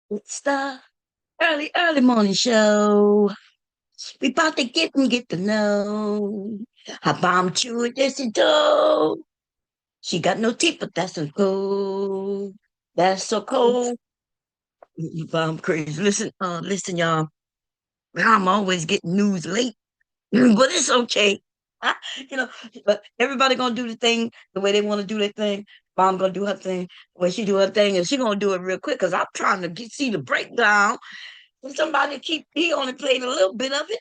It's the early morning show. We about to get to know how bomb chewing this and do. She got no teeth, but that's so cool. That's so cool. Bomb crazy. Listen, y'all. I'm always getting news late, but it's okay. I- you know, but everybody gonna do the thing the way they want to do their thing. Mom gonna do her thing the way she do her thing, and she gonna do it real quick because I'm trying to see the breakdown. And somebody he only played a little bit of it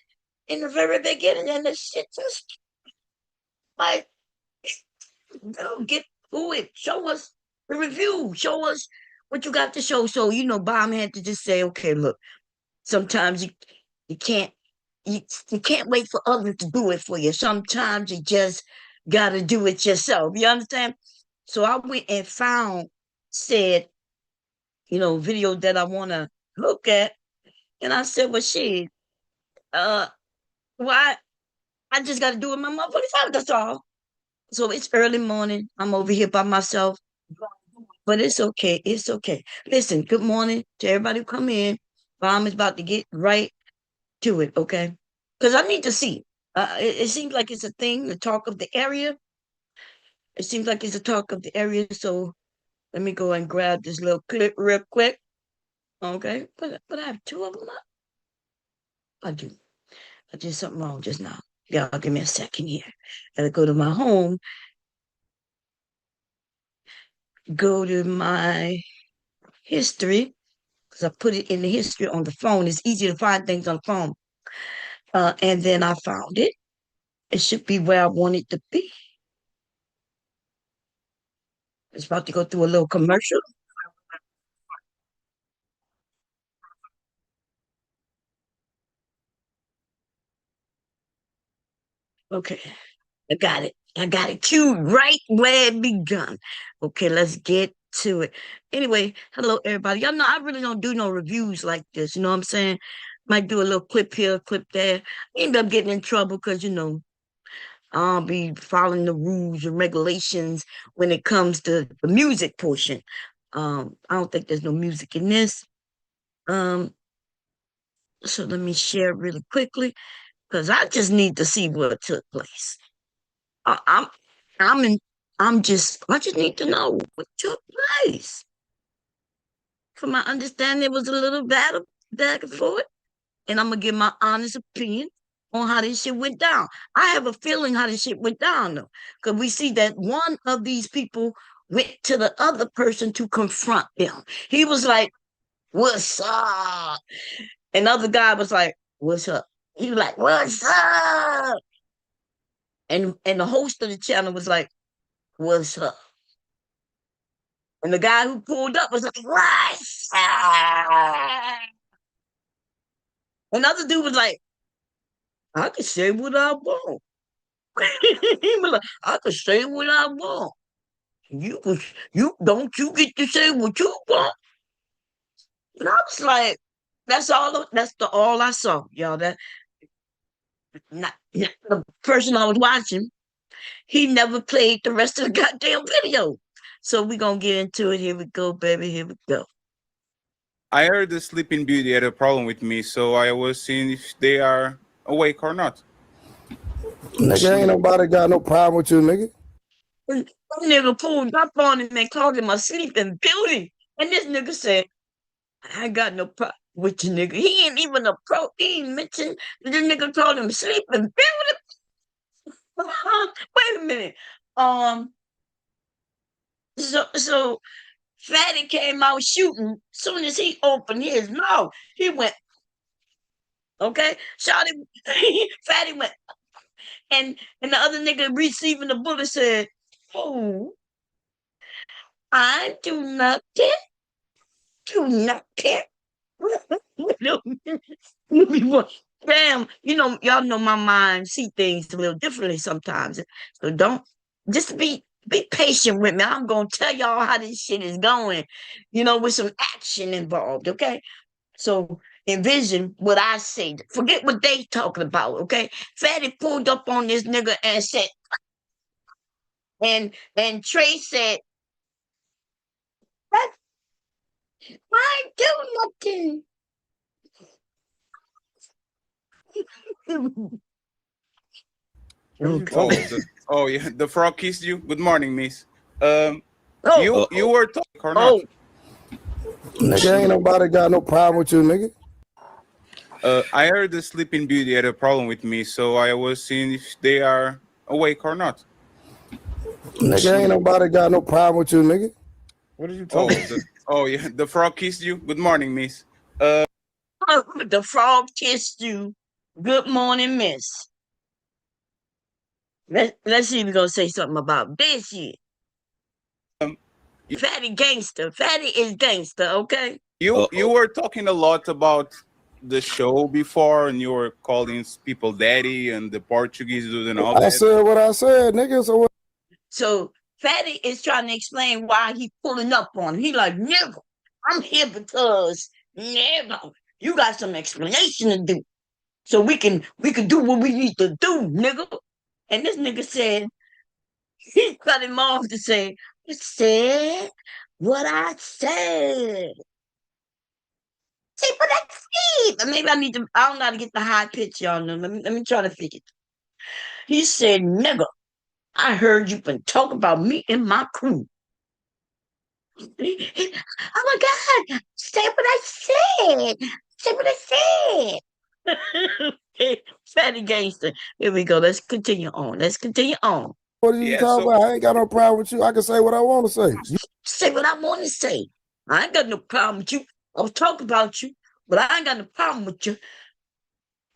in the very beginning, and the shit just like, get to it. Show us the review. Show us what you got to show. So Bomb had to just say, okay, look, sometimes you can't you, you can't wait for others to do it for you. Sometimes you just gotta do it yourself. You understand? So I went and found said, video that I wanna look at. And I said, well shit, uh why I just gotta do it my motherfucking self, that's all. So it's early morning. I'm over here by myself. But it's okay. It's okay. Listen, good morning to everybody who come in. Mom is about to get right to it, okay? Because I need to see. It seems like it's a thing, the talk of the area. It seems like it's a talk of the area. So let me go and grab this little clip real quick. Okay. But I have two of them up. I do. I did something wrong just now. Y'all give me a second here. Gotta go to my home, go to my history, because I put it in the history on the phone. It's easier to find things on the phone. And then I found it. It should be where I want it to be. It's about to go through a little commercial. Okay, I got it. I got it queued right where it begun. Okay, let's get to it. Anyway, hello everybody. Y'all know I really don't do no reviews like this. You know what I'm saying? Might do a little clip here, clip there. End up getting in trouble because I'll be following the rules and regulations when it comes to the music portion. I don't think there's no music in this. Um, so let me share really quickly because I just need to see what took place. I, I'm, I'm in. I just need to know what took place. From my understanding, it was a little battle back and forth, and I'm gonna give my honest opinion on how this shit went down. I have a feeling how this shit went down though, because we see that one of these people went to the other person to confront them. He was like, "What's up?" And the other guy was like, "What's up?" He was like, "What's up?" And the host of the channel was like, "What's up?" And the guy who pulled up was like, "What's up?" Another dude was like, "I can say what I want." He was like, "I can say what I want. You was you don't you get to say what you want." And I was like, that's the all I saw, y'all. That not the person I was watching, he never played the rest of the goddamn video. So we gonna get into it. Here we go, baby. Here we go. I heard the Sleeping Beauty had a problem with me, so I was seeing if they are awake or not. Nigga, ain't nobody got no problem with you, nigga. And that nigga pulled up on him and called him a sleeping beauty. And this nigga said, I ain't got no problem with you, nigga. He ain't even a pro. He ain't mentioned that this nigga called him sleeping beauty. Wait a minute. Um, so Fatty came out shooting. Soon as he opened his mouth, he went, okay? Shotty, Fatty went, and the other nigga receiving the bullet said, oh, I do not care. Do not care. Damn, y'all know my mind see things a little differently sometimes. So don't just be patient with me. I'm gonna tell y'all how this shit is going, with some action involved, okay? So envision what I say. Forget what they talking about, okay? Fatty pulled up on this nigga and said, and Trey said, I do nothing. What are you Okay. talking Yeah, the frog kissed you. Good morning, miss. Oh, You were talking or not? oh, Nigga, ain't nobody got no problem with you, nigga. I heard the Sleeping Beauty had a problem with me, so I was seeing if they are awake or not. Nigga, ain't nobody got no problem with you, nigga. What are you talking Yeah, the frog kissed you. Good morning, miss. the frog kissed you. Good morning, miss. Let's see if we're gonna say something about this here. Um, Fatty gangster. Fatty is gangster, okay? You were talking a lot about the show before, and you were calling people daddy and the Portuguese dude and all I that. said what I said, nigga. So what? So Fatty is trying to explain why he pulling up on him. He like, nigga, I'm here because nigga, you got some explanation to do. So we can do what we need to do, nigga. And this nigga said, he cut him off to say, I said what I said. See, but that's deep. But maybe I don't know how to get the high pitch, y'all know. Let me try to figure it. He said, nigga, I heard you been talking about me and my crew. Oh my God, say what I said. Say what I said. Fatty gangster. Here we go. Let's continue on. What are you talking about? I ain't got no problem with you. I can say what I want to say. You Say what I want to say. I ain't got no problem with you. I'll talk about you, but I ain't got no problem with you.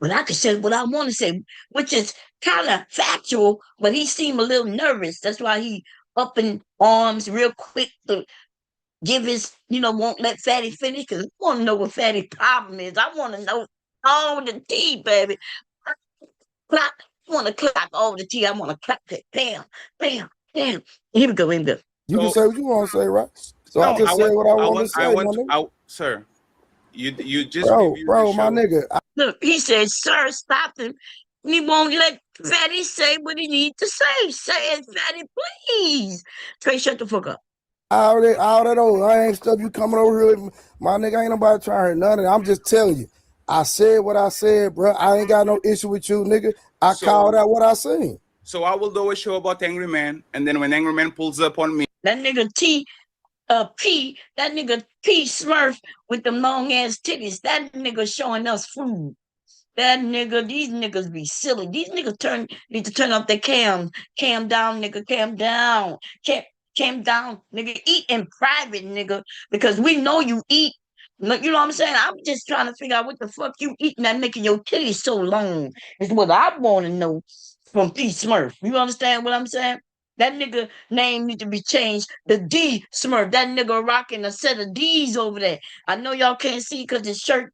But I can say what I want to say, which is kind of factual, but he seemed a little nervous. That's why he up in arms real quick to give his, won't let Fatty finish because I want to know what Fatty problem is. I want to know all the tea, baby. Clock. I want to clock all the tea. I want to clock it. Bam, bam, bam. Here we go. can So say what you want to say, right? So I no, just said what I want to say, my want, nigga. sir. You just reviewed the Bro, my show. nigga. Look, he said, sir, stop him. And he won't let Fatty say what he needs to say. Say it, Fatty, please. Trey, shut the fuck up. All that old I ain't stuff you coming over here with, my nigga. Ain't nobody trying to hurt nothing. I'm just telling you. I said what I said, bro. I ain't got no issue with you, nigga. I called out what I seen. So I will do a show about Angry Man, and then when Angry Man pulls up on me, That nigga that nigga P Smurf with them long ass titties, that nigga showing us food. These niggas be silly. These niggas need to turn off their cam. Cam down, nigga, cam down. Cam down, nigga. Eat in private, nigga, because we know you eat. You know what I'm saying? I'm just trying to figure out what the fuck you eating that making your titties so long is what I want to know from P Smurf. You understand what I'm saying? That nigga name need to be changed. The D Smurf. That nigga rocking a set of D's over there. I know y'all can't see because his shirt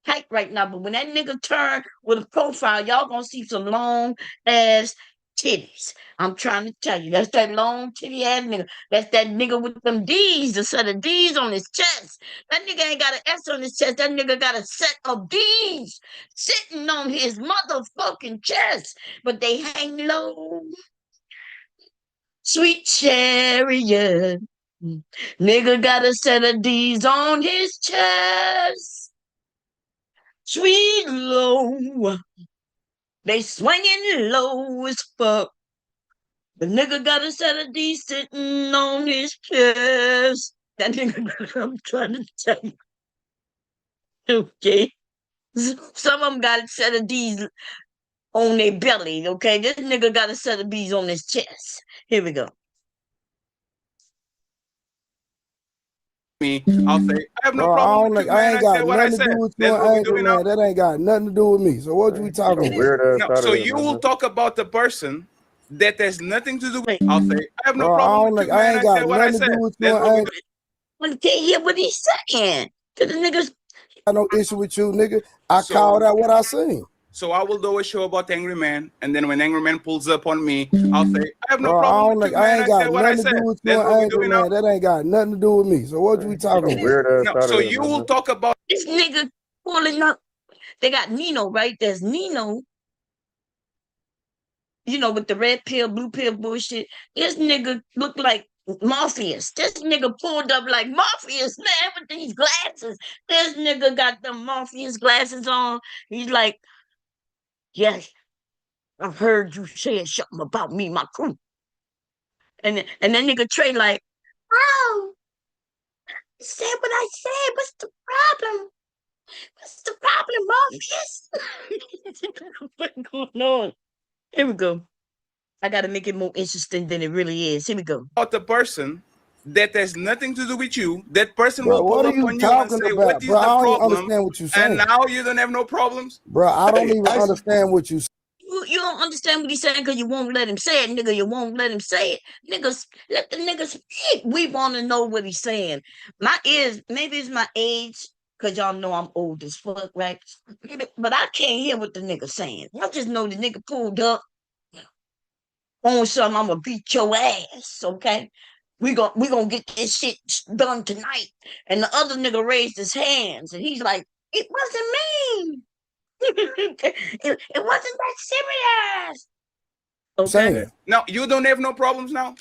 tight right now, but when that nigga turn with a profile, y'all gonna see some long ass titties. I'm trying to tell you, that's that long titty ass nigga. That's that nigga with them D's, a set of D's on his chest. That nigga ain't got an S on his chest. That nigga got a set of D's sitting on his motherfucking chest, but they hang low. Sweet chariot. Nigga got a set of D's on his chest. Sweet low. They swinging low as fuck. The nigga got a set of D's sitting on his chest. That nigga, I'm trying to tell you. Okay. Some of them got a set of D's on their belly, okay? This nigga got a set of D's on his chest. Here we go. I'll say I have no Bro, problem with you, I man. ain't I got said what I nothing to said. do with you That's what and we're Angry doing now. Man. That ain't got nothing to do with me. So what you talking about? Weird ass No, so Saturday, you man. will talk about the person that has nothing to do with. Wait. I'll say I have no Bro, problem with you, I man. ain't I got said what I nothing to said. do with you That's and what we're Angry. I can't hear what he's saying. Cause the niggas Got no issue with you, nigga. I So- called out what I seen. So I will do a show about Angry Man, and then when Angry Man pulls up on me, I'll say I have no Bro, problem with you, I man. ain't I got said what I nothing to said. do with you That's and what we're Angry doing now. Man. That ain't got nothing to do with me. So what you talking about? Weird ass No, so Saturday, you man. will talk about this nigga pulling up. They got Nino, right? There's Nino, with the red pill, blue pill bullshit. This nigga look like Morpheus. This nigga pulled up like Morpheus, man, with these glasses. This nigga got the Morpheus glasses on. He's like, yes, I've heard you saying something about me, my crew. And then nigga Trey like, oh, I said what I said. What's the problem? What's the problem, Morpheus? What's going on? Here we go. I gotta make it more interesting than it really is. Here we go. About the person that has nothing to do with you, that person Bro, will what pull are up you on you and talking say, about? what is Bro, the I don't even problem? understand what you're saying. And now you don't have no problems? Bro, I don't even understand what you saying. You don't understand what he's saying because you won't let him say it, nigga. You won't let him say it. Niggas, let the niggas speak. We want to know what he's saying. My ears, maybe it's my age, because y'all know I'm old as fuck, right? But I can't hear what the nigga saying. I just know the nigga pulled up on something. I'm going to beat your ass, okay? We gonna get this shit done tonight. And the other nigga raised his hands, and he's like, it wasn't me. it wasn't that serious. Okay. Saying. Now, you don't have no problems now?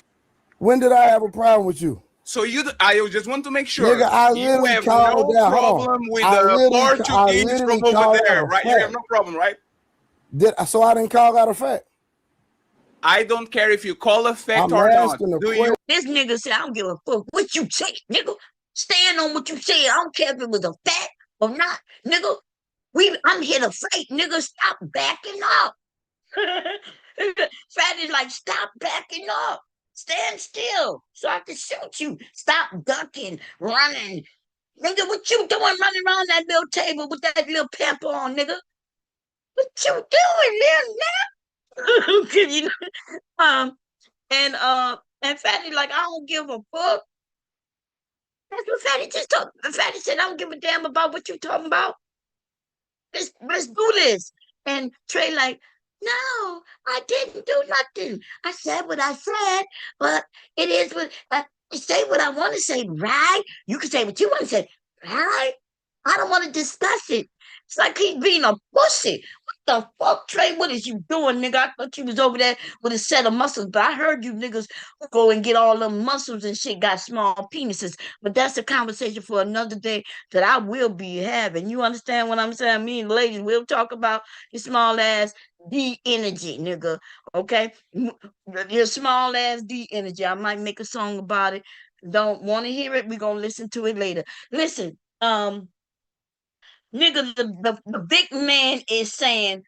When did I have a problem with you? So I just want to make sure Nigga, I you literally have called no out. problem with I the literally Portuguese from over called there, out a right? You have fact. no problem, right? So I didn't call out a fact. I don't care if you call a fact I'm or not. asking the Do you? question. This nigga said, I don't give a fuck what you say, nigga. Stand on what you say. I don't care if it was a fact or not, nigga. I'm here to fight, nigga. Stop backing up. Fatty's like, stop backing up. Stand still so I can shoot you. Stop ducking, running. Nigga, what you doing running around that little table with that little pamper on, nigga? What you doing, little nigga? You know? And Fatty like, I don't give a fuck. That's what Fatty just talked. Fatty said, I don't give a damn about what you talking about. Let's do this. And Trey like, no, I didn't do nothing. I said what I said, but it is what I say what I want to say, right? You can say what you want to say, right? I don't want to discuss it. It's like he's being a pussy. What the fuck, Trey? What is you doing, nigga? I thought you was over there with a set of muscles, but I heard you niggas go and get all them muscles and shit got small penises. But that's a conversation for another day that I will be having. You understand what I'm saying? Me and the ladies will talk about your small ass D energy, nigga. Okay? Your small ass D energy. I might make a song about it. Don't want to hear it. We're gonna listen to it later. Listen, nigga, the big man is saying,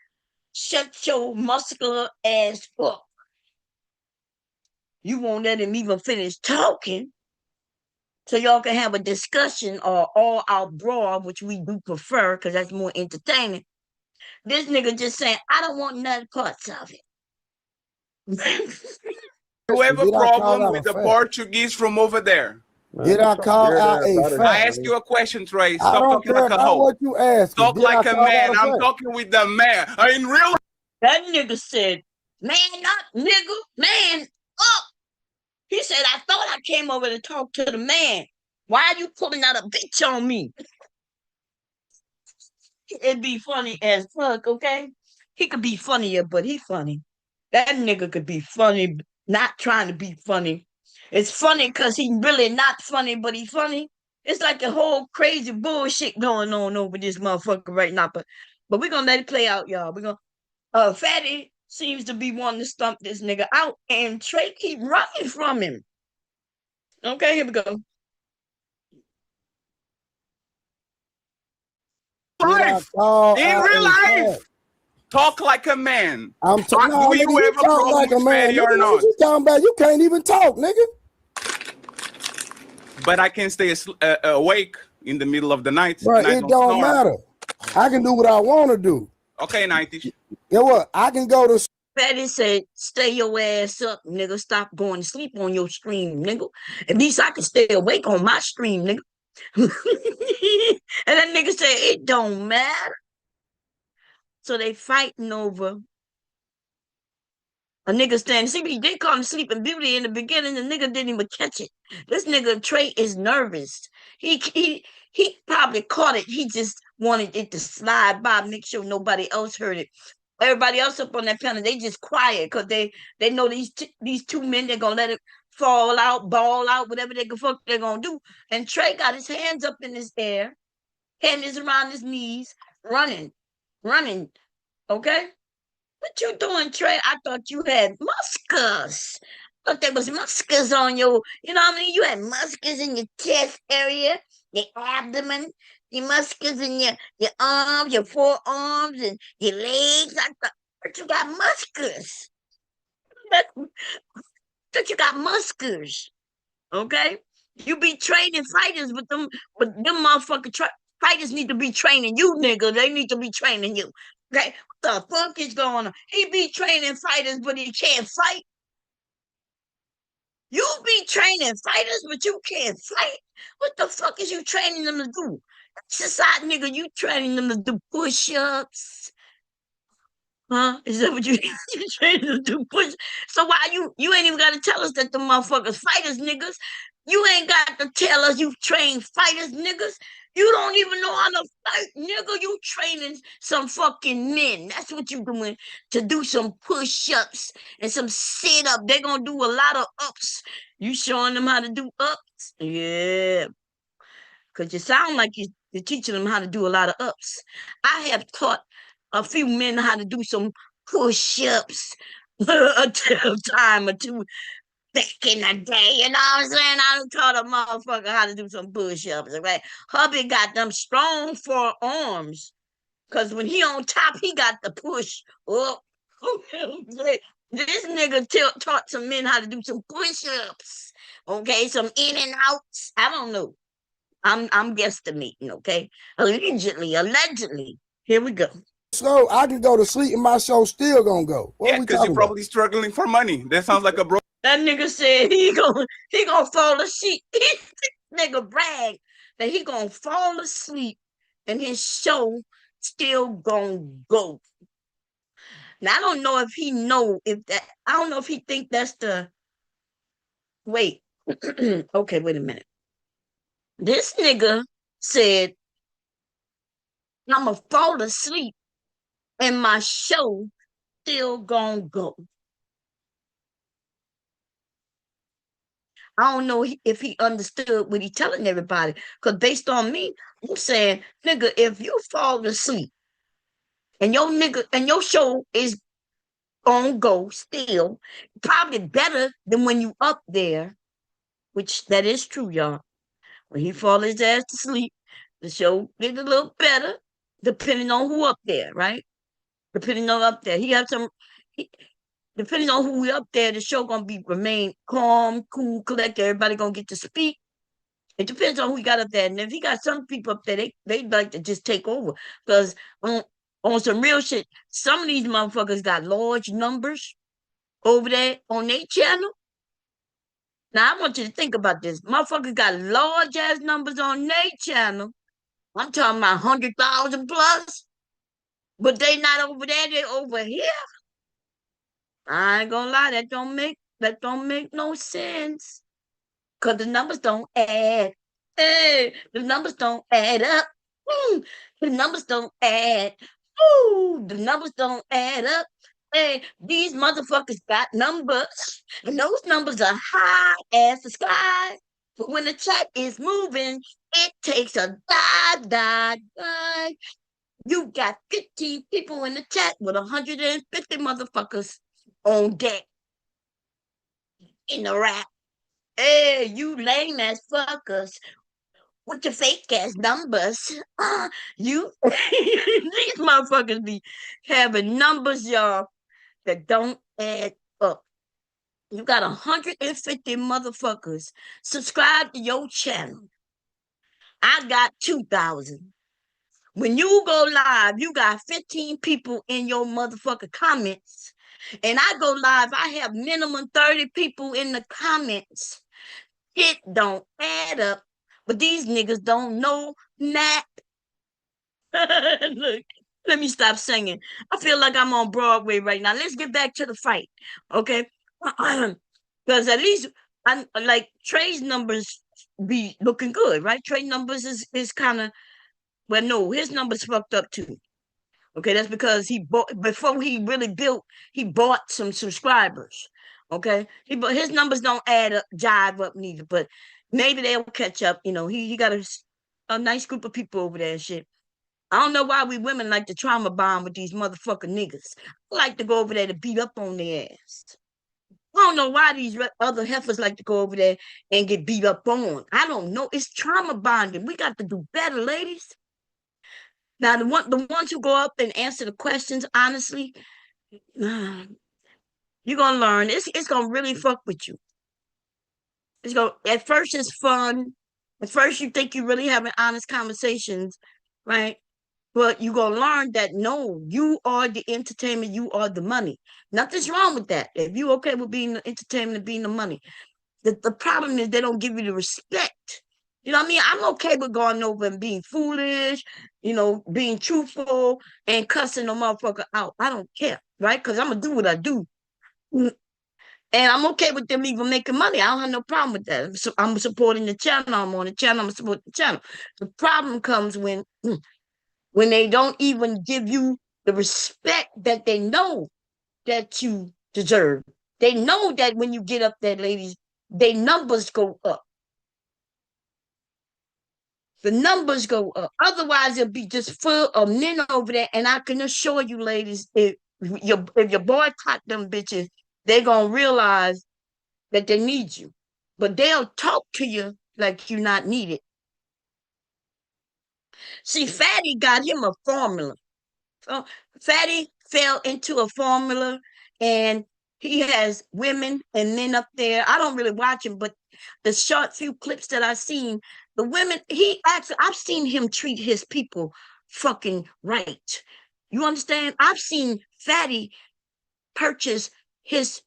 shut your muscular ass up. You won't let him even finish talking. So y'all can have a discussion or all out brawl, which we do prefer because that's more entertaining. This nigga just saying, I don't want none parts of it. You have a Did I call problem out with a the fact? Portuguese from over there? Did I call out a fact? I ask you a question, Trey. I Stop don't talking care like a about hoe. what you ask. Talk Did like I a call man. out a I'm fact? talking with the man. In real That nigga said, man up, nigga, man up. He said, I thought I came over to talk to the man. Why are you pulling out a bitch on me? It'd be funny as fuck, okay? He could be funnier, but he funny. That nigga could be funny, not trying to be funny. It's funny because he really not funny, but he funny. It's like a whole crazy bullshit going on over this motherfucker right now. But we're gonna let it play out, y'all. We're gonna Fatty seems to be wanting to stump this nigga out, and Trey keep running from him. Okay, here we go. life. Call In out real a life. fact? Talk like a man. I'm Do nigga, you have a talk problem like a with man. Fatty Nigga, or what not? you talking about? You can't even talk, nigga. But I can stay awake in the middle of the night. Bro, and I it don't snore. matter. I can do what I want to do. Okay, 90. Get what? I can go to Fatty said, stay your ass up, nigga. Stop going to sleep on your stream, nigga. At least I can stay awake on my stream, nigga. And that nigga said, it don't matter. So they fighting over a nigga standing. See, they call him Sleeping Beauty in the beginning. The nigga didn't even catch it. This nigga Trey is nervous. He probably caught it. He just wanted it to slide by, make sure nobody else heard it. Everybody else up on that panel, they just quiet because they know these two men, they're gonna let it fall out, ball out, whatever they can fuck they're gonna do. And Trey got his hands up in his air, hands around his knees, running. Okay? What you doing, Trey? I thought you had muscles. I thought there was muscles on your, you know what I mean? You had muscles in your chest area, your abdomen, your muscles in your arms, your forearms, and your legs. I thought you got muscles. I thought you got muscles. Okay? You be training fighters with them, but them fighters need to be training you, nigga. They need to be training you. Okay? What the fuck is going on? He be training fighters, but he can't fight. You be training fighters, but you can't fight. What the fuck is you training them to do? Exercise, nigga. You training them to do push-ups. Huh? Is that what you training them to do? Push. So why you ain't even gotta tell us that the motherfuckers fighters, niggas. You ain't got to tell us you train fighters, niggas. You don't even know how to fight, nigga. You training some fucking men. That's what you doing, to do some push-ups and some sit-up. They're gonna do a lot of ups. You showing them how to do ups? Yeah. Because you sound like you're teaching them how to do a lot of ups. I have taught a few men how to do some push-ups a time or two back in the day, you know what I'm saying? I done taught a motherfucker how to do some push-ups, okay? Hubby got them strong forearms, because when he on top, he got the push up. This nigga taught some men how to do some push-ups, okay? Some in and outs. I don't know. I'm guesstimating, okay? Allegedly. Here we go. So I can go to sleep and my show still gonna go. What Yeah, because you're probably struggling for money. That sounds like a bro. That nigga said he gonna fall asleep. Nigga brag that he gonna fall asleep and his show still gonna go. Now I don't know if he know if that. I don't know if he think that's the. Wait. Okay, wait a minute. This nigga said I'ma fall asleep and my show still gonna go. I don't know if he understood what he telling everybody. Because based on me, I'm saying, nigga, if you fall asleep and your show is on go still, probably better than when you up there, which that is true, y'all. When he fall his ass to sleep, the show get a little better, depending on who up there, right? Depending on up there. Depending on who we up there, the show gonna remain calm, cool, collected. Everybody gonna get to speak. It depends on who he got up there. And if he got some people up there, they like to just take over. Because on some real shit, some of these motherfuckers got large numbers over there on their channel. Now I want you to think about this. Motherfuckers got large ass numbers on their channel. I'm talking about 100,000 plus. But they not over there, they over here. I ain't gonna lie, that don't make no sense. Cause the numbers don't add. Hey, the numbers don't add up. The numbers don't add. Ooh, the numbers don't add up. Hey, these motherfuckers got numbers, and those numbers are high as the sky. But when the chat is moving, it takes a dive. You got 15 people in the chat with 150 motherfuckers on deck in the rap. Hey, you lame ass fuckers with your fake ass numbers. You these motherfuckers be having numbers, y'all, that don't add up. You got 150 motherfuckers subscribe to your channel. I got 2,000. When you go live, you got 15 people in your motherfucker comments. And I go live, I have minimum 30 people in the comments. It don't add up. But these niggas don't know that. Look, let me stop singing. I feel like I'm on Broadway right now. Let's get back to the fight, okay? Because at least I'm like Trey's numbers be looking good, right? Trey numbers is kind of, well, no, his numbers fucked up too. Okay, that's because he bought before he really built, he bought some subscribers. Okay, but his numbers don't add up, jive up neither. But maybe they'll catch up. You know, he got a nice group of people over there and shit. I don't know why we women like to trauma bond with these motherfucking niggas. I like to go over there to beat up on their ass. I don't know why these other heifers like to go over there and get beat up on. I don't know. It's trauma bonding. We got to do better, ladies. Now, the ones who go up and answer the questions honestly, you're gonna learn. It's gonna really fuck with you. It's gonna at first it's fun. At first you think you're really having honest conversations, right? But you're gonna learn that no, you are the entertainment, you are the money. Nothing's wrong with that. If you okay with being the entertainment and being the money. The problem is they don't give you the respect. You know what I mean? I'm okay with going over and being foolish, being truthful and cussing a motherfucker out. I don't care, right? Because I'm gonna do what I do. And I'm okay with them even making money. I don't have no problem with that. So I'm supporting the channel. I'm on the channel. I'm supporting the channel. The problem comes when they don't even give you the respect that they know that you deserve. They know that when you get up there, ladies, their numbers go up. The numbers go up. Otherwise, it'll be just full of men over there. And I can assure you, ladies, if your boycott them bitches, they're gonna realize that they need you. But they'll talk to you like you're not needed. See, Fatty got him a formula. So Fatty fell into a formula and he has women and men up there. I don't really watch him, but the short few clips that I've seen, the women, I've seen him treat his people fucking right. You understand? I've seen Fatty purchase his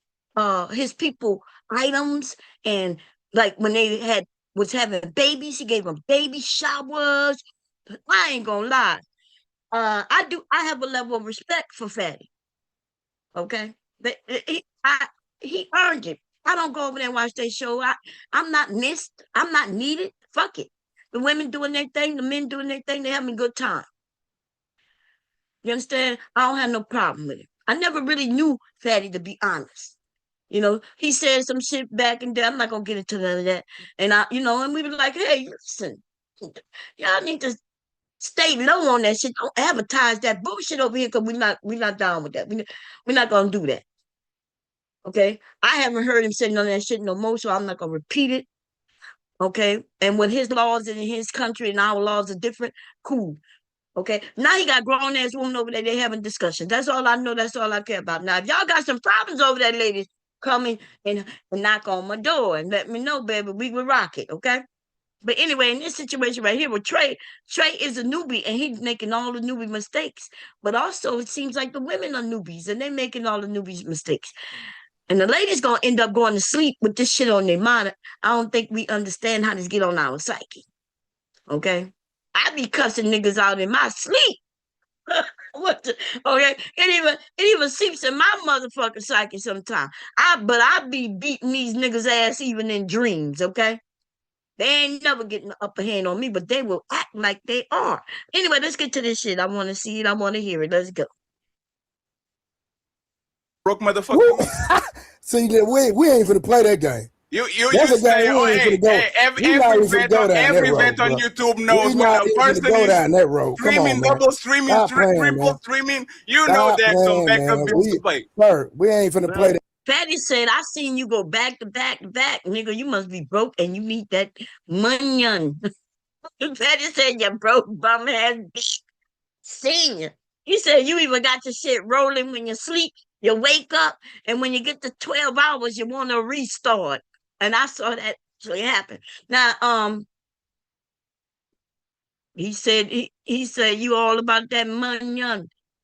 people items, and like when they was having babies, he gave them baby showers. I ain't gonna lie. I have a level of respect for Fatty. Okay. But he earned it. I don't go over there and watch their show. I'm not missed. I'm not needed. Fuck it. The women doing their thing, the men doing their thing, they having a good time. You understand? I don't have no problem with it. I never really knew Fatty, to be honest. He said some shit back in there. I'm not gonna get into none of that. And and we were like, hey, listen, y'all need to stay low on that shit. Don't advertise that bullshit over here because we're not down with that. We're not gonna do that. Okay. I haven't heard him say none of that shit no more, so I'm not gonna repeat it. Okay. And when his laws in his country and our laws are different, cool. Okay. Now he got grown ass woman over there. They having discussions. That's all I know. That's all I care about. Now, if y'all got some problems over there, ladies, come in and knock on my door and let me know, baby. We will rock it. Okay. But anyway, in this situation right here with Trey is a newbie and he's making all the newbie mistakes. But also, it seems like the women are newbies and they're making all the newbies mistakes. And the ladies gonna end up going to sleep with this shit on their mind. I don't think we understand how this get on our psyche. Okay, I be cussing niggas out in my sleep. Okay, it even seeps in my motherfucking psyche sometimes. But I be beating these niggas ass even in dreams. Okay. They ain't never getting the upper hand on me, but they will act like they are. Anyway, let's get to this shit. I want to see it. I want to hear it. Let's go. Broke motherfucker. See, we ain't finna play that game. You say, every vet on YouTube knows when a person is streaming, double streaming, triple streaming, you know there's some backup bills to play. Sir, we ain't finna play that. Fatty said, I seen you go back to back to back. Nigga, you must be broke and you need that money. Fatty said, you broke bum ass bitch. Senior. He said, you even got your shit rolling when you sleep. You wake up, and when you get to 12 hours, you want to restart. And I saw that actually happen. Now, he said you all about that money.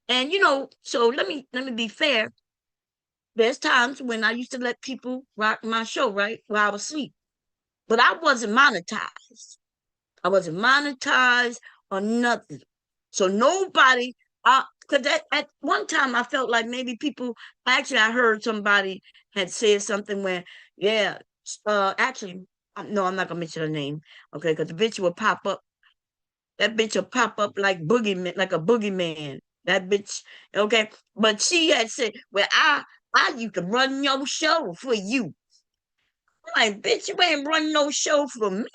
And so let me be fair. There's times when I used to let people rock my show, right, while I was asleep. But I wasn't monetized. I wasn't monetized or nothing. So nobody, because at one time I felt like maybe people, actually I heard somebody had said something where, yeah, actually, no, I'm not going to mention her name, okay, because the bitch will pop up. That bitch will pop up like a boogeyman. That bitch, okay. But she had said, well, I used to run your show for you. I'm like, bitch, you ain't running no show for me.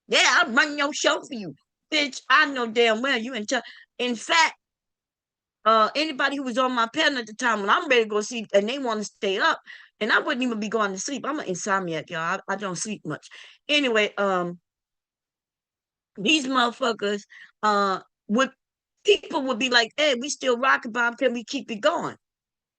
Yeah, I run your show for you. Bitch, I know damn well you in touch. In fact, anybody who was on my panel at the time when I'm ready to go sleep and they want to stay up, and I wouldn't even be going to sleep. I'm an insomniac, y'all. I don't sleep much. Anyway, these motherfuckers, would people would be like, "Hey, we still rocking, Bob. Can we keep it going?"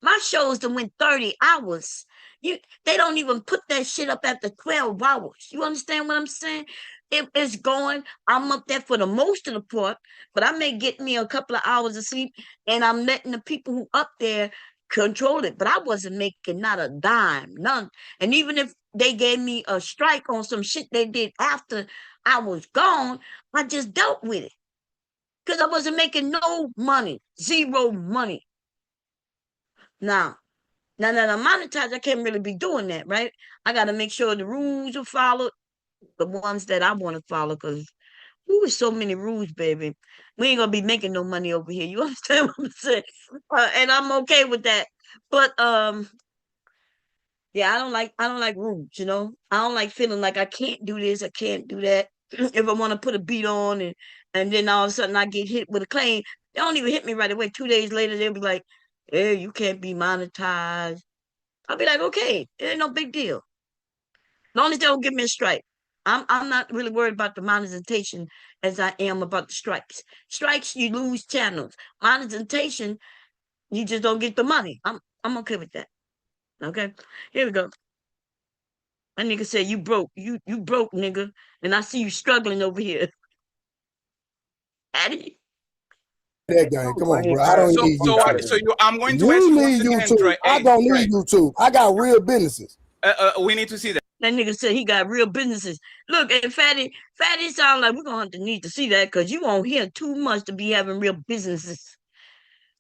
My shows that went 30 hours. They don't even put that shit up after 12 hours. You understand what I'm saying? It's going. I'm up there for the most of the part, but I may get me a couple of hours of sleep, and I'm letting the people who up there control it. But I wasn't making not a dime, none. And even if they gave me a strike on some shit they did after I was gone, I just dealt with it. Because I wasn't making no money, zero money. Now, now, monetize, I can't really be doing that, right? I got to make sure the rules are followed, the ones that I want to follow, because there's so many rules, baby. We ain't gonna be making no money over here. You understand what I'm saying? And I'm okay with that. But yeah, I don't like rules. I don't like feeling like I can't do this, I can't do that. If I want to put a beat on and then all of a sudden I get hit with a claim, they don't even hit me right away. 2 days later, they'll be like, "Hey, you can't be monetized." I'll be like, okay, it ain't no big deal. As long as they don't give me a strike. I'm not really worried about the monetization as I am about the strikes. Strikes, you lose channels. Monetization, you just don't get the money. I'm okay with that. Okay. Here we go. My nigga said you broke. You broke, nigga. And I see you struggling over here. Addy. That game. Come on, bro. I don't need YouTube. I'm going to ask you once again, YouTube. Trey. I don't need YouTube. I got real businesses. We need to see that. That nigga said he got real businesses. Look, and Fatty sound like we're gonna need to see that because you won't hear too much to be having real businesses.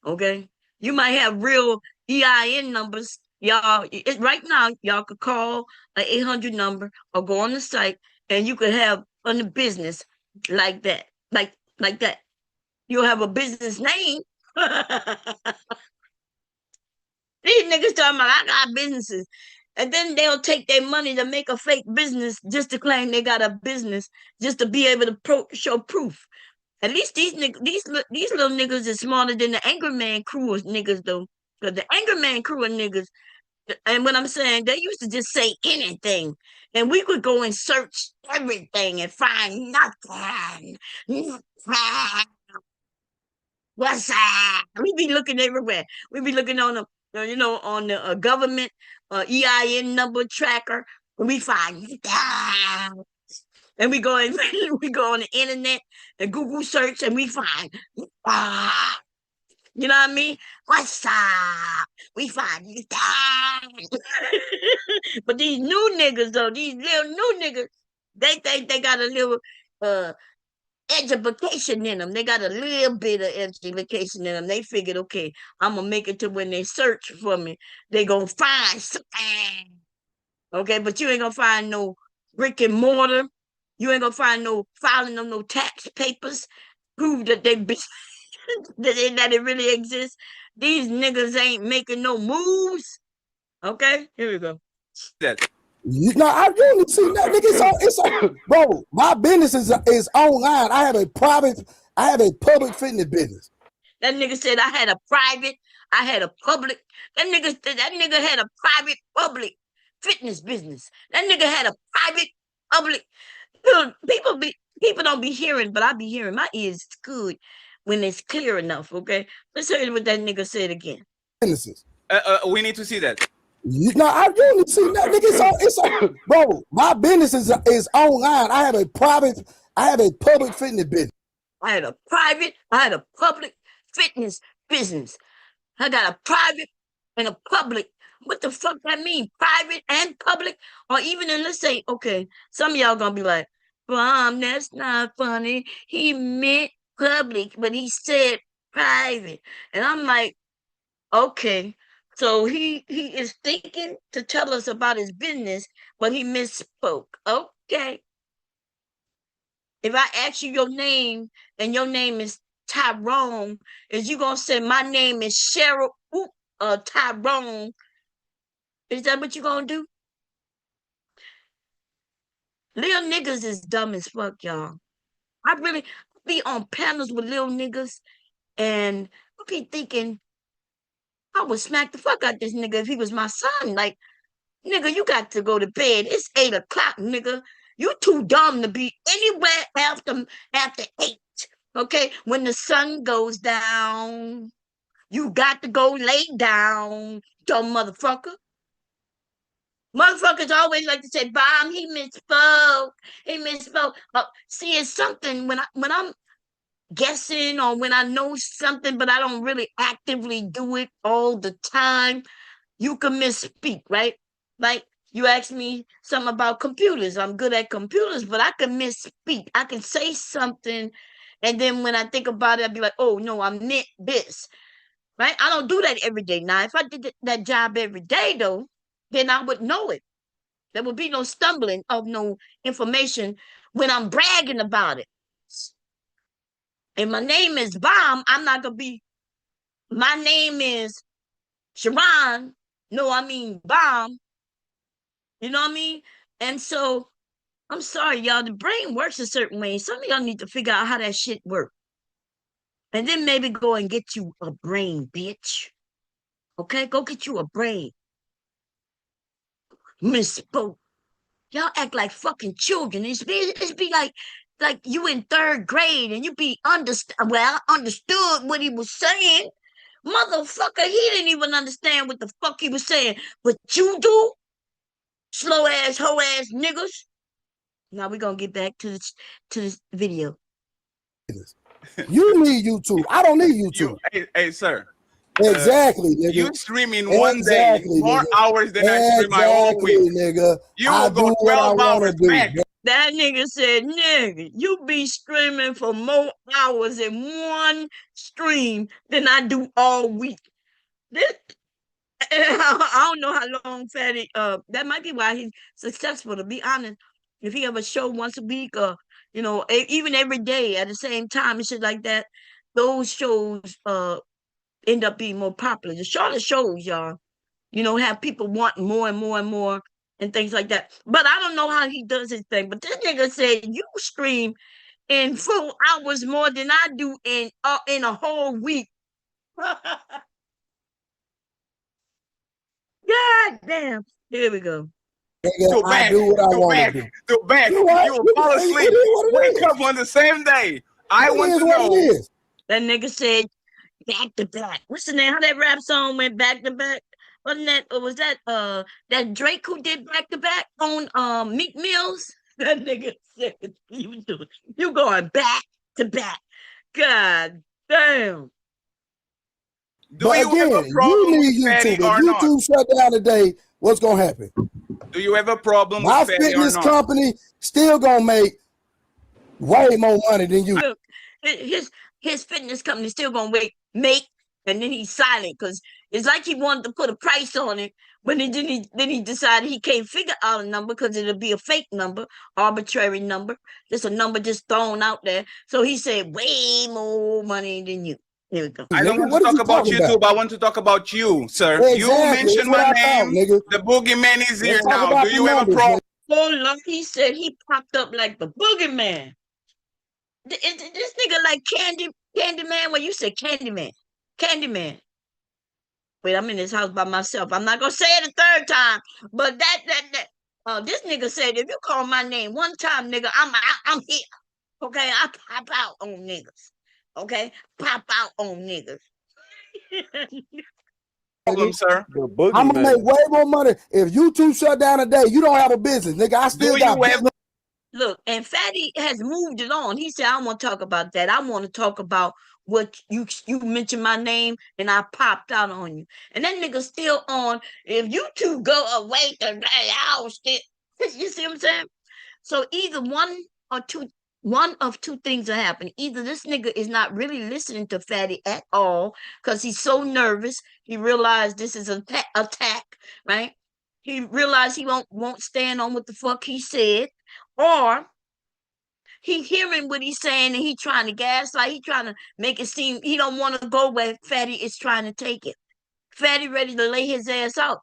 Okay? You might have real EIN numbers. Y'all, right now, y'all could call an 800 number or go on the site and you could have a business like that. Like that. You'll have a business name. These niggas talking about I got businesses. And then they'll take their money to make a fake business just to claim they got a business, just to be able to show proof. At least these little niggas is smarter than the Angry Man crew of niggas though. Because the Angry Man crew of niggas, and what I'm saying, they used to just say anything. And we could go and search everything and find nothing. What's that? We be looking everywhere. We be looking on the government EIN number tracker. We find that. And we go and we go on the internet and Google search and we find ah. You know what I mean? What's up? We find that. But these new niggas though, these little new niggas, they think they got a little education in them. They got a little bit of education in them. They figured, okay, I'm gonna make it to when they search for me, they gonna find something. Okay, but you ain't gonna find no brick and mortar. You ain't gonna find no filing of no tax papers, prove that they that it really exists. These niggas ain't making no moves. Okay, here we go. I really see that, nigga. It's bro. My business is online. I have a public fitness business. That nigga said I had a private, I had a public. That nigga had a private public fitness business. That nigga had a private public. People don't be hearing, but I be hearing. My ears is good when it's clear enough. Okay, let's hear what that nigga said again. Businesses. We need to see that. I really see that, nigga. It's bro. My business is online. I have a public fitness business. I had a public fitness business. I got a private and a public. What the fuck that mean? Private and public? Or even in, let's say, okay, some of y'all gonna be like, Mom, that's not funny. He meant public, but he said private. And I'm like, okay. So he is thinking to tell us about his business, but he misspoke. Okay. If I ask you your name and your name is Tyrone, is you gonna say my name is Cheryl? Ooh, Tyrone. Is that what you gonna do? Little niggas is dumb as fuck, y'all. I really be on panels with little niggas, and I be thinking I would smack the fuck out this nigga if he was my son. Like, nigga, you got to go to bed. It's 8 o'clock, nigga. You too dumb to be anywhere after 8. Okay? When the sun goes down, you got to go lay down, dumb motherfucker. Motherfuckers always like to say, "Bomb, he misspoke. He misspoke." See, it's something when I'm guessing or when I know something, but I don't really actively do it all the time. You can misspeak, right? Like you asked me something about computers. I'm good at computers, but I can misspeak. I can say something, and then when I think about it, I'd be like, "Oh no, I meant this." Right? I don't do that every day. Now, if I did that job every day, though, then I would know it. There would be no stumbling of no information when I'm bragging about it. And my name is Bomb, I'm not gonna be. My name is Sharon. No, I mean Bomb. You know what I mean? And so I'm sorry, y'all. The brain works a certain way. Some of y'all need to figure out how that shit works. And then maybe go and get you a brain, bitch. Okay? Go get you a brain. Misspoke. Y'all act like fucking children. It's be like you in 3rd grade and you be understand. Well, I understood what he was saying. Motherfucker, he didn't even understand what the fuck he was saying. But you do? Slow ass, hoe ass niggas. Now we're gonna get back to this video. You need YouTube. I don't need YouTube. Hey, sir. Exactly, nigga. You streaming one day, 4 hours, then I stream my whole week. Nigga. You will go 12 hours back. That nigga said, nigga, you be streaming for more hours in one stream than I do all week. This, I don't know how long Fatty, that might be why he's successful, to be honest. If he have a show once a week or, even every day at the same time and shit like that, those shows end up being more popular. The shorter shows, y'all, have people want more and more and more and things like that. But I don't know how he does his thing. But this nigga said you stream in 4 hours more than I do in a whole week. God damn. Here we go. I do what I want to do. Go back. You will fall asleep. Wake up on the same day. I want to know. That nigga said back to back. What's the name? How that rap song went back to back? Wasn't that, or was that that Drake who did back to back on Meek Mills? That nigga said you going back to back. God damn. But again, you need YouTube. If YouTube shut down today, what's gonna happen? Do you have a problem with Fatty or not? My fitness company still gonna make way more money than you. Look, his fitness company still gonna make, and then he's silent because it's like he wanted to put a price on it, but then he decided he can't figure out a number because it'll be a fake number, arbitrary number. Just a number just thrown out there. So he said way more money than you. Here we go. I don't want to talk about YouTube. I want to talk about you, sir. Exactly. You mentioned my name. The boogeyman is here now. Do you have a problem? So long, he said he popped up like the boogeyman. This nigga like Candyman. Well, you said Candyman. Wait, I'm in this house by myself. I'm not gonna say it a 3rd time. But this nigga said, if you call my name one time, nigga, I'm here. Okay, I pop out on niggas. Okay, pop out on niggas. Problem, sir. I'm gonna make way more money if YouTube shut down today. You don't have a business, nigga. I still got business. Look, and Fatty has moved it on. He said, I don't want to talk about that. I want to talk about what you mentioned my name and I popped out on you. And that nigga still on. If you two go away today, I'll still. You see what I'm saying? So either one of two things will happen. Either this nigga is not really listening to Fatty at all because he's so nervous. He realized this is an attack, right? He realized he won't stand on what the fuck he said. Or he hearing what he's saying and he trying to gaslight. He trying to make it seem he don't want to go where Fatty is trying to take it. Fatty ready to lay his ass out.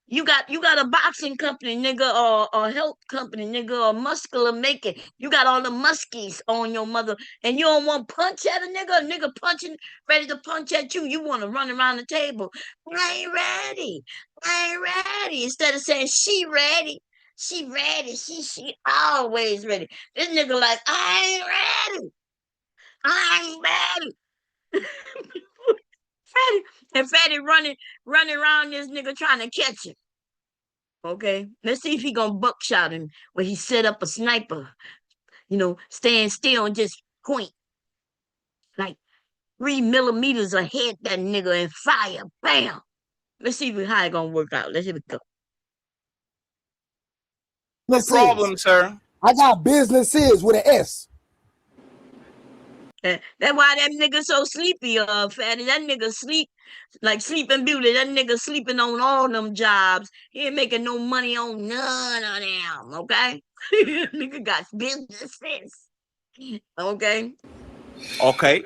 You got a boxing company, nigga, or a health company, nigga, or muscular making. You got all the muskies on your mother, and you don't want to punch at a nigga punching, ready to punch at you. You want to run around the table. I ain't ready. I ain't ready. Instead of saying she ready. She ready. She always ready. This nigga like, I ain't ready. I ain't ready. Fatty and Fatty running around this nigga trying to catch him. Okay, let's see if he gonna buckshot him when he set up a sniper. Stand still and just point like 3 millimeters ahead that nigga and fire. Bam. Let's see how it gonna work out. Let's see if it go. No problem, sir. I got businesses with an S. That's why that nigga so sleepy, Fatty. That nigga sleep like Sleeping Beauty. That nigga sleeping on all them jobs. He ain't making no money on none of them, okay? Nigga got businesses. Okay? Okay.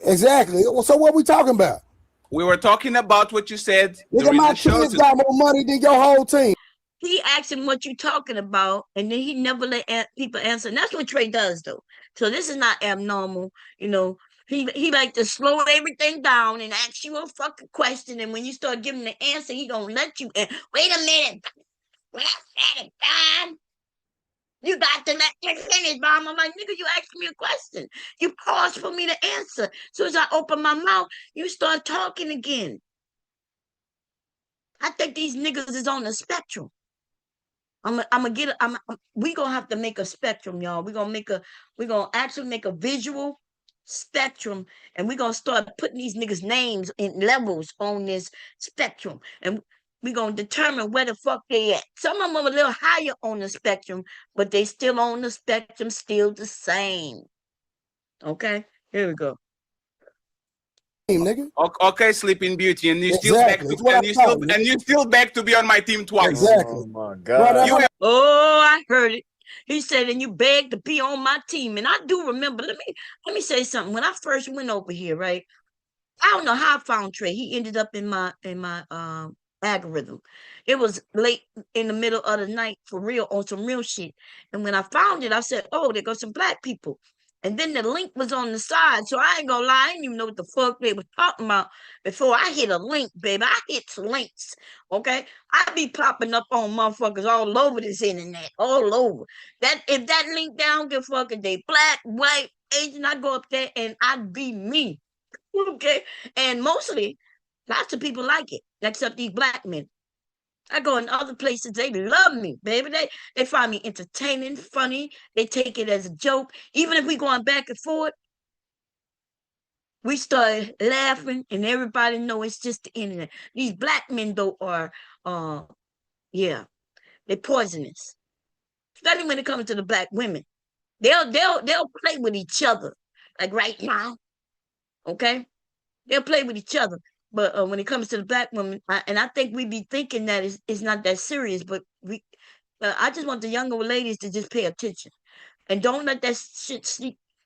Exactly. So what we talking about? We were talking about what you said. Nigga, my kids got more money than your whole team. He asked him what you talking about, and then he never let people answer. And that's what Trey does, though. So this is not abnormal. He like to slow everything down and ask you a fucking question, and when you start giving the answer, he gonna let you. Wait a minute. At a time. You got to let me finish, Mom. I'm like, nigga, you asked me a question. You paused for me to answer. So as I open my mouth, you start talking again. I think these niggas is on the spectrum. We gonna have to make a spectrum, y'all. We're gonna actually make a visual spectrum, and we're gonna start putting these niggas' names in levels on this spectrum. And we're gonna determine where the fuck they at. Some of them are a little higher on the spectrum, but they still on the spectrum, still the same. Okay, here we go. Nigga. Okay, Sleeping Beauty, and you still back to be on my team twice. Exactly. Oh my God. I heard it. He said, and you begged to be on my team. And I do remember. Let me say something. When I first went over here, right? I don't know how I found Trey. He ended up in my algorithm. It was late in the middle of the night for real, on some real shit. And when I found it, I said, oh, there go some black people. And then the link was on the side. So I ain't gonna lie, I didn't even know what the fuck they were talking about before I hit a link, baby. I hit links. Okay. I be popping up on motherfuckers all over this internet. All over. If that link down get fucking they black, white, Asian, I go up there and I'd be me. Okay. And mostly lots of people like it, except these black men. I go in other places, they love me, baby. They find me entertaining, funny. They take it as a joke. Even if we going back and forth, we start laughing, and everybody know it's just the internet. These black men, though, are, they're poisonous. Especially when it comes to the black women. They'll play with each other, like right now. Okay, they'll play with each other. But when it comes to the black woman, I think we be thinking that it's not that serious, but I just want the younger ladies to just pay attention and don't let that shit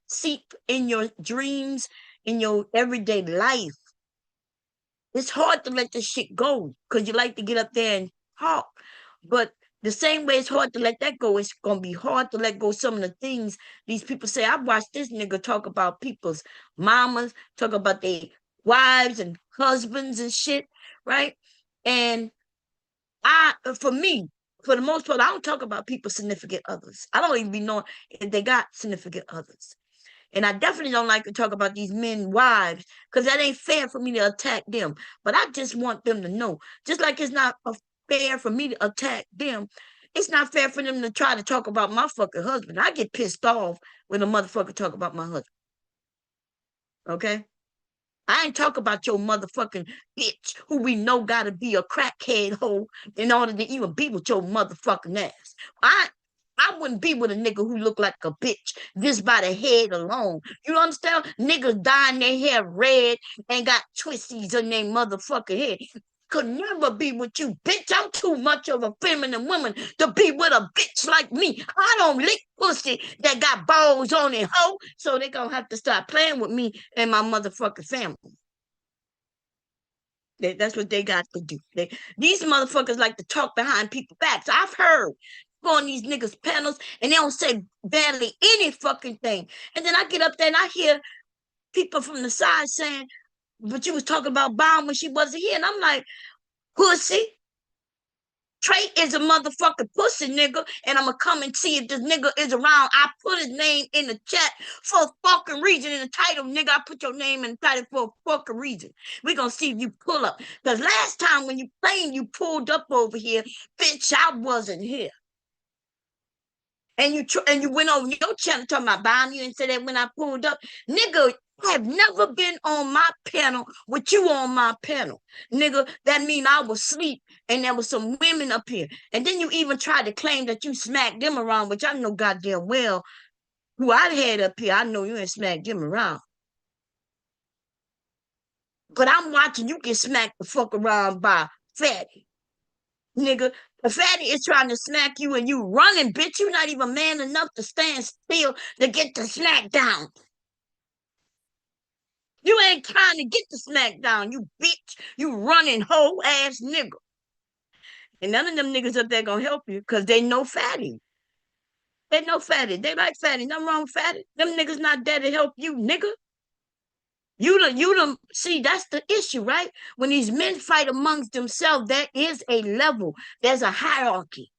seep in your dreams, in your everyday life. It's hard to let this shit go because you like to get up there and talk, but the same way it's hard to let that go, it's gonna be hard to let go some of the things these people say. I watched this nigga talk about people's mamas, talk about their wives and husbands and shit, right? And for me, for the most part, I don't talk about people's significant others. I don't even be knowing if they got significant others. And I definitely don't like to talk about these men wives because that ain't fair for me to attack them. But I just want them to know, just like it's not fair for me to attack them, it's not fair for them to try to talk about my fucking husband. I get pissed off when a motherfucker talk about my husband. Okay? I ain't talk about your motherfucking bitch who we know gotta be a crackhead hoe in order to even be with your motherfucking ass. I wouldn't be with a nigga who look like a bitch just by the head alone. You understand? Niggas dyeing their hair red and got twisties in their motherfucking head. Could never be with you, bitch. I'm too much of a feminine woman to be with a bitch like me. I don't lick pussy that got balls on it, hoe. So they gonna have to start playing with me and my motherfucking family. That's what they got to do. These motherfuckers like to talk behind people's backs. I've heard on these niggas' panels, and they don't say barely any fucking thing. And then I get up there and I hear people from the side saying, "But you was talking about Bomb when she wasn't here," and I'm like, "Pussy." Trey is a motherfucking pussy nigga, and I'm gonna come and see if this nigga is around. I put his name in the chat for a fucking reason in the title, nigga. I put your name in the title for a fucking reason. We gonna see if you pull up. Because last time when you claimed you pulled up over here, bitch, I wasn't here. And you went over your channel talking about buying you and said that when I pulled up, nigga, I have never been on my panel with you on my panel. Nigga, that mean I was asleep and there was some women up here. And then you even tried to claim that you smacked them around, which I know goddamn well who I had up here. I know you ain't smacked them around. But I'm watching you get smacked the fuck around by Fatty. Nigga, the Fatty is trying to smack you and you running, bitch. You're not even man enough to stand still to get the smack down. You ain't trying to get the smack down, you bitch. You running whole ass nigga. And none of them niggas up there gonna help you because they know Fatty. They know Fatty. They like Fatty. Nothing wrong with Fatty. Them niggas not there to help you, nigga. You see, that's the issue, right? When these men fight amongst themselves, there is a level. There's a hierarchy,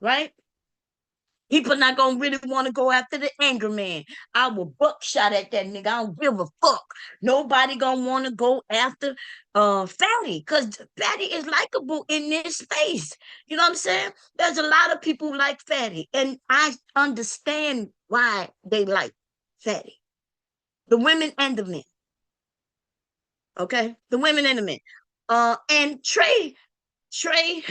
right? People not gonna really want to go after the anger man. I will buckshot at that nigga. I don't give a fuck. Nobody gonna want to go after Fatty because Fatty is likable in this space. You know what I'm saying? There's a lot of people who like Fatty, and I understand why they like Fatty. The women and the men. Okay, the women and the men. And Trey, Trey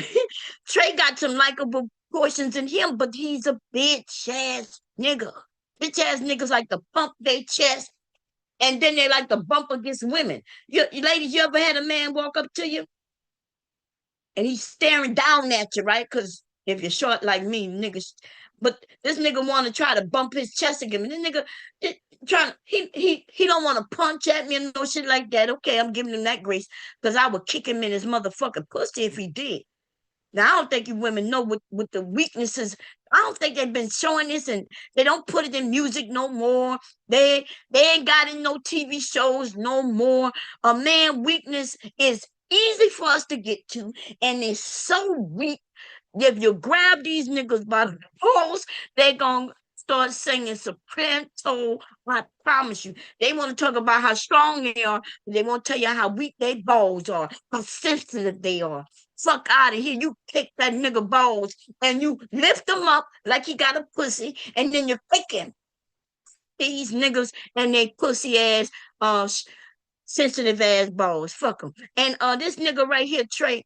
got some likable portions in him, but he's a bitch ass nigga. Bitch ass niggas like to pump their chest and then they like to bump against women. You ladies, you ever had a man walk up to you and he's staring down at you, right? Because if you're short like me, niggas, but this nigga want to try to bump his chest again. And this nigga trying, he don't want to punch at me and no shit like that. Okay, I'm giving him that grace because I would kick him in his motherfucking pussy if he did. Now, I don't think you women know what the weaknesses. I don't think they've been showing this, and they don't put it in music no more. They ain't got in no TV shows no more. A man weakness is easy for us to get to, and it's so weak. If you grab these niggas by the balls, they gonna start singing soprano. I promise you. They want to talk about how strong they are. They won't tell you how weak their balls are, how sensitive they are. Fuck out of here. You kick that nigga balls and you lift him up like he got a pussy, and then you're kicking these niggas and they pussy ass, sensitive ass balls. Fuck them. And this nigga right here, Trey,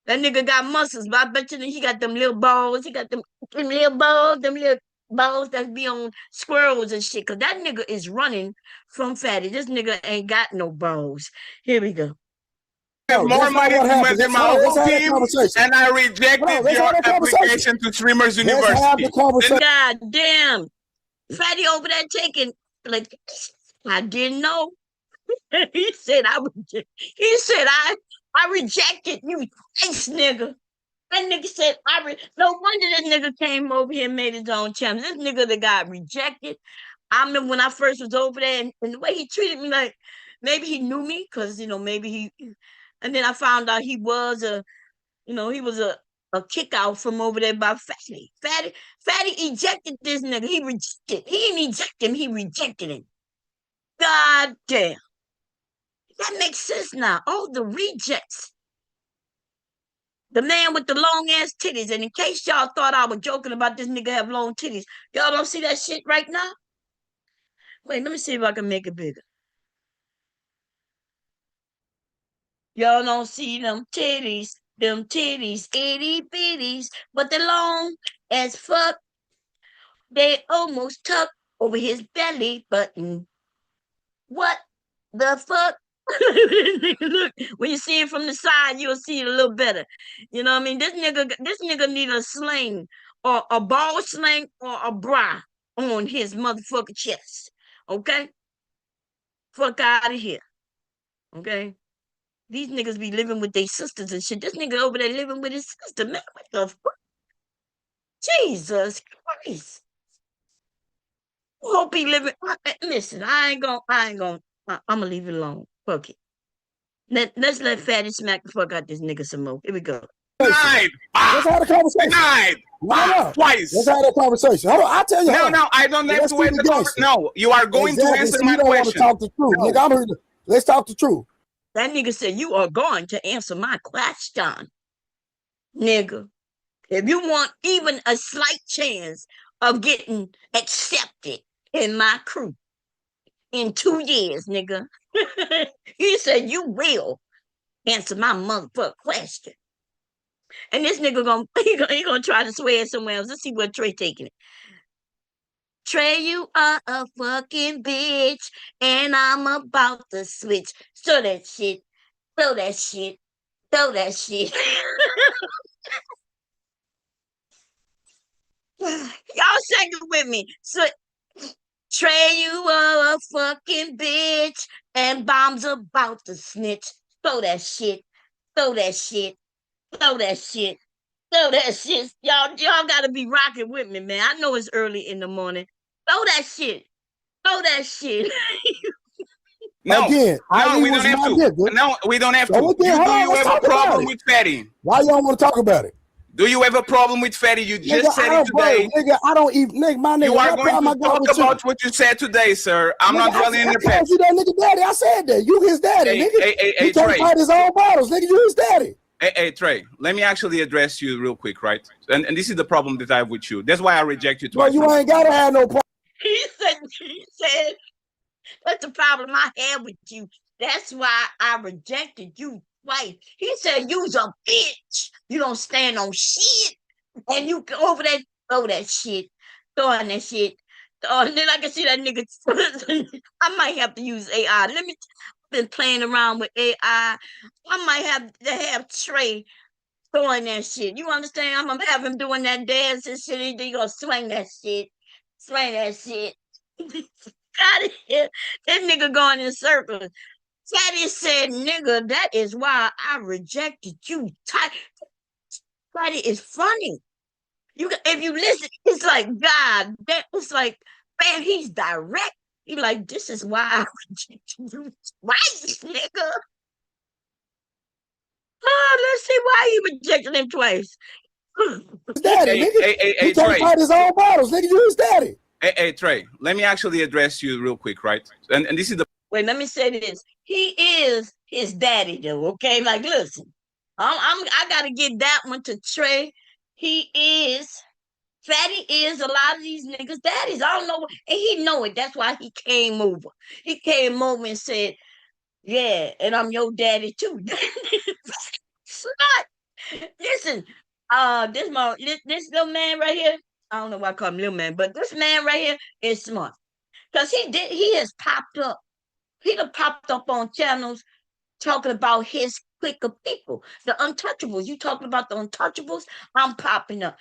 that nigga got muscles, but I bet you he got them little balls. He got them little balls that be on squirrels and shit. Cause that nigga is running from Fatty. This nigga ain't got no balls. Here we go. More money than my whole team, and I rejected your application to Streamers University. God damn. Fatty over there taking, like, I didn't know. He said I rejected you, thanks, nigga. That nigga said no wonder this nigga came over here and made his own channel. This nigga that got rejected. I remember when I first was over there and the way he treated me, like maybe he knew me, because maybe he, and then I found out he was a kick out from over there by Fatty. Fatty ejected this nigga. He rejected. He didn't eject him, he rejected him. God damn. That makes sense now. All the rejects. The man with the long ass titties. And in case y'all thought I was joking about this nigga have long titties, y'all don't see that shit right now? Wait, let me see if I can make it bigger. Y'all don't see them titties, itty bitties, but they're long as fuck. They almost tuck over his belly button. What the fuck? Look, when you see it from the side, you'll see it a little better. You know what I mean? This nigga need a sling, or a ball sling, or a bra on his motherfucking chest. Okay? Fuck out of here. Okay? These niggas be living with their sisters and shit. This nigga over there living with his sister, man. What the fuck? Jesus Christ. Hope he living. Listen, I'm gonna leave it alone. Fuck it. Let's let Fatty smack the fuck out this nigga some more. Here we go. Denied. Let's have a conversation. Denied. Twice. Let's have a conversation. Hold on, I'll tell you. No, I don't have to wait the conversation. No, you are going to answer my question. You don't want to talk the truth. Nigga, I'm here to, let's talk the truth. That nigga said you are going to answer my question. Nigga, if you want even a slight chance of getting accepted in my crew in 2 years, nigga, he said you will answer my motherfucking question. And this nigga he gonna try to swear somewhere else. Let's see where Trey taking it. Trey, you are a fucking bitch, and I'm about to switch. Throw that shit. Throw that shit. Throw that shit. Y'all sing it with me. So, Trey, you are a fucking bitch, and Bomb's about to snitch. Throw that shit. Throw that shit. Throw that shit. Throw that shit. Y'all gotta be rocking with me, man. I know it's early in the morning. Throw that shit. Throw that shit. No, again, we don't have to. No, we don't have to. Do you have a problem with Fatty? Why y'all want to talk about it? Do you have a problem with Fatty? You just said it today. Nigga, I don't even. Nigga, my nigga, you are going to talk about what you said today, sir. I'm not dwelling in the past. You that nigga daddy. I said that. You his daddy, nigga. He talking about his own bottles, nigga. You his daddy. Hey, Trey, let me actually address you real quick, right? And this is the problem that I have with you. That's why I reject you twice. Well, you ain't gotta have no problem. He said, that's the problem I have with you. That's why I rejected you twice. He said, you's a bitch. You don't stand on shit. And you go over there, throw that shit, throwing that shit. And then I can see that nigga. I might have to use AI. Been playing around with AI. I might have to have Trey throwing that shit. You understand? I'm gonna have him doing that dance and shit. He gonna swing that shit. Swing that shit. Out of here. That nigga going in circles. Fatty said, nigga, that is why I rejected you. Fatty is funny. If you listen, it's like God. It's like, man, he's direct. He like, this is why I rejected you twice, nigga. Oh, let's see why he rejected him twice. Daddy, nigga. He talking about his own bottles, nigga. You his daddy. Hey, Trey, let me actually address you real quick, right? And this is the... Wait, let me say this. He is his daddy, though, okay? Like, listen, I got to give that one to Trey. Fatty is a lot of these niggas' daddies. I don't know, and he know it. That's why he came over. He came over and said, yeah, and I'm your daddy, too. Slut. Listen, this little man right here, I don't know why I call him little man, but this man right here is smart. Because he has popped up. He done popped up on channels talking about his clique of people. The Untouchables. You talking about the Untouchables? I'm popping up.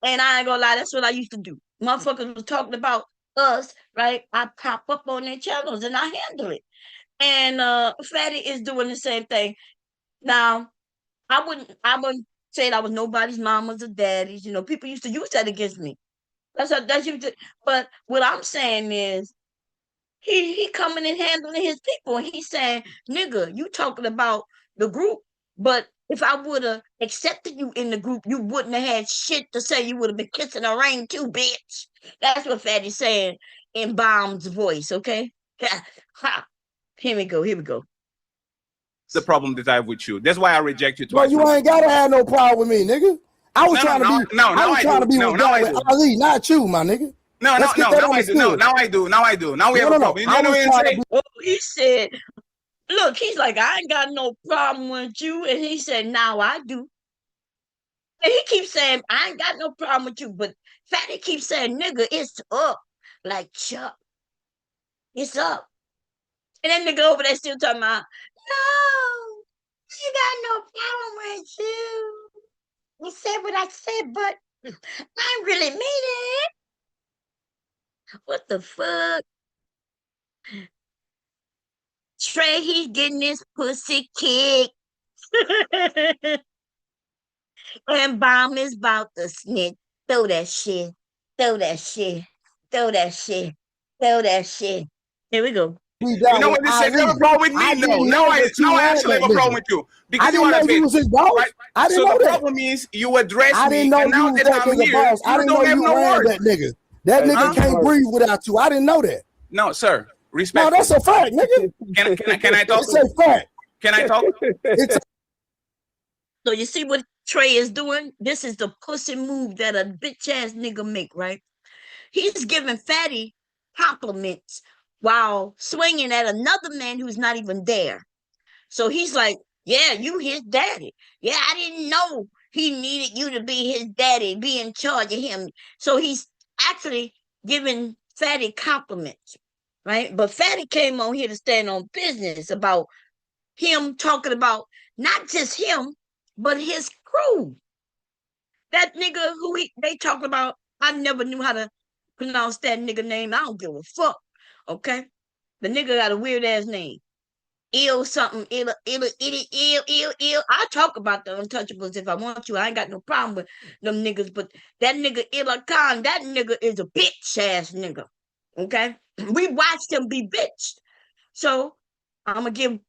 And I ain't gonna lie, that's what I used to do. Motherfuckers was talking about us, right? I pop up on their channels and I handle it. And Fatty is doing the same thing. Now, I wouldn't say that I was nobody's mamas or daddies. You know, people used to use that against me. That's used to, but what I'm saying is he coming and handling his people. And he's saying, nigga, you talking about the group, but if I would have accepted you in the group, you wouldn't have had shit to say. You would have been kissing the ring too, bitch. That's what Fatty's saying in Bomb's voice, okay? Here we go. The problem that I have with you. That's why I reject you Well, twice. you ain't gotta have no problem with me, nigga. I was trying to be with Ali, not you, my nigga. Now I do. Now we have a problem. He said, look, he's like, I ain't got no problem with you. And he said, now I do. And he keeps saying, I ain't got no problem with you. But Fatty keeps saying, nigga, it's up. Like Chuck. It's up. And then nigga over there still talking about, no, you got no problem with you. You said what I said, but I really mean it. What the fuck? Trey Trey, he's getting his pussy kicked. And Bomb is about to snitch. Throw that shit. Throw that shit. Throw that shit. Throw that shit. Here we go. You know what they say? You have a problem with me? No. Now I actually have a problem with you. Because you want to you was his boss. Right? I didn't know the that. problem is you address me, know and now that I'm here, I didn't know you ran that nigga. That nigga can't breathe without you. I didn't know that. No, sir. Respect. No, that's a fact, nigga. Can I talk? It's a fact. Can I talk? So you see what Trey is doing? This is the pussy move that a bitch ass nigga make, right? He's giving Fatty compliments while swinging at another man who's not even there. So he's like, yeah, you his daddy. Yeah, I didn't know he needed you to be his daddy, be in charge of him. So he's actually giving Fatty compliments, right? But Fatty came on here to stand on business about him talking about not just him, but his crew. That nigga who they talking about, I never knew how to pronounce that nigga name. I don't give a fuck. Okay? The nigga got a weird ass name. Ill something, ill. I talk about the untouchables if I want to. I ain't got no problem with them niggas, but that nigga Illa Khan, that nigga is a bitch ass nigga. Okay? We watched him be bitched. So I'm gonna give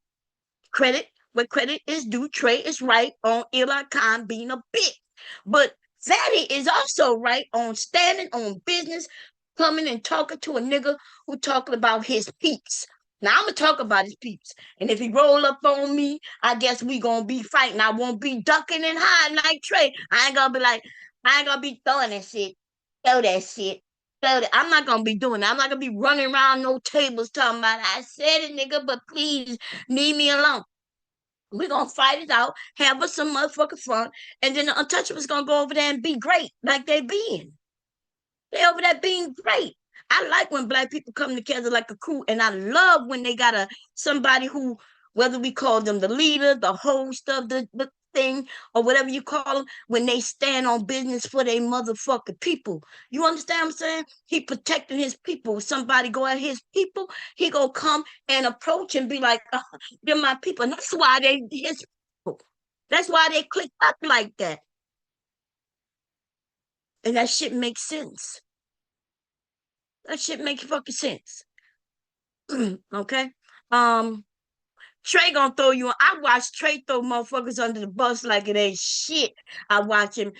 credit where credit is due. Trey is right on Illa Khan being a bitch. But Fatty is also right on standing on business, coming and talking to a nigga who talking about his peeps. Now I'm gonna talk about his peeps. And if he roll up on me, I guess we gonna be fighting. I won't be ducking and hiding like Trey. I ain't gonna be like, I ain't gonna be throwing that shit. Throw that shit. Throw that. I'm not gonna be doing that. I'm not gonna be running around no tables talking about I said it, nigga, but please leave me alone. We're gonna fight it out, have us some motherfucking fun, and then the Untouchables gonna go over there and be great, like they being. They over there being great. I like when black people come together like a crew, and I love when they got somebody who, whether we call them the leader, the host of the thing, or whatever you call them, when they stand on business for their motherfucking people. You understand what I'm saying? He protecting his people. If somebody go at his people, he gonna come and approach and be like, they're my people. And that's why they his people. That's why they click up like that. And that shit makes sense. That shit makes fucking sense. Okay? Trey gonna throw you on. I watch Trey throw motherfuckers under the bus like it ain't shit. I watch him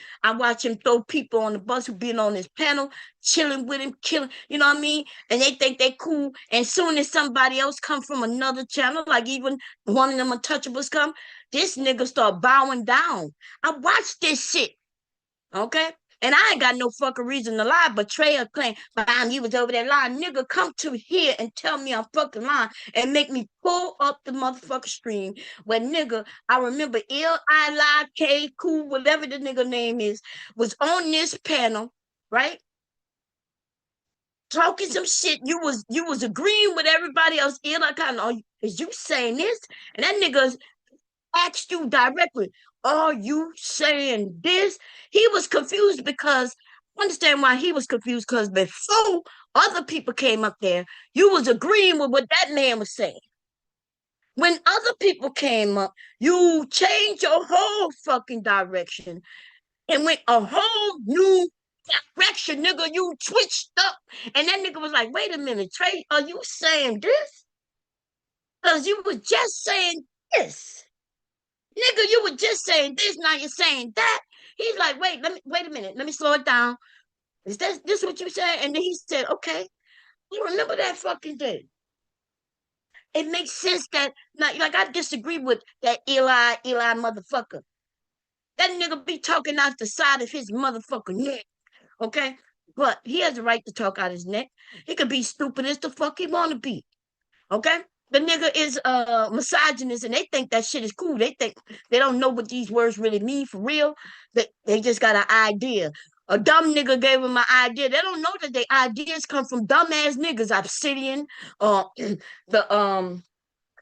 throw people on the bus who been on his panel, chilling with him, killing, you know what I mean? And they think they cool. And soon as somebody else come from another channel, like even one of them Untouchables come, this nigga start bowing down. I watch this shit. Okay? And I ain't got no fucking reason to lie, but Trey claim, you was over there lying. Nigga, come to here and tell me I'm fucking lying and make me pull up the motherfucking stream where nigga, I remember L-I-K, cool, whatever the nigga name is, was on this panel, right? Talking some shit. You was agreeing with everybody else. Is you saying this? And that nigga's asked you directly, are you saying this? He was confused because, understand why he was confused, because before other people came up there, you was agreeing with what that man was saying. When other people came up, you changed your whole fucking direction and went a whole new direction, nigga. You switched up. And that nigga was like, wait a minute, Trey, are you saying this? Because you was just saying this. Nigga, you were just saying this, now you're saying that. He's like, wait a minute, let me slow it down. Is this what you said? And then he said, okay, you remember that fucking thing. It makes sense that, like I disagree with that Eli motherfucker. That nigga be talking out the side of his motherfucking neck, okay? But he has the right to talk out his neck. He could be stupid as the fuck he want to be, okay? The nigga is misogynist and they think that shit is cool. They think they don't know what these words really mean for real. They just got an idea. A dumb nigga gave them an idea. They don't know that their ideas come from dumbass niggas. Obsidian, the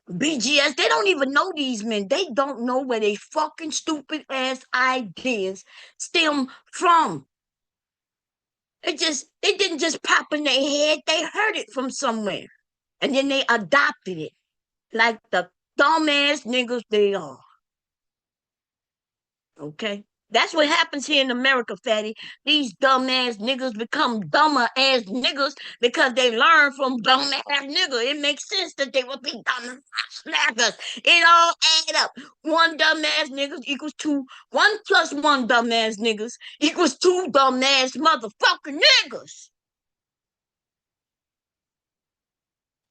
BGS. They don't even know these men. They don't know where they fucking stupid ass ideas stem from. It didn't just pop in their head. They heard it from somewhere. And then they adopted it. like the dumbass niggas they are. Okay? That's what happens here in America, fatty. These dumbass niggas become dumber ass niggas because they learn from dumbass niggas. It makes sense that they would be dumb slackers. It all add up. One dumbass niggas equals two. 1 plus 1 dumbass niggas equals 2 dumbass motherfucking niggas.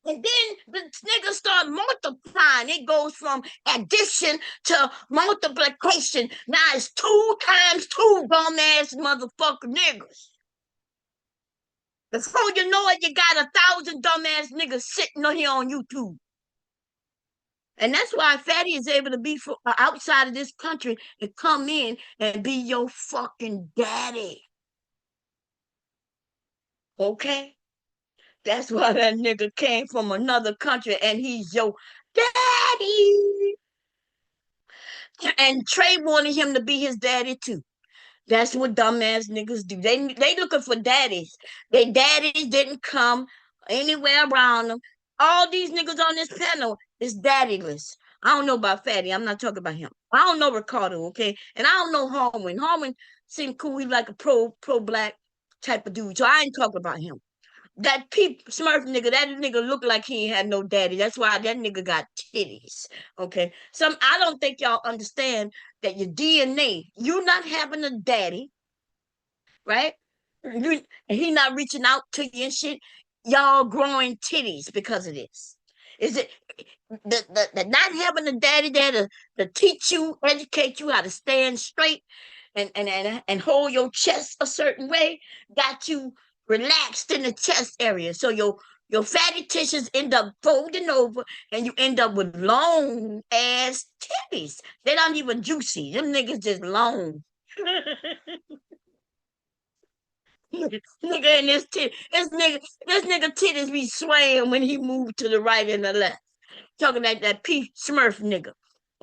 And then the niggas start multiplying. It goes from addition to multiplication. Now it's 2 times 2 dumbass motherfucking niggas. Before you know it, you got 1,000 dumbass niggas sitting on here on YouTube. And that's why Fatty is able to be outside of this country and come in and be your fucking daddy. Okay? That's why that nigga came from another country and he's your daddy. And Trey wanted him to be his daddy too. That's what dumbass niggas do. They looking for daddies. Their daddies didn't come anywhere around them. All these niggas on this panel is daddyless. I don't know about Fatty. I'm not talking about him. I don't know Ricardo, okay? And I don't know Harwin. Harwin seemed cool. He like a pro-black type of dude. So I ain't talking about him. That Smurf nigga, that nigga looked like he ain't had no daddy. That's why that nigga got titties. Okay. I don't think y'all understand that your DNA, you not having a daddy, right? He not reaching out to you and shit. Y'all growing titties because of this. Is it the not having a daddy there to teach you, educate you how to stand straight and hold your chest a certain way, got you relaxed in the chest area. So your fatty tissues end up folding over and you end up with long ass titties. They're not even juicy. Them niggas just long. Nigga in this nigga titties be swaying when he moved to the right and the left. Talking like that P Smurf nigga.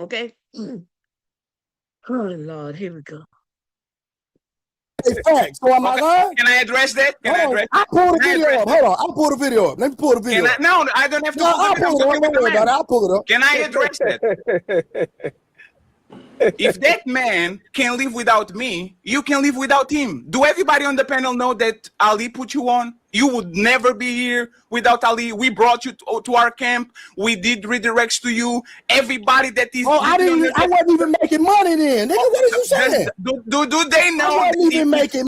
Okay? Oh Lord, here we go. Hey, facts. So am I lying? Can I address that? I pulled the video up. Hold on. I'll pull the video up. Let me pull the video up. No, I don't have to. I'll pull it up. Don't worry about it. I'll pull it up. Can I address that? If that man can live without me, you can live without him. Do everybody on the panel know that Ali put you on? You would never be here without Ali. We brought you to our camp. We did redirects to you. Everybody that is. Oh, I wasn't even making money then. Nigga, what are you saying? Do they know? I wasn't even making.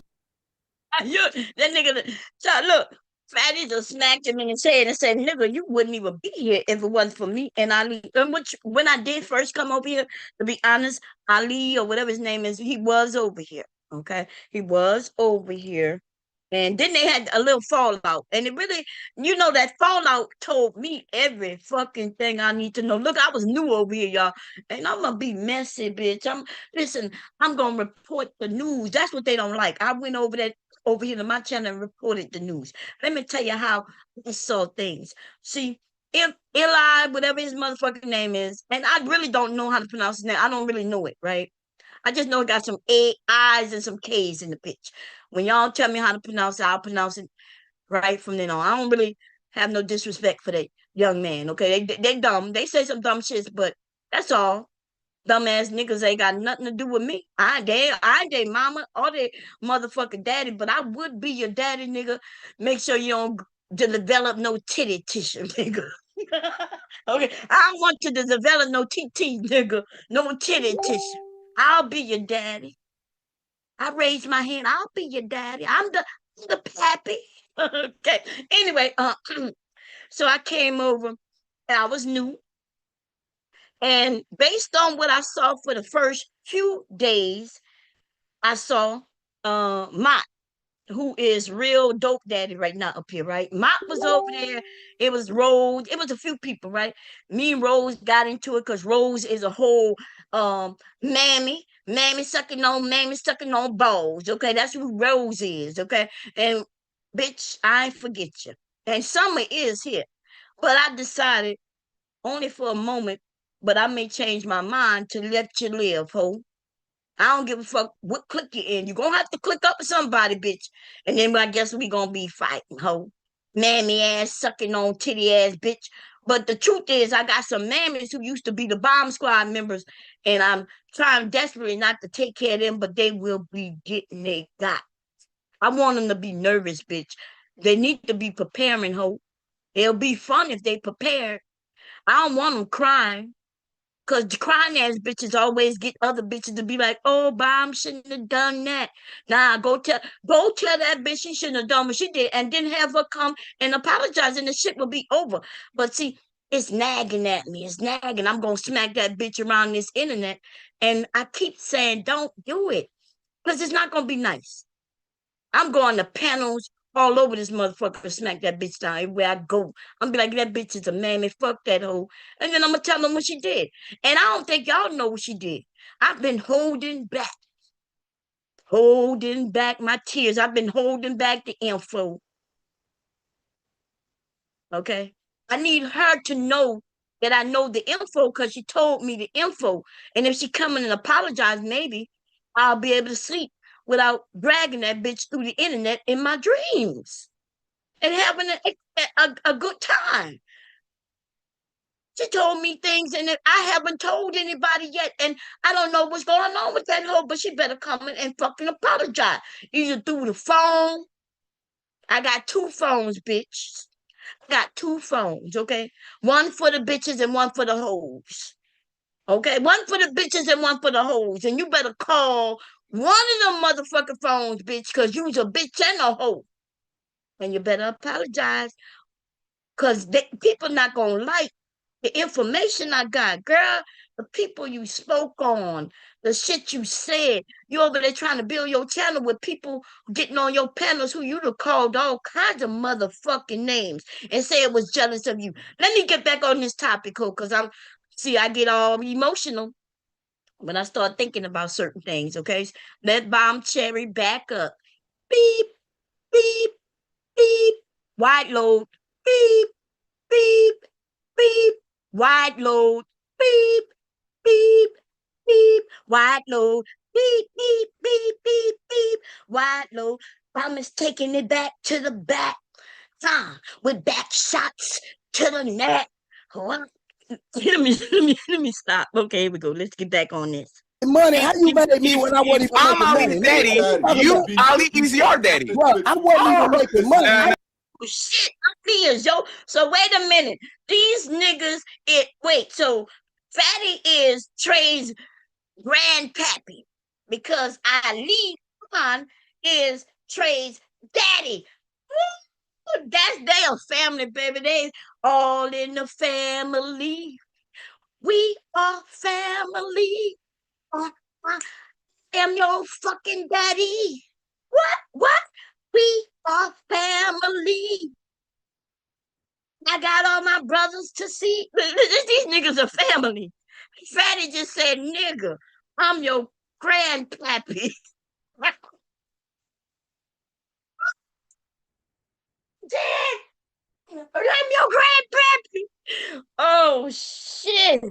That nigga. So look. Fatty just smacked him in his head and said, nigga, you wouldn't even be here if it wasn't for me and Ali. And when I did first come over here, to be honest, Ali or whatever his name is, he was over here. Okay. He was over here. And then they had a little fallout. And it really, that fallout told me every fucking thing I need to know. Look, I was new over here, y'all. And I'm going to be messy, bitch. I'm going to report the news. That's what they don't like. I went over here to my channel and reported the news. Let me tell you how I saw things. See, if Eli, whatever his motherfucking name is, and I really don't know how to pronounce his name. I don't really know it, right? I just know it got some I's and some K's in the pitch. When y'all tell me how to pronounce it, I'll pronounce it right from then on. I don't really have no disrespect for that young man, okay? They dumb. They say some dumb shit, but that's all. Dumbass niggas ain't got nothing to do with me. I ain't their mama or their motherfucking daddy, but I would be your daddy, nigga. Make sure you don't develop no titty tissue, nigga. Okay, I don't want you to develop no TT, nigga. No titty tissue. I'll be your daddy. I raise my hand. I'll be your daddy. I'm the pappy. Okay. Anyway, so I came over and I was new. And based on what I saw for the first few days, I saw Mott, who is real dope daddy right now up here, right? Mott was over there. It was Rose. It was a few people, right? Me and Rose got into it because Rose is a whole mammy sucking on balls. Okay, that's who Rose is. Okay, and bitch, I forget you. And Summer is here, but I decided only for a moment. But I may change my mind to let you live, ho. I don't give a fuck what clique you're in. You're going to have to click up with somebody, bitch. And then I guess we going to be fighting, ho. Mammy ass, sucking on titty ass, bitch. But the truth is, I got some mammies who used to be the bomb squad members, and I'm trying desperately not to take care of them, but they will be getting they got. I want them to be nervous, bitch. They need to be preparing, hope. It'll be fun if they prepared. I don't want them crying. Cause the crying ass bitches always get other bitches to be like, "Oh, Bomb shouldn't have done that." Nah, go tell that bitch she shouldn't have done what she did, and then have her come and apologize, and the shit will be over. But see, it's nagging at me. It's nagging. I'm gonna smack that bitch around this internet, and I keep saying, "Don't do it," cause it's not gonna be nice. I'm going to panels all over this motherfucker, smack that bitch down everywhere I go. I'm be like, that bitch is a mammy, fuck that hoe. And then I'm gonna tell them what she did. And I don't think y'all know what she did. I've been holding back my tears. I've been holding back the info. Okay. I need her to know that I know the info because she told me the info. And if she come in and apologize, maybe I'll be able to sleep without dragging that bitch through the internet in my dreams and having a good time. She told me things and I haven't told anybody yet. And I don't know what's going on with that hoe, but she better come in and fucking apologize. Either through the phone. I got 2 phones, bitch. I got 2 phones, okay? One for the bitches and one for the hoes. Okay? One for the bitches and one for the hoes. And you better call one of them motherfucking phones, bitch, because you's a bitch and a hoe. And you better apologize. Because people not going to like the information I got. Girl, the people you spoke on, the shit you said. You over there trying to build your channel with people getting on your panels who you'd have called all kinds of motherfucking names and say it was jealous of you. Let me get back on this topic, because I get all emotional when I start thinking about certain things, okay? Let Bomb Cherry back up. Beep, beep, beep. Wide load. Beep, beep, beep. Wide load. Beep, beep, beep. Wide load. Beep, beep, beep, beep, beep. Wide load. Bomb is taking it back to the back. With back shots to the neck. What? Let me stop. Okay, here we go. Let's get back on this. Money, how you made me when I wasn't even I'm Ali's daddy. Ali is your daddy. Bro, I wasn't even making money. Oh, shit, I'm Leah's, yo. So wait a minute. These niggas, so Fatty is Trey's grandpappy because Ali Khan is Trey's daddy. Woo! That's their family, baby. They all in the family. We are family. I am your fucking daddy. What? We are family. I got all my brothers to see. These niggas are family. Fatty just said, nigga, I'm your grandpappy. Dad, I'm your grandpappy. Oh, shit.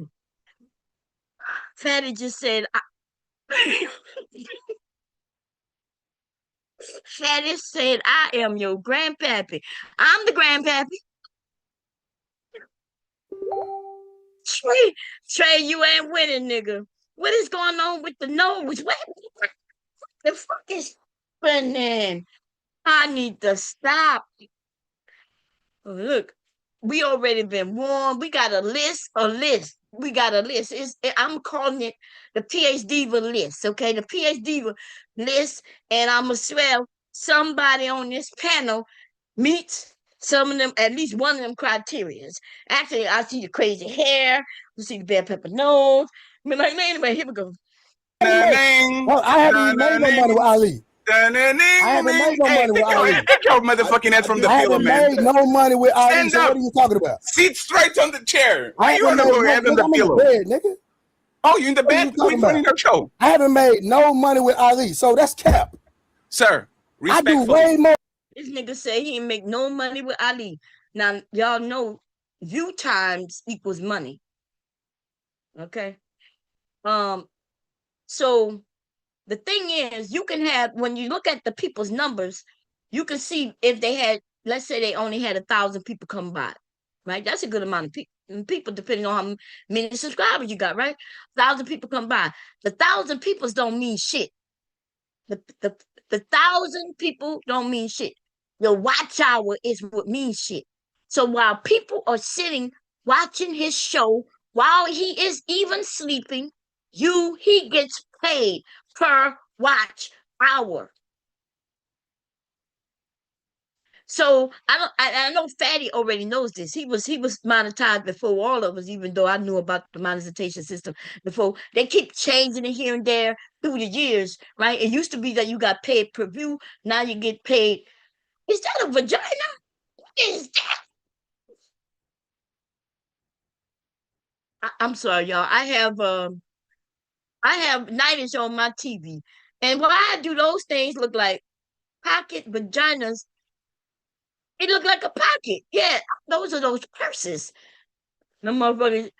Fatty just said, Fatty said, I am your grandpappy. I'm the grandpappy. Trey, you ain't winning, nigga. What is going on with the nose? What the fuck is happening? I need to stop. Look, we already been warned. We got a list. We got a list. I'm calling it the PhD Diva list, okay? The PhD Diva list, and I'm going to swear somebody on this panel meets some of them, at least one of them criterias. Actually, I see the crazy hair. I see the bell pepper nose. I mean, like, anyway, here we go. I haven't made no money with Ali. I haven't made no money with Ali. Take your motherfucking ass from the pillow, man. I haven't made no money with Ali. So what are you talking about? Sit straight on the chair. Why you want to go ahead on the pillow? Nigga. Oh, you in the bed? We're running your show. I haven't made no money with Ali, so that's cap. Sir, I do way more. This nigga say he ain't make no money with Ali. Now, y'all know view times equals money. Okay? So the thing is, you can have, when you look at the people's numbers, you can see if they had, let's say they only had 1,000 people come by. right? That's a good amount of people, depending on how many subscribers you got, right? 1,000 people come by. The 1,000 people don't mean shit. The 1,000 people don't mean shit. Your watch hour is what means shit. So while people are sitting watching his show while he is even sleeping, he gets paid per watch hour. So I know Fatty already knows this. He was monetized before all of us, even though I knew about the monetization system before. They keep changing it here and there through the years, right? It used to be that you got paid per view. Now you get paid. Is that a vagina? What is that? I'm sorry, y'all. I have 90s on my TV. And why do those things look like pocket vaginas? It look like a pocket. Yeah, those are those purses. The motherfuckers.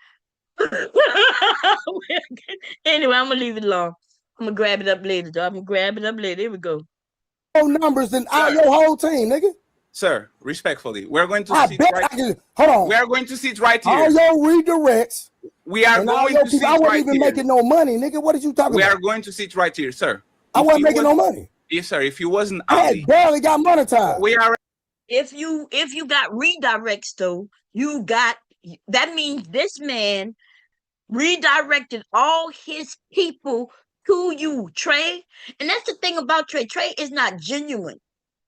Anyway, I'm gonna leave it alone. I'm gonna grab it up later, though. I'm gonna grab it up later. Here we go. More numbers than all your whole team, nigga. Sir, respectfully, we're going to sit right. Hold on. We are going to sit right here. All your redirects. We are going to sit right here. I wasn't even making no money, nigga. What are you talking about? We are going to sit right here, sir. I wasn't making no money. Yes, sir. If you wasn't, I barely got monetized. We are. If you got redirects, though, you got that means this man redirected all his people to you, Trey. And that's the thing about Trey. Trey is not genuine,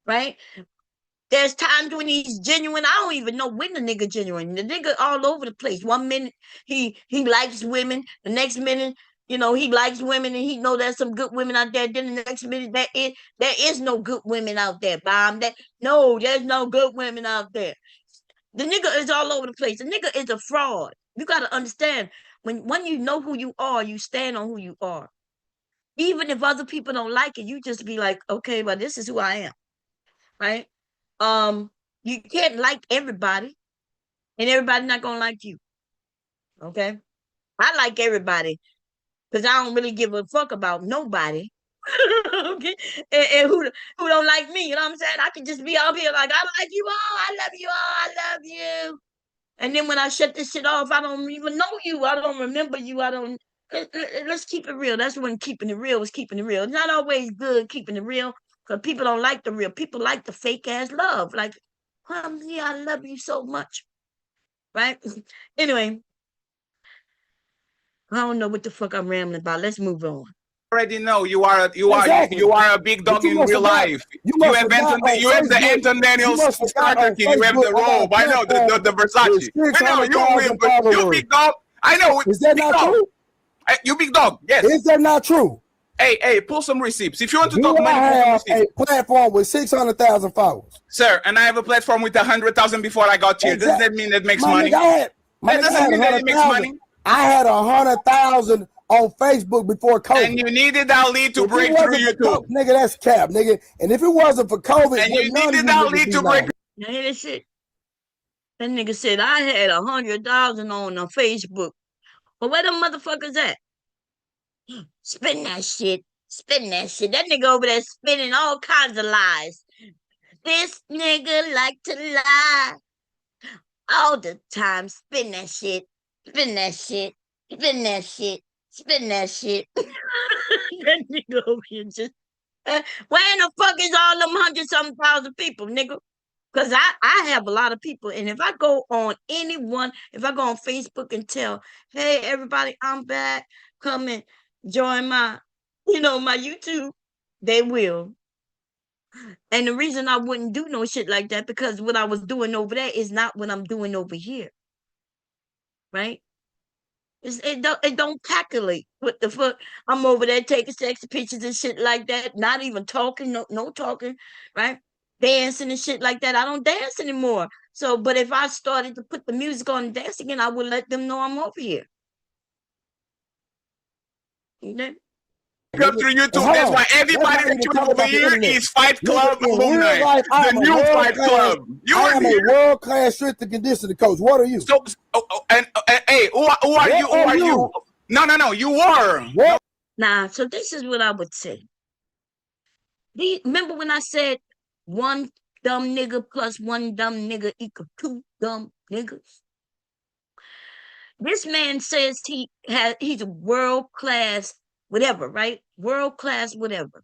right? There's times when he's genuine. I don't even know when the nigga genuine. The nigga all over the place. 1 minute he likes women. The next minute, he likes women and he know there's some good women out there. Then the next minute there is no good women out there, Bomb. There's no good women out there. The nigga is all over the place. The nigga is a fraud. You gotta understand. When you know who you are, you stand on who you are. Even if other people don't like it, you just be like, okay, well, this is who I am. Right? You can't like everybody, and everybody's not gonna like you. Okay, I like everybody because I don't really give a fuck about nobody. Okay, and who don't like me? You know what I'm saying? I can just be up here like I like you all, I love you all, I love you. And then when I shut this shit off, I don't even know you. I don't remember you. I don't. Let's keep it real. That's when keeping it real was keeping it real. It's not always good keeping it real because people don't like the real. People like the fake ass love. Like, yeah, I love you so much. Right? Anyway, I don't know what the fuck I'm rambling about. Let's move on. Already know you are a big dog in real life. You have the Anton Daniels starter kit. You have the robe. I know the Versace. I know you big dog. I know. Is that not true? You big dog. Yes. Is that not true? Hey, pull some receipts. If you want to talk money, I have a platform with 600,000 followers. Sir, and I have a platform with 100,000 before I got here. Does that mean that makes money? That doesn't mean that it makes money. I had 100,000 on Facebook before COVID. And you needed Ali to break through YouTube. Nigga, that's cap, nigga. And if it wasn't for COVID, and you needed Ali to break. Now hear this shit. That nigga said I had 100,000 on Facebook. Well, where them motherfuckers at? Spin that shit. Spin that shit. That nigga over there spinning all kinds of lies. This nigga like to lie all the time. Spin that shit. Spin that shit. Spin that shit. Spin that shit. That nigga over here just. Where in the fuck is all them 100-something thousand people, nigga? Because I have a lot of people. And if I go on if I go on Facebook and tell, hey, everybody, I'm back. Come and join my YouTube, they will. And the reason I wouldn't do no shit like that, because what I was doing over there is not what I'm doing over here. Right? It don't calculate what the fuck. I'm over there taking sexy pictures and shit like that, not even talking, no talking, right? Dancing and shit like that. I don't dance anymore. So, but if I started to put the music on and dance again, I would let them know I'm over here. Okay? Come through YouTube. That's why everybody that you over here is Fight Club alumni. The new Fight Club. You are a world-class strength and conditioning coach. What are you? So, hey, who are you? Who are you? No, you are. What? Nah, so this is what I would say. Remember when I said one dumb nigga plus one dumb nigga equal two dumb niggas. This man says he's a world class whatever, right? World class whatever.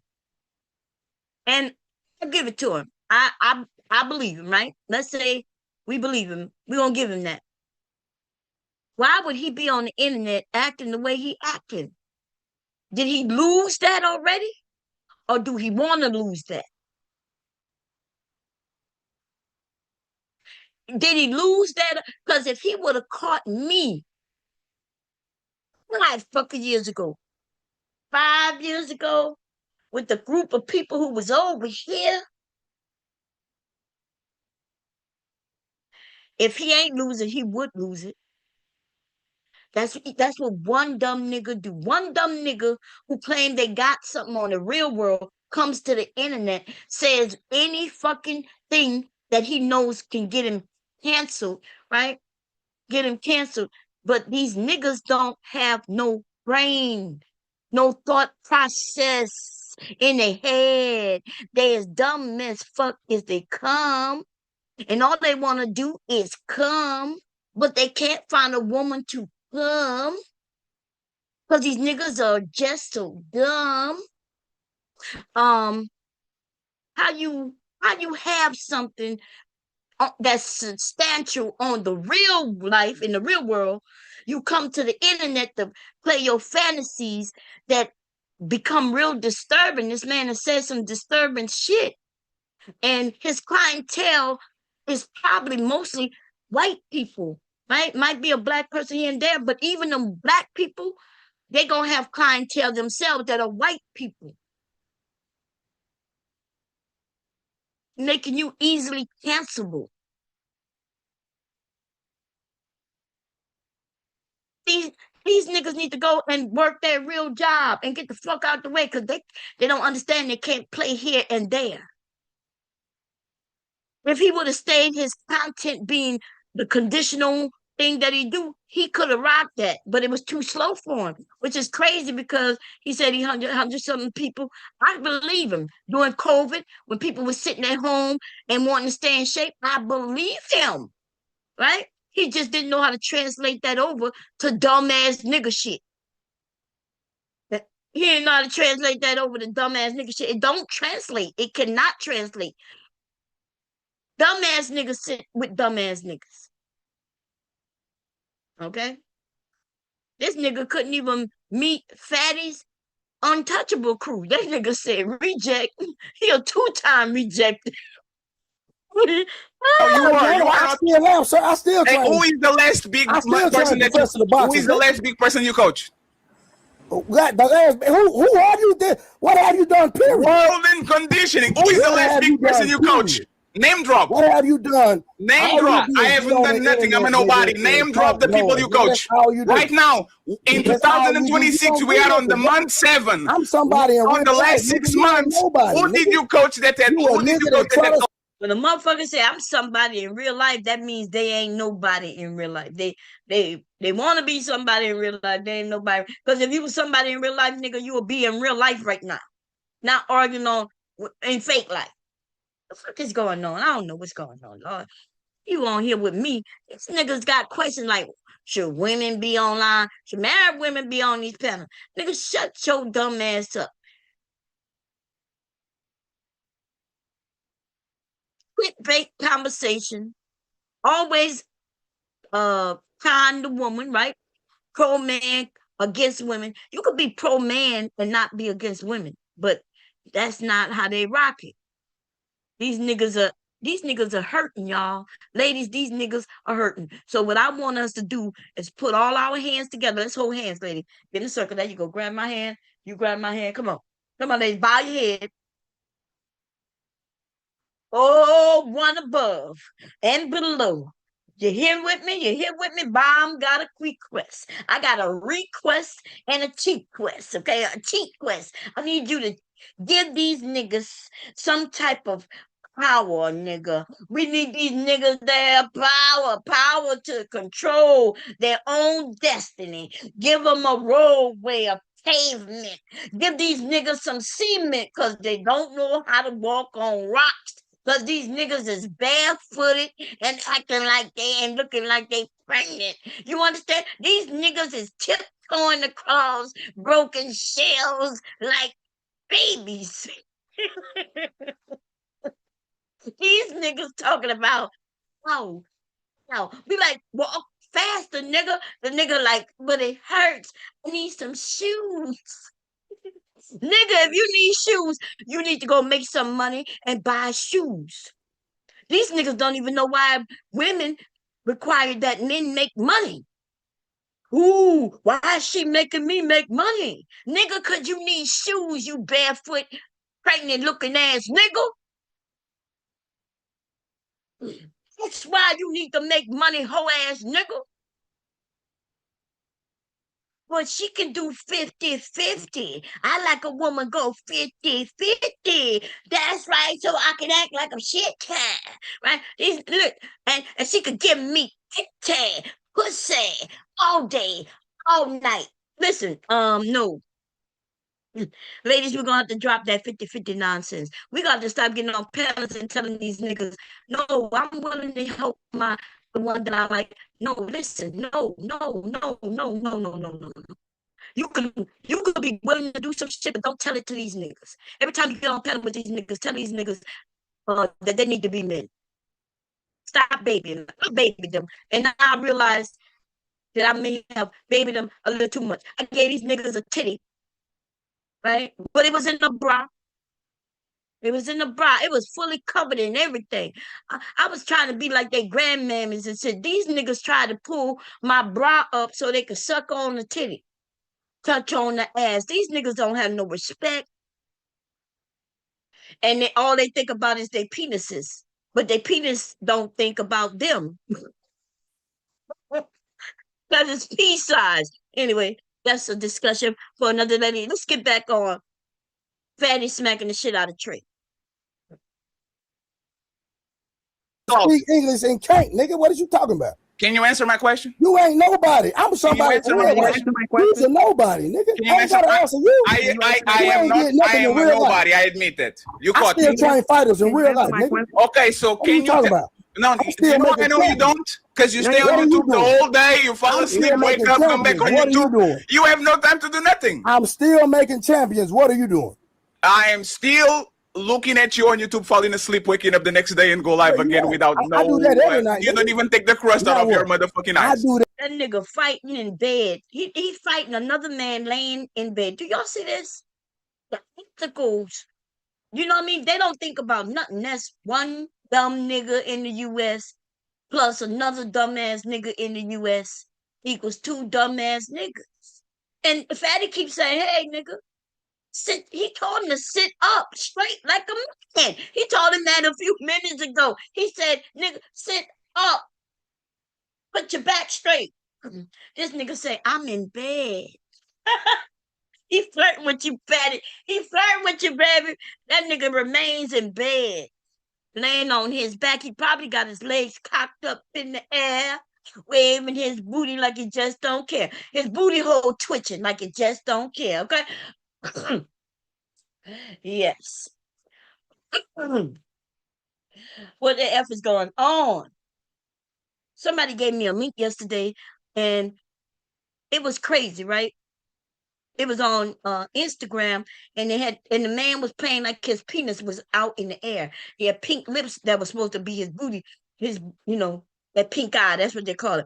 And I give it to him. I believe him, right? Let's say we believe him. We're gonna give him that. Why would he be on the internet acting the way he acting? Did he lose that already? Or do he want to lose that? Did he lose that? Because if he would have caught me 5 fucking years ago, 5 years ago, with the group of people who was over here, if he ain't losing, he would lose it. That's what one dumb nigga do. One dumb nigga who claimed they got something on the real world comes to the internet, says any fucking thing that he knows can get him canceled, right? Get him canceled. But these niggas don't have no brain, no thought process in their head. They as dumb as fuck as they come. And all they want to do is come, but they can't find a woman to come because these niggas are just so dumb. Um, how you have something that's substantial on the real life in the real world, you come to the internet to play your fantasies that become real disturbing. This man has said some disturbing shit, and his clientele is probably mostly white people, right? Might be a black person here and there, but even them black people, they gonna have clientele themselves that are white people, making you easily cancelable. These niggas need to go and work their real job and get the fuck out the way because they don't understand they can't play here and there. If he would have stayed his content being the conditional thing that he do, he could have rocked that, but it was too slow for him, which is crazy because he said he 100 something people. I believe him. During COVID, when people were sitting at home and wanting to stay in shape, I believe him, right? He just didn't know how to translate that over to dumbass nigga shit. He didn't know how to translate that over to dumbass nigga shit. It don't translate. It cannot translate. Dumbass niggas sit with dumbass niggas. Okay? This nigga couldn't even meet Fatty's untouchable crew. That nigga said reject. He a 2-time rejected. Oh, you are. I still am, sir. I still try. Who is the last big person that who is the last big person you coach? Who are you? What have you done? Period. World and conditioning. Who is the last big person you coach? Name drop. What have you done? Name drop. I haven't done nothing. I'm a nobody. Name drop the people you coach. Right now, in 2026, we are on the month 7. I'm somebody on the last 6 months. Who did you coach that? Who did you coach that? When a motherfucker say I'm somebody in real life, that means they ain't nobody in real life. They want to be somebody in real life. They ain't nobody. Because if you were somebody in real life, nigga, you would be in real life right now, not arguing on in fake life. What the fuck is going on? I don't know what's going on, Lord. You on here with me? These niggas got questions like, should women be online? Should married women be on these panels? Nigga, shut your dumb ass up. Clickbait conversation. Always con the woman, right? Pro man against women. You could be pro man and not be against women, but that's not how they rock it. These niggas are hurting, y'all. Ladies, these niggas are hurting. So what I want us to do is put all our hands together. Let's hold hands, lady. Get in a circle. There you go. Grab my hand. You grab my hand. Come on. Come on, ladies. Bow your head. Oh, one above and below. You here with me? You here with me? Bomb got a request. I got a request and a cheat quest. Okay, a cheat quest. I need you to give these niggas some type of power, nigga. We need these niggas their power to control their own destiny. Give them a roadway, a pavement. Give these niggas some cement because they don't know how to walk on rocks. Because these niggas is barefooted and acting like they and looking like they pregnant. You understand? These niggas is tiptoeing across broken shells like babies. These niggas talking about, oh, no. Be like, walk faster, nigga. The nigga like, but it hurts. I need some shoes. Nigga, if you need shoes, you need to go make some money and buy shoes. These niggas don't even know why women require that men make money. Ooh, why is she making me make money? Nigga, cause you need shoes, you barefoot, pregnant looking ass nigga. That's why you need to make money, hoe ass nigga. But she can do 50-50. I like a woman go 50-50. That's right. So I can act like a shit cat. Right? Look, and she could give me pussy all day, all night. Listen, no. Ladies, we're gonna have to drop that 50-50 nonsense. We got to stop getting on panels and telling these niggas, no, I'm willing to help the one that I like. No, listen, no, no, no, no, no, no, no, no. You could be willing to do some shit, but don't tell it to these niggas. Every time you get on panel with these niggas, tell these niggas that they need to be men. Stop babying them. I babied them. And now I realized that I may have babied them a little too much. I gave these niggas a titty, right? But it was in the bra. It was in the bra. It was fully covered in everything. I was trying to be like they grandmammies and said, these niggas tried to pull my bra up so they could suck on the titty, touch on the ass. These niggas don't have no respect. And all they think about is their penises. But their penis don't think about them. Because it's pea size. Anyway, that's a discussion for another lady. Let's get back on Fatty smacking the shit out of Trey. Speak English and can't, nigga. What are you talking about? Can you answer my question? You ain't nobody. I'm somebody. You's a nobody, nigga. I ain't gotta answer you. I am a nobody. I admit that. You caught me. I still train fighters in real life, nigga. Okay, so can you talk about? No, I know you don't, because you stay on YouTube the whole day. You fall asleep, wake up, come back on YouTube. You have no time to do nothing. I'm still making champions. What are you doing? I am still looking at you on YouTube, falling asleep, waking up the next day, and go live again without no. I do that every night. You don't even take the crust out of your motherfucking eyes. I do that. That nigga fighting in bed. He fighting another man laying in bed. Do y'all see this? The obstacles. You know what I mean? They don't think about nothing. That's one dumb nigga in the U.S. plus another dumbass nigga in the U.S. equals two dumbass niggas. And Fatty keeps saying, hey, nigga, sit. He told him to sit up straight like a man. He told him that a few minutes ago. He said, nigga, sit up. Put your back straight. This nigga say, I'm in bed. He flirting with you, Fatty. He flirting with you, baby. That nigga remains in bed, laying on his back. He probably got his legs cocked up in the air, waving his booty like he just don't care. His booty hole twitching like it just don't care, okay? Yes. What the F is going on? Somebody gave me a link yesterday, and it was crazy, right? It was on Instagram, and the man was playing like his penis was out in the air. He had pink lips that was supposed to be his booty, that pink eye. That's what they call it.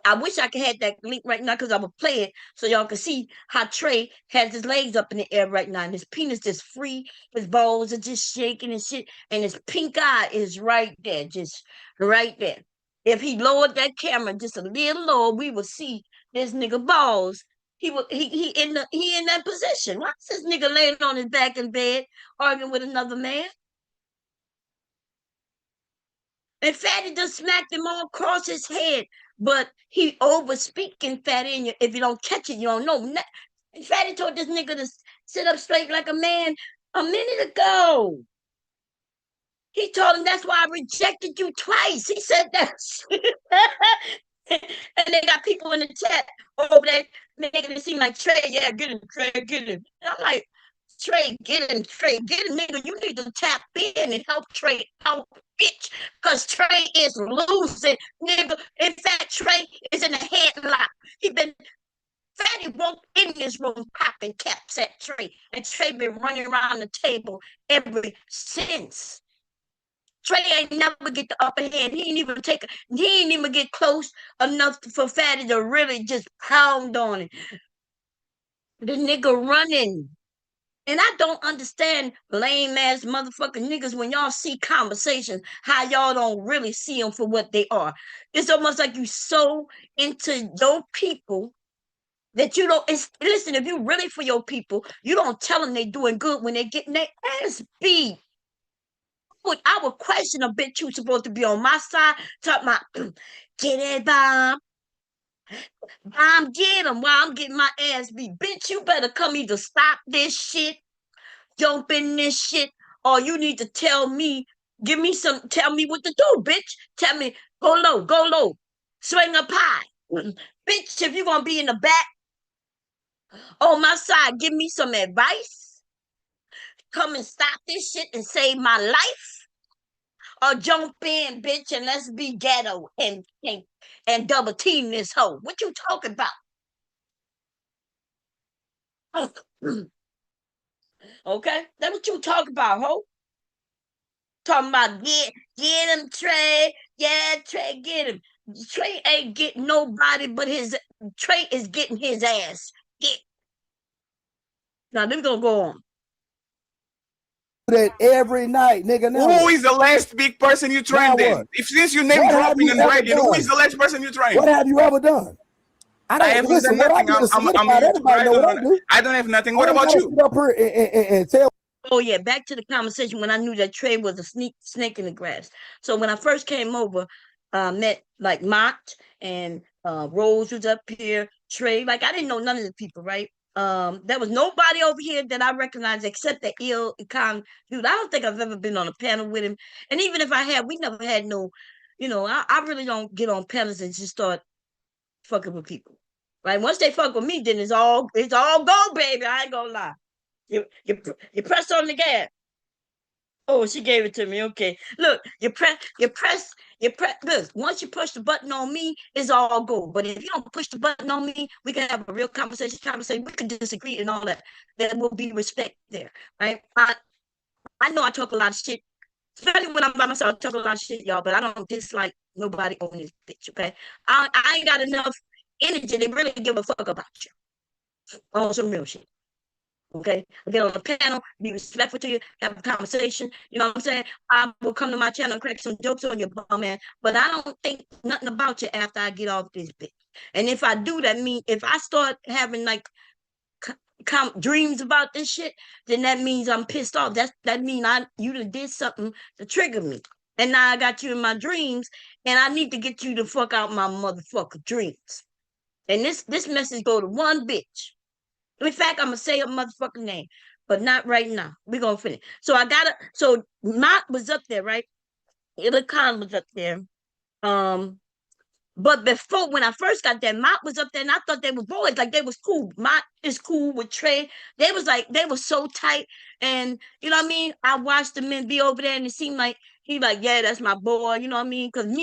I wish I could have that link right now because I would play it so y'all can see how Trey has his legs up in the air right now, and his penis is free. His balls are just shaking and shit, and his pink eye is right there, just right there. If he lowered that camera just a little lower, we would see this nigga balls. He in that position. Why is this nigga laying on his back in bed arguing with another man? And Fatty just smacked him all across his head. But he over speaking, Fatty, and if you don't catch it, you don't know. And Fatty told this nigga to sit up straight like a man a minute ago. He told him that's why I rejected you twice. He said that. And they got people in the chat over there making it seem like Trey, yeah, get him, Trey, get him. And I'm like, Trey, get him, Trey, get him, nigga. You need to tap in and help Trey out, bitch. Because Trey is losing, nigga. In fact, Trey is in a headlock. He been Fatty walked in this room popping caps at Trey, and Trey been running around the table ever since. Trey ain't never get the upper hand. He ain't even get close enough for Fatty to really just pound on it. The nigga running. And I don't understand lame ass motherfucking niggas when y'all see conversations, how y'all don't really see them for what they are. It's almost like you so into your people that you don't listen. If you really for your people, you don't tell them they doing good when they getting their ass beat. I would question a bitch you supposed to be on my side, talking about get it, bomb. Bomb, get him while I'm getting my ass beat. Bitch, you better come either stop this shit, jump in this shit, or you need to tell me, tell me what to do, bitch. Tell me, go low, swing up high. Bitch, if you gonna be in the back on my side, give me some advice. Come and stop this shit and save my life. Or jump in, bitch, and let's be ghetto and double team this hoe. What you talking about? Okay, that's what you talk about, ho. Talking about get him, Trey. Yeah, Trey, get him. Trey ain't getting nobody but Trey is getting his ass. Now, them gonna go on. That every night, nigga. Who is the last big person you trained then? If since you name dropping and bragging, who is the last person you trained? What have you ever done? I haven't done nothing. I don't have nothing. What about you? Up here and tell. Oh yeah, back to the conversation when I knew that Trey was a snake in the grass. So when I first came over, met like Mott and Rose was up here, Trey. Like I didn't know none of the people, right? There was nobody over here that I recognized except the ill econ dude. I don't think I've ever been on a panel with him. And even if I had, we never had no, I really don't get on panels and just start fucking with people. Right? Once they fuck with me, then it's all go, baby. I ain't gonna lie. You press on the gas. Oh, she gave it to me. Okay. Look, you press. Look, once you push the button on me, it's all go. But if you don't push the button on me, we can have a real conversation. We can disagree and all that. There will be respect there, right? I know I talk a lot of shit, especially when I'm by myself. I talk a lot of shit, y'all. But I don't dislike nobody on this bitch. Okay, I ain't got enough energy to really give a fuck about you on some real shit. Okay, I get on the panel, be respectful to you, have a conversation. You know what I'm saying? I will come to my channel and crack some jokes on your bum, man. But I don't think nothing about you after I get off this bitch. And if I do, that mean if I start having like dreams about this shit, then that means I'm pissed off. That means you done did something to trigger me. And now I got you in my dreams, and I need to get you the fuck out my motherfucker dreams. And this message go to one bitch. In fact, I'm gonna say a motherfucking name, but not right now. We're gonna finish. So Mott was up there, right? Illican was up there. But before, when I first got there, Mott was up there, and I thought they were boys, like they was cool. Mott is cool with Trey. They were so tight, and you know what I mean. I watched the men be over there, and it seemed like he like, yeah, that's my boy. You know what I mean? Because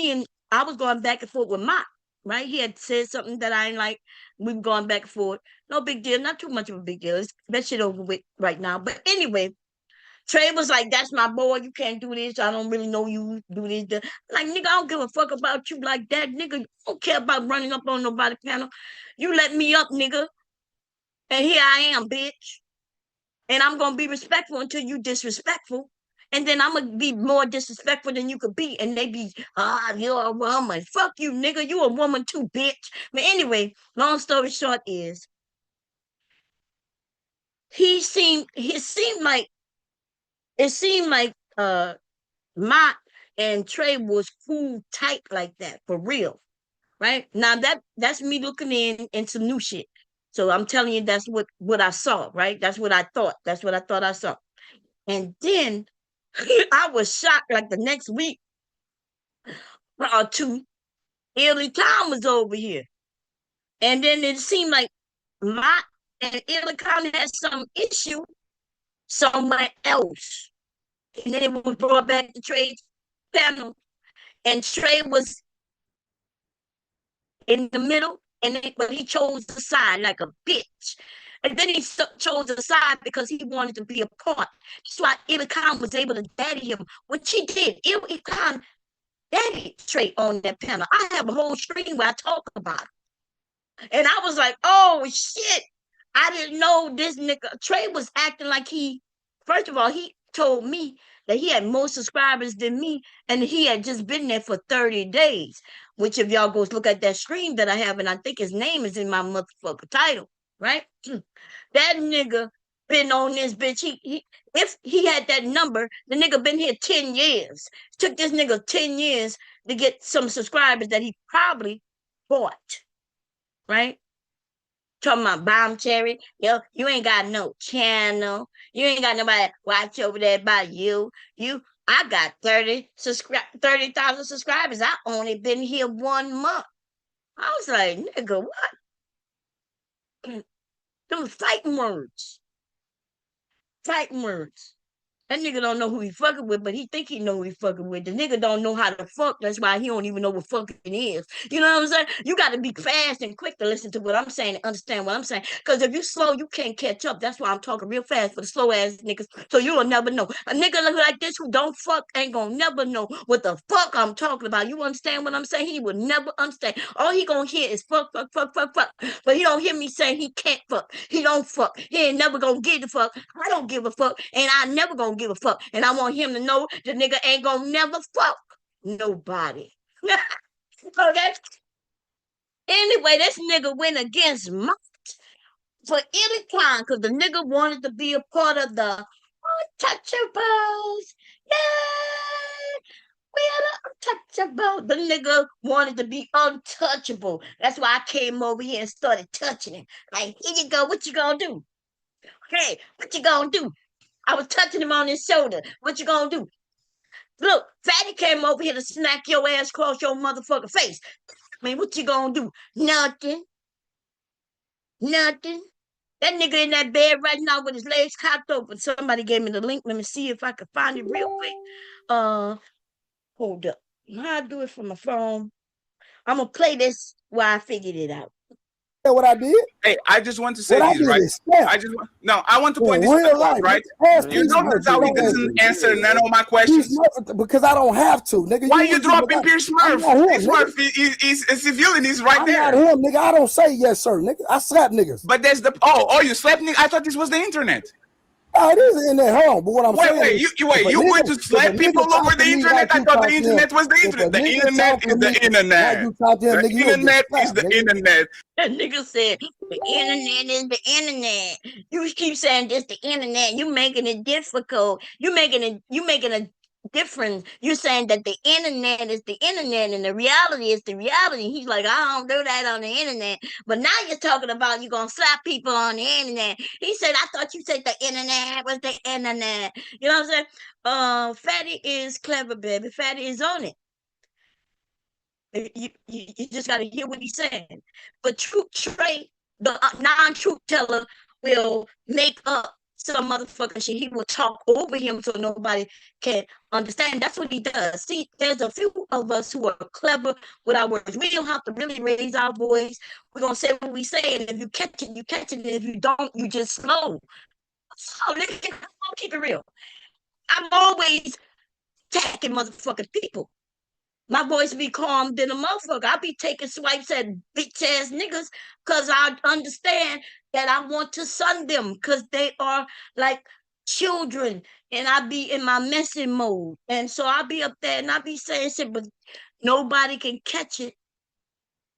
I was going back and forth with Mott, right? He had said something that I ain't like. We were going back and forth. No big deal, not too much of a big deal. That shit over with right now. But anyway, Trey was like, that's my boy. You can't do this. I don't really know you. Do this. Like, nigga, I don't give a fuck about you like that. Nigga, you don't care about running up on nobody panel. You let me up, nigga. And here I am, bitch. And I'm going to be respectful until you disrespectful. And then I'm going to be more disrespectful than you could be. And they be, you're a woman. Fuck you, nigga. You a woman too, bitch. But anyway, long story short is, it seemed like Mott and Trey was cool tight like that for real, right? Now that's me looking in some new shit. So I'm telling you, that's what I saw, right? That's what I thought. That's what I thought I saw. And then I was shocked. Like the next week or two, Illy Khan was over here, and then it seemed like Mott and Illy Khan had some issue. somewhere else. And then it was brought back to Trey's panel. And Trey was in the middle, but he chose the side like a bitch. And then he chose the side because he wanted to be a part. That's why Illican was able to daddy him, which he did. Illican daddy Trey on that panel. I have a whole stream where I talk about it. And I was like, oh shit. I didn't know this nigga. Trey was acting like first of all, he told me that he had more subscribers than me, and he had just been there for 30 days. Which, if y'all go look at that stream that I have, and I think his name is in my motherfucker title, right? That nigga been on this bitch. If he had that number, the nigga been here 10 years. It took this nigga 10 years to get some subscribers that he probably bought, right? Talking about Bomb Cherry. Yo, you ain't got no channel. You ain't got nobody watch over there about you. I got 30,000 subscribers. I only been here 1 month. I was like, nigga, what? Those fighting words. Fighting words. That nigga don't know who he fucking with, but he think he know who he fucking with. The nigga don't know how to fuck. That's why he don't even know what fucking is. You know what I'm saying? You got to be fast and quick to listen to what I'm saying and understand what I'm saying. Because if you slow, you can't catch up. That's why I'm talking real fast for the slow ass niggas. So you will never know. A nigga like this who don't fuck ain't gonna never know what the fuck I'm talking about. You understand what I'm saying? He would never understand. All he gonna hear is fuck, fuck, fuck, fuck, fuck. But he don't hear me saying he can't fuck. He don't fuck. He ain't never gonna give a fuck. I don't give a fuck. And I never gonna give a fuck. And I want him to know the nigga ain't gonna never fuck nobody. Okay? Anyway, this nigga went against Mott for any time because the nigga wanted to be a part of the untouchables. Yeah, we are the untouchable. The nigga wanted to be untouchable. That's why I came over here and started touching him. Like, here you go. What you gonna do? Hey, what you gonna do? I was touching him on his shoulder. What you gonna do? Look, Fatty came over here to smack your ass across your motherfucking face. I mean, what you gonna do? Nothing. Nothing. That nigga in that bed right now with his legs cocked open. Somebody gave me the link. Let me see if I can find it real quick. Hold up. How I do it from my phone? I'm gonna play this while I figured it out. What I did? Hey, I just want to say this, right? I want to point this out, right? You notice how he doesn't answer none of my questions? Because I don't have to, nigga. Why you dropping Pierce Smurf? Pierce Smurf is a civilian. He's right there. I'm not him, nigga. I don't say yes, sir, nigga. I slap niggas. But that's the you slap niggas? I thought this was the internet. Oh, it is in there, but what I'm saying you going to slap people over the internet? I thought the internet was the internet. The internet is the internet. The internet is the internet. That nigga said the internet is the internet. You keep saying this the internet. You making it difficult. You making a difference. You're saying that the internet is the internet and the reality is the reality. He's like, I don't do that on the internet. But now you're talking about you're gonna slap people on the internet. He said, I thought you said the internet was the internet. You know what I'm saying? Fatty is clever, baby. Fatty is on it. You just got to hear what he's saying. But Trey, the non-truth teller, will make up some motherfucking shit. He will talk over him so nobody can understand. That's what he does. See, there's a few of us who are clever with our words. We don't have to really raise our voice. We're going to say what we say. And if you catch it, you catch it. And if you don't, you just slow. So, nigga, I'll keep it real. I'm always attacking motherfucking people. My voice be calm than a motherfucker. I be taking swipes at bitch ass niggas because I understand that I want to son them because they are like children and I be in my messing mode. And so I be up there and I be saying shit, but nobody can catch it.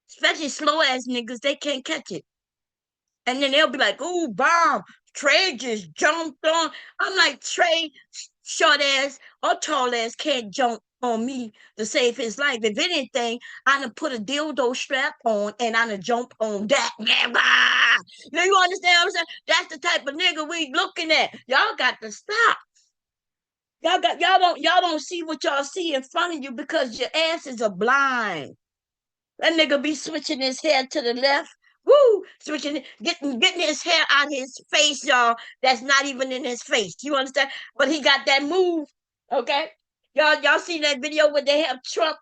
Especially slow ass niggas, they can't catch it. And then they'll be like, ooh, bomb, Trey just jumped on. I'm like, Trey, short ass or tall ass can't jump on me to save his life. If anything, I done put a dildo strap on and I done jump on that. Now you understand what I'm saying? That's the type of nigga we looking at. Y'all got to stop. Y'all don't see what y'all see in front of you because your asses are blind. That nigga be switching his head to the left Woo! Switching, getting his hair out of his face, y'all. That's not even in his face. You understand? But he got that move. Okay, y'all see that video where they have Trump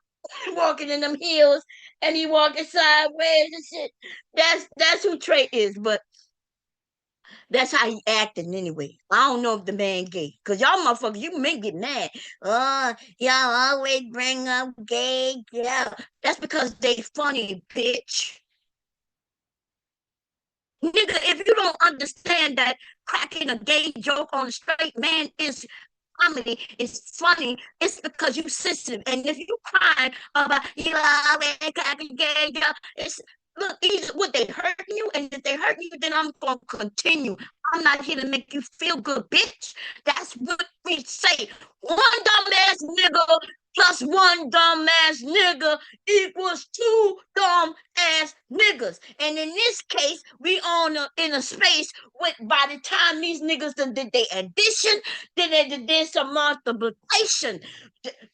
walking in them heels and he walking sideways and shit. That's who Trey is. But that's how he acting anyway. I don't know if the man gay. Cause y'all motherfuckers, you men get mad. Oh, y'all always bring up gay. Yeah. That's because they funny, bitch. Nigga, if you don't understand that cracking a gay joke on a straight man is comedy, it's funny, it's because you sensitive. And if you cry about you always cracking a gay joke, it's look, either would they hurt you, and if they hurt you, then I'm gonna continue. I'm not here to make you feel good, bitch. That's what we say. One dumbass nigga plus one dumbass nigga equals two dumb ass niggas. And in this case, we on in a space with by the time these niggas did their addition, then they did some multiplication.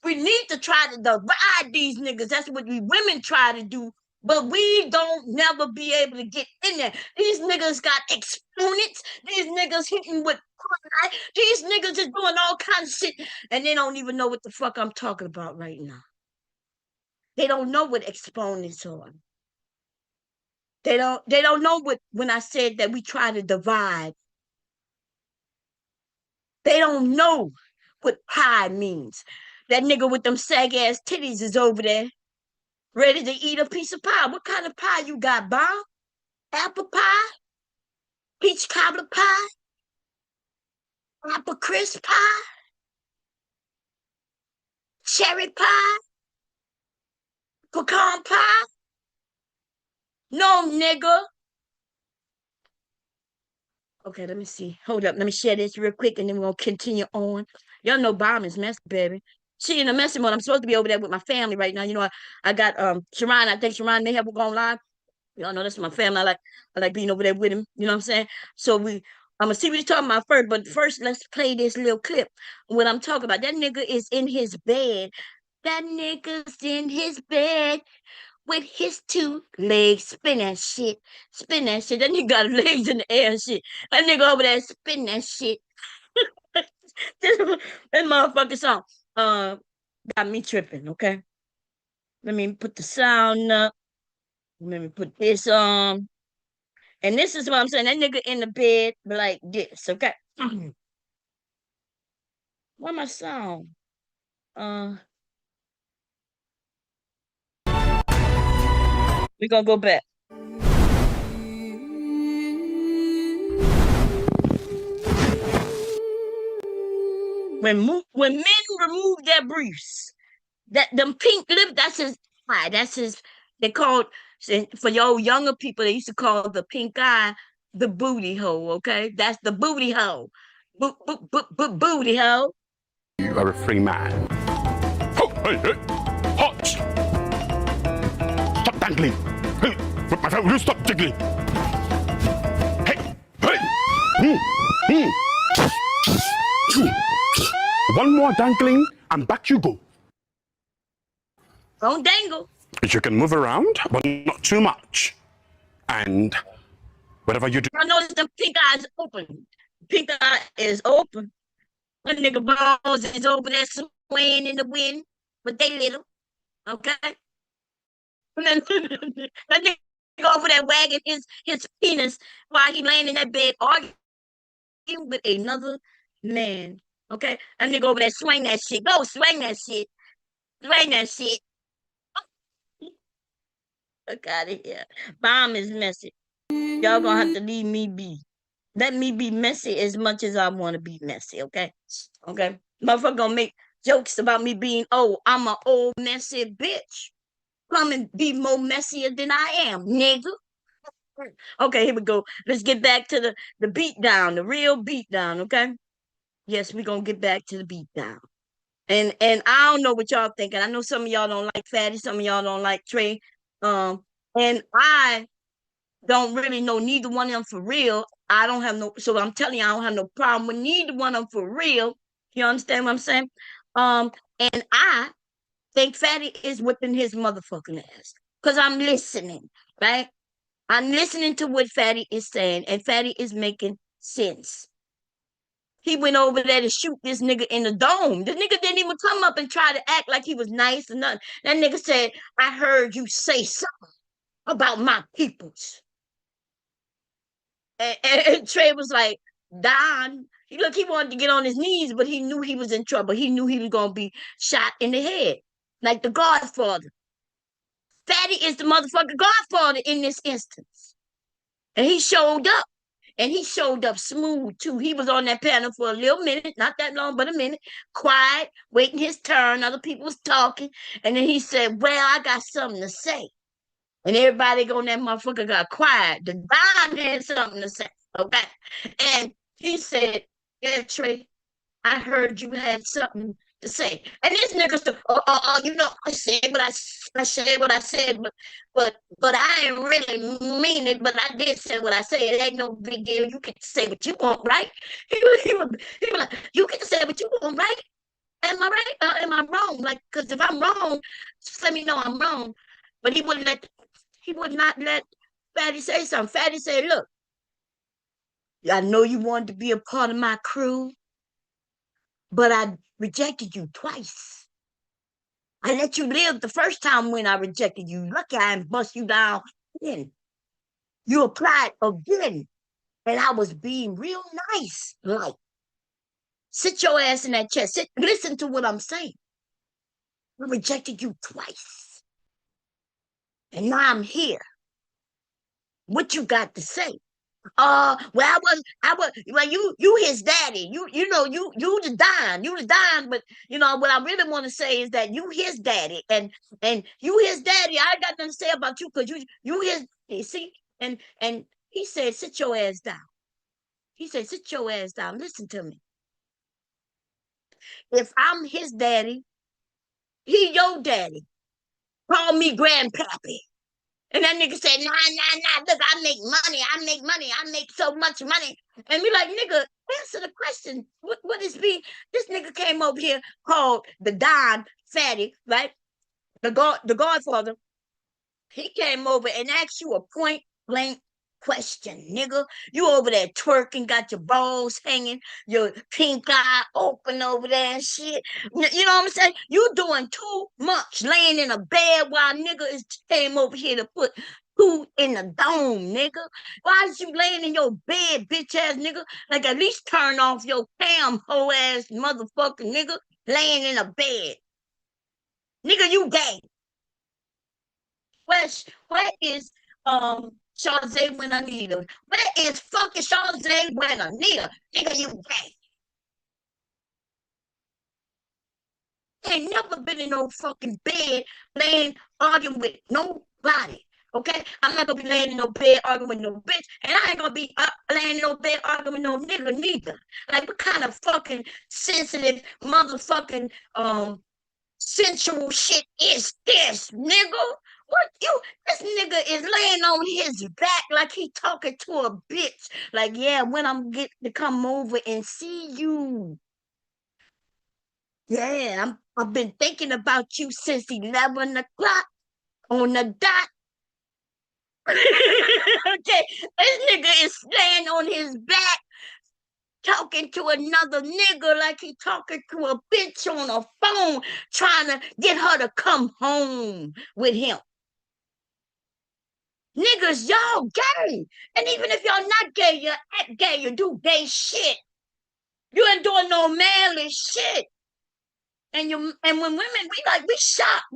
We need to try to divide these niggas. That's what we women try to do. But we don't never be able to get in there. These niggas got exponents. These niggas hitting with pride. These niggas is doing all kinds of shit. And they don't even know what the fuck I'm talking about right now. They don't know what exponents are. They don't know what when I said that we try to divide. They don't know what pie means. That nigga with them sag ass titties is over there, ready to eat a piece of pie. What kind of pie you got, Bob? Apple pie? Peach cobbler pie? Apple crisp pie? Cherry pie? Pecan pie? No, nigga. Okay, let me see. Hold up. Let me share this real quick and then we're going to continue on. Y'all know Bomb is messy, baby. She in a messy mode. I'm supposed to be over there with my family right now. You know, I got Sharon. I think Sharon may have gone live. Y'all know that's my family. I like being over there with him. You know what I'm saying? So I'm gonna see what he's talking about first. But first, let's play this little clip. What I'm talking about. That nigga is in his bed. That nigga's in his bed with his two legs. Spin that shit. Spin that shit. That nigga got legs in the air and shit. That nigga over there spin that shit. That motherfucking song. Got me tripping, okay? Let me put the sound up. Let me put this on. And this is what I'm saying. That nigga in the bed like this, okay? Why my sound? We gonna go back. When men remove their briefs, that them pink lip, that's his eye. That's his. They called for your younger people. They used to call the pink eye the booty hole. Okay, that's the booty hole. Booty hole. You are a free man. Oh, hey, hey. Hot! Stop dangling! Hey, my friend, will you stop jiggling? Hey, hey! One more dangling, and back you go. Don't dangle. You can move around, but not too much. And whatever you do. I notice the pink eye is open. Pink eye is open. That nigga balls is over there swaying in the wind, but they little. Okay? That nigga over there wagging his penis while he laying in that bed arguing with another man. Okay? That nigga over there swing that shit. Go swing that shit. Swing that shit. Look out of here. Bomb is messy. Y'all gonna have to leave me be. Let me be messy as much as I want to be messy, okay? Okay? Motherfucker gonna make jokes about me being old. I'm an old messy bitch. Come and be more messier than I am, nigga. Okay, here we go. Let's get back to the beat down, the real beat down, okay? Yes, we're gonna get back to the beat down. And I don't know what y'all thinking. I know some of y'all don't like Fatty, some of y'all don't like Trey. And I don't really know neither one of them for real. I don't have no, so I'm telling you, I don't have no problem with neither one of them for real. You understand what I'm saying? And I think Fatty is whipping his motherfucking ass because I'm listening, right? I'm listening to what Fatty is saying, and Fatty is making sense. He went over there to shoot this nigga in the dome. The nigga didn't even come up and try to act like he was nice or nothing. That nigga said, I heard you say something about my peoples. And Trey was like, Don, look, he wanted to get on his knees, but he knew he was in trouble. He knew he was going to be shot in the head, like the Godfather. Fatty is the motherfucking Godfather in this instance. And he showed up. And he showed up smooth, too. He was on that panel for a little minute, not that long, but a minute, quiet, waiting his turn. Other people was talking. And then he said, well, I got something to say. And everybody on that motherfucker got quiet. The Don had something to say, okay? And he said, yeah, Trey, I heard you had something to say. And this nigga said, I said what I said, but I ain't really mean it, but I did say what I said. It ain't no big deal. You can say what you want, right? He was like, you can say what you want, right? Am I right? Am I wrong? Like, because if I'm wrong, just let me know I'm wrong. But he would not let Fatty say something. Fatty said, look, I know you wanted to be a part of my crew, but I rejected you twice. I let you live the first time when I rejected you. Lucky I didn't bust you down again. You applied again. And I was being real nice. Like, sit your ass in that chair. Listen to what I'm saying. I rejected you twice. And now I'm here. What you got to say? Well, you his daddy. You the Don, but what I really want to say is that you his daddy, and you his daddy. I got nothing to say about you because you his, you see, and he said, sit your ass down. He said, sit your ass down. Listen to me. If I'm his daddy, he your daddy. Call me grandpappy. And that nigga said, nah, look, I make so much money. And we like, nigga, answer the question. What is being, this nigga came over here called the Don Fatty, right? The Godfather. He came over and asked you a point blank question, nigga. You over there twerking, got your balls hanging, your pink eye open over there and shit. You know what I'm saying? You doing too much, laying in a bed while nigga is came over here to put food in the dome, nigga. Why is you laying in your bed, bitch ass nigga? Like at least turn off your cam, hoe ass motherfucker, nigga, laying in a bed. Nigga, you gay. Where is Shawzay when I need her? Where is fucking Shawzay when I need her? Nigga, you gay. Ain't never been in no fucking bed laying arguing with nobody. Okay? I'm not gonna be laying in no bed arguing with no bitch, and I ain't gonna be laying in no bed arguing with no nigga neither. Like what kind of fucking sensitive motherfucking sensual shit is this, nigga? This nigga is laying on his back like he talking to a bitch. Like, yeah, when I'm getting to come over and see you. Yeah, I've been thinking about you since 11 o'clock on the dot. Okay, this nigga is laying on his back talking to another nigga like he talking to a bitch on a phone trying to get her to come home with him. Niggas, y'all gay. And even if y'all not gay, you act gay, you do gay shit. You ain't doing no manly shit. And when women, we shocked.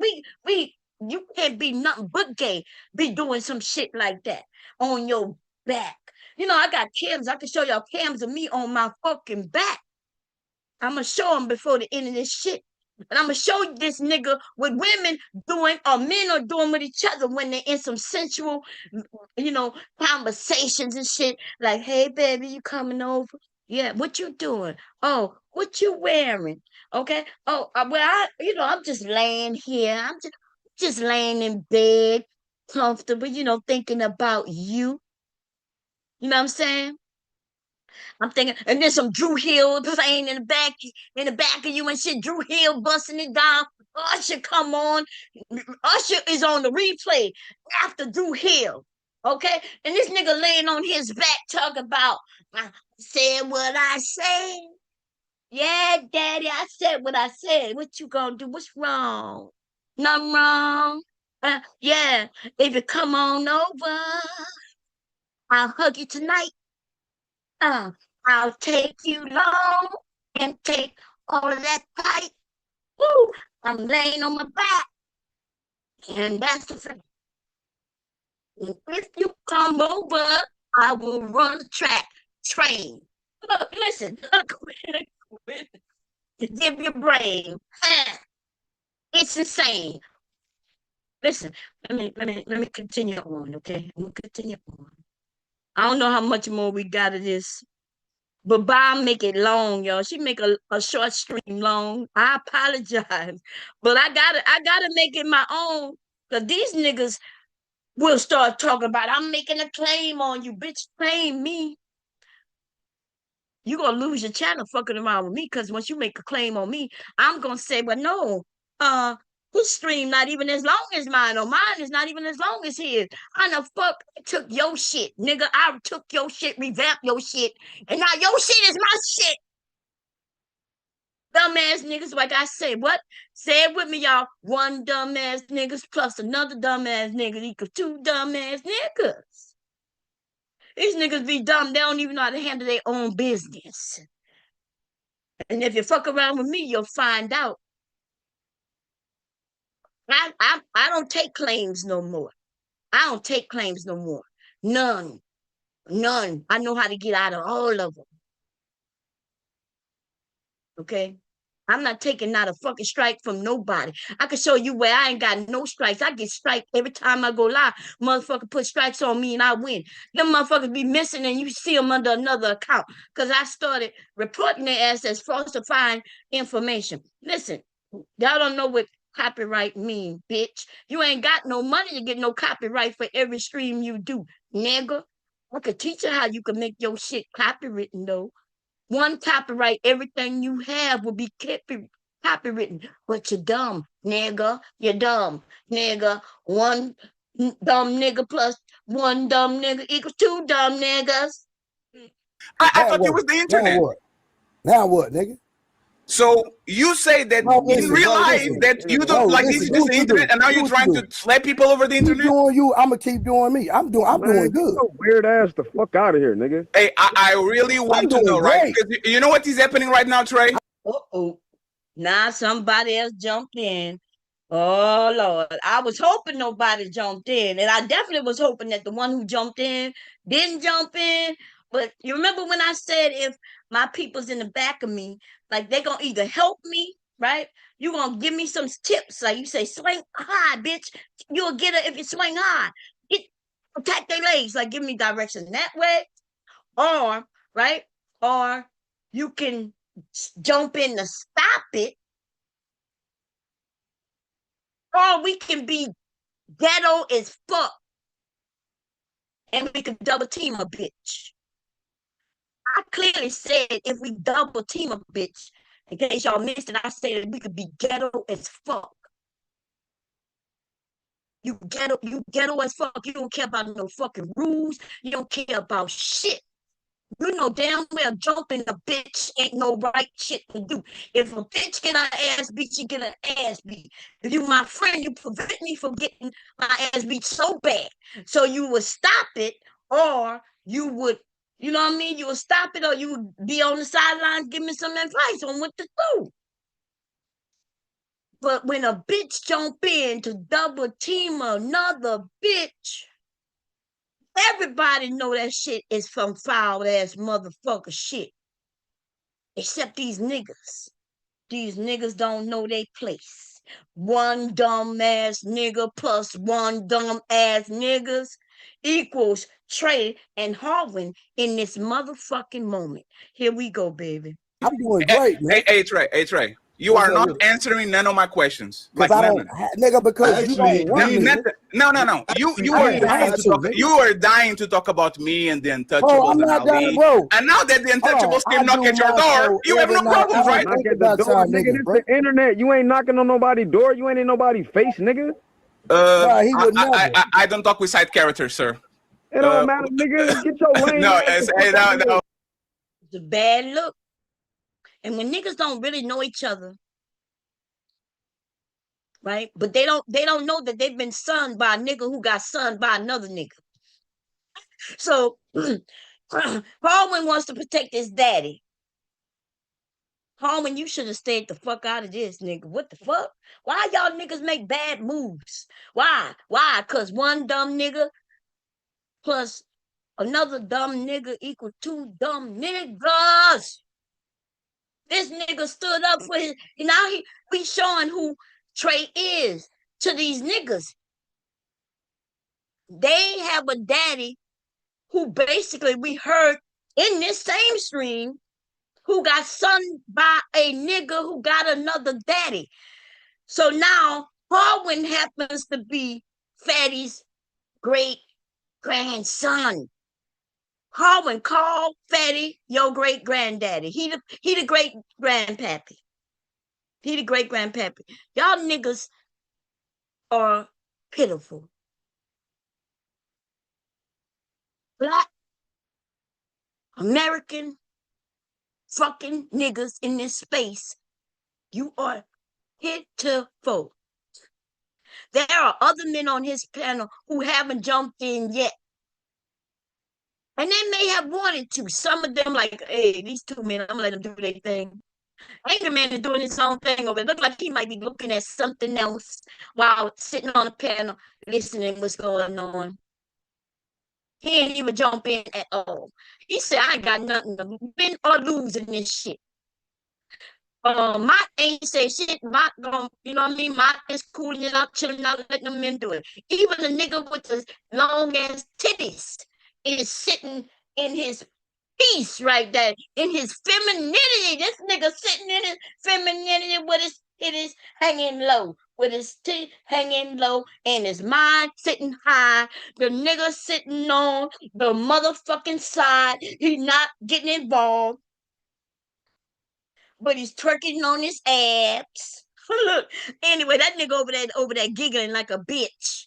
You can't be nothing but gay, be doing some shit like that on your back. I got cams. I can show y'all cams of me on my fucking back. I'm going to show them before the end of this shit. And I'm going to show you this nigga what women doing or men are doing with each other when they're in some sensual, conversations and shit. Like, hey, baby, you coming over? Yeah, what you doing? Oh, what you wearing? Okay. Oh, I'm just laying here. I'm just laying in bed, comfortable, thinking about you. You know what I'm saying? I'm thinking, and then some Drew Hill playing in the back of you and shit. Drew Hill busting it down. Usher come on. Usher is on the replay after Drew Hill. Okay? And this nigga laying on his back talking about, I said what I said. Yeah, daddy, I said what I said. What you gonna do? What's wrong? Nothing wrong. Yeah, if you come on over, I'll hug you tonight. I'll take you long and take all of that fight. Woo! I'm laying on my back. And that's the thing. If you come over, I will run the track. Train. Look, listen. Quit. Give your brain. It's insane. Listen, let me continue on, okay? I'm gonna continue on. I don't know how much more we got of this. But Bob make it long, y'all. She make a short stream long. I apologize. But I gotta make it my own. Cause these niggas will start talking about I'm making a claim on you, bitch. Claim me. You gonna lose your channel fucking around with me, because once you make a claim on me, I'm gonna say, well, no, his stream not even as long as mine, or mine is not even as long as his. I the fuck took your shit, nigga. I took your shit, revamped your shit, and now your shit is my shit. Dumbass niggas, like I say, what? Say it with me, y'all. One dumbass niggas plus another dumbass nigga equals two dumbass niggas. These niggas be dumb. They don't even know how to handle their own business. And if you fuck around with me, you'll find out. I don't take claims no more. I don't take claims no more. None. I know how to get out of all of them. Okay? I'm not taking not a fucking strike from nobody. I can show you where I ain't got no strikes. I get strike every time I go live. Motherfucker put strikes on me and I win. Them motherfuckers be missing and you see them under another account. Because I started reporting their ass as falsifying information. Listen, y'all don't know what copyright mean, bitch. You ain't got no money to get no copyright for every stream you do, nigga. I could teach you how you can make your shit copywritten, though. One copyright, everything you have will be copywritten. But you're dumb, nigga. You're dumb, nigga. One dumb nigga plus one dumb nigga equals two dumb niggas. I thought it was the internet. Now what, nigga? So you say that in real life that you don't like this the internet, and now you're trying to slap people over the internet? Doing you, I'm gonna keep doing me. I'm doing good. Weird ass the fuck out of here, nigga. Hey, I really want to know, right? Because you know what is happening right now, Trey? Now somebody else jumped in. Oh Lord, I was hoping nobody jumped in, and I definitely was hoping that the one who jumped in didn't jump in. But you remember when I said if my people's in the back of me, like they're gonna either help me, right? You're gonna give me some tips. Like you say, swing high, bitch. You'll get it if you swing high. Attack their legs, like give me direction that way. Or, right? Or you can jump in to stop it. Or we can be ghetto as fuck. And we can double team a bitch. I clearly said if we double team a bitch, in case y'all missed it, I said we could be ghetto as fuck. You ghetto as fuck. You don't care about no fucking rules. You don't care about shit. You know damn well jumping a bitch ain't no right shit to do. If a bitch get her ass beat, she get her ass beat. If you my friend, you prevent me from getting my ass beat so bad. So you would stop it, or you would, you know what I mean? You would stop it, or you would be on the sidelines, give me some advice on what to do. But when a bitch jump in to double team another bitch, everybody know that shit is some foul ass motherfucker shit. Except these niggas. These niggas don't know their place. One dumb ass nigga plus one dumb ass niggas equals Trey and Harwin in this motherfucking moment. Here we go, baby. I'm doing great, man. Hey, Trey. You are not answering none of my questions. Like I don't, nigga, because actually, you don't want me. No. You are dying to talk about me and the Untouchables and Ali. And now that the Untouchables came knock at your door, you have no problems, right? Knock at the door, nigga. This the internet. You ain't knocking on nobody's door. You ain't in nobody's face, nigga. I don't talk with side characters, sir. It don't matter, nigga. Get your lame no, ass. No. It's a bad look. And when niggas don't really know each other, right? But they don't know that they've been sunned by a nigga who got sunned by another nigga. So Harwin wants to protect his daddy. Harwin, you should have stayed the fuck out of this, nigga. What the fuck? Why y'all niggas make bad moves? Why? Cause one dumb nigga plus another dumb nigga equal 2 dumb niggas. This nigga stood up for his. Now we showing who Trey is to these niggas. They have a daddy who basically we heard in this same stream who got sunned by a nigga who got another daddy. So now Harwin happens to be Fatty's great grandson. Harwin, call Fatty your great granddaddy. He the great grandpappy. He the great grandpappy. Y'all niggas are pitiful. Black American fucking niggas in this space, you are pitiful. There are other men on his panel who haven't jumped in yet. And they may have wanted to. Some of them like, hey, these 2 men, I'm gonna let them do their thing. Angry Man is doing his own thing over there. Look like he might be looking at something else while sitting on a panel listening what's going on. He ain't even jump in at all. He said, I ain't got nothing to win or lose in this shit. Mott ain't say shit. Mott gonna, you know what I mean? Mott is cooling it out, chilling out, letting them men do it. Even the nigga with the long ass titties is sitting in his peace right there, in his femininity. This nigga sitting in his femininity with his titties hanging low, with his teeth hanging low, and his mind sitting high. The nigga sitting on the motherfucking side. He not getting involved, but he's twerking on his abs. Look, anyway, that nigga over there giggling like a bitch.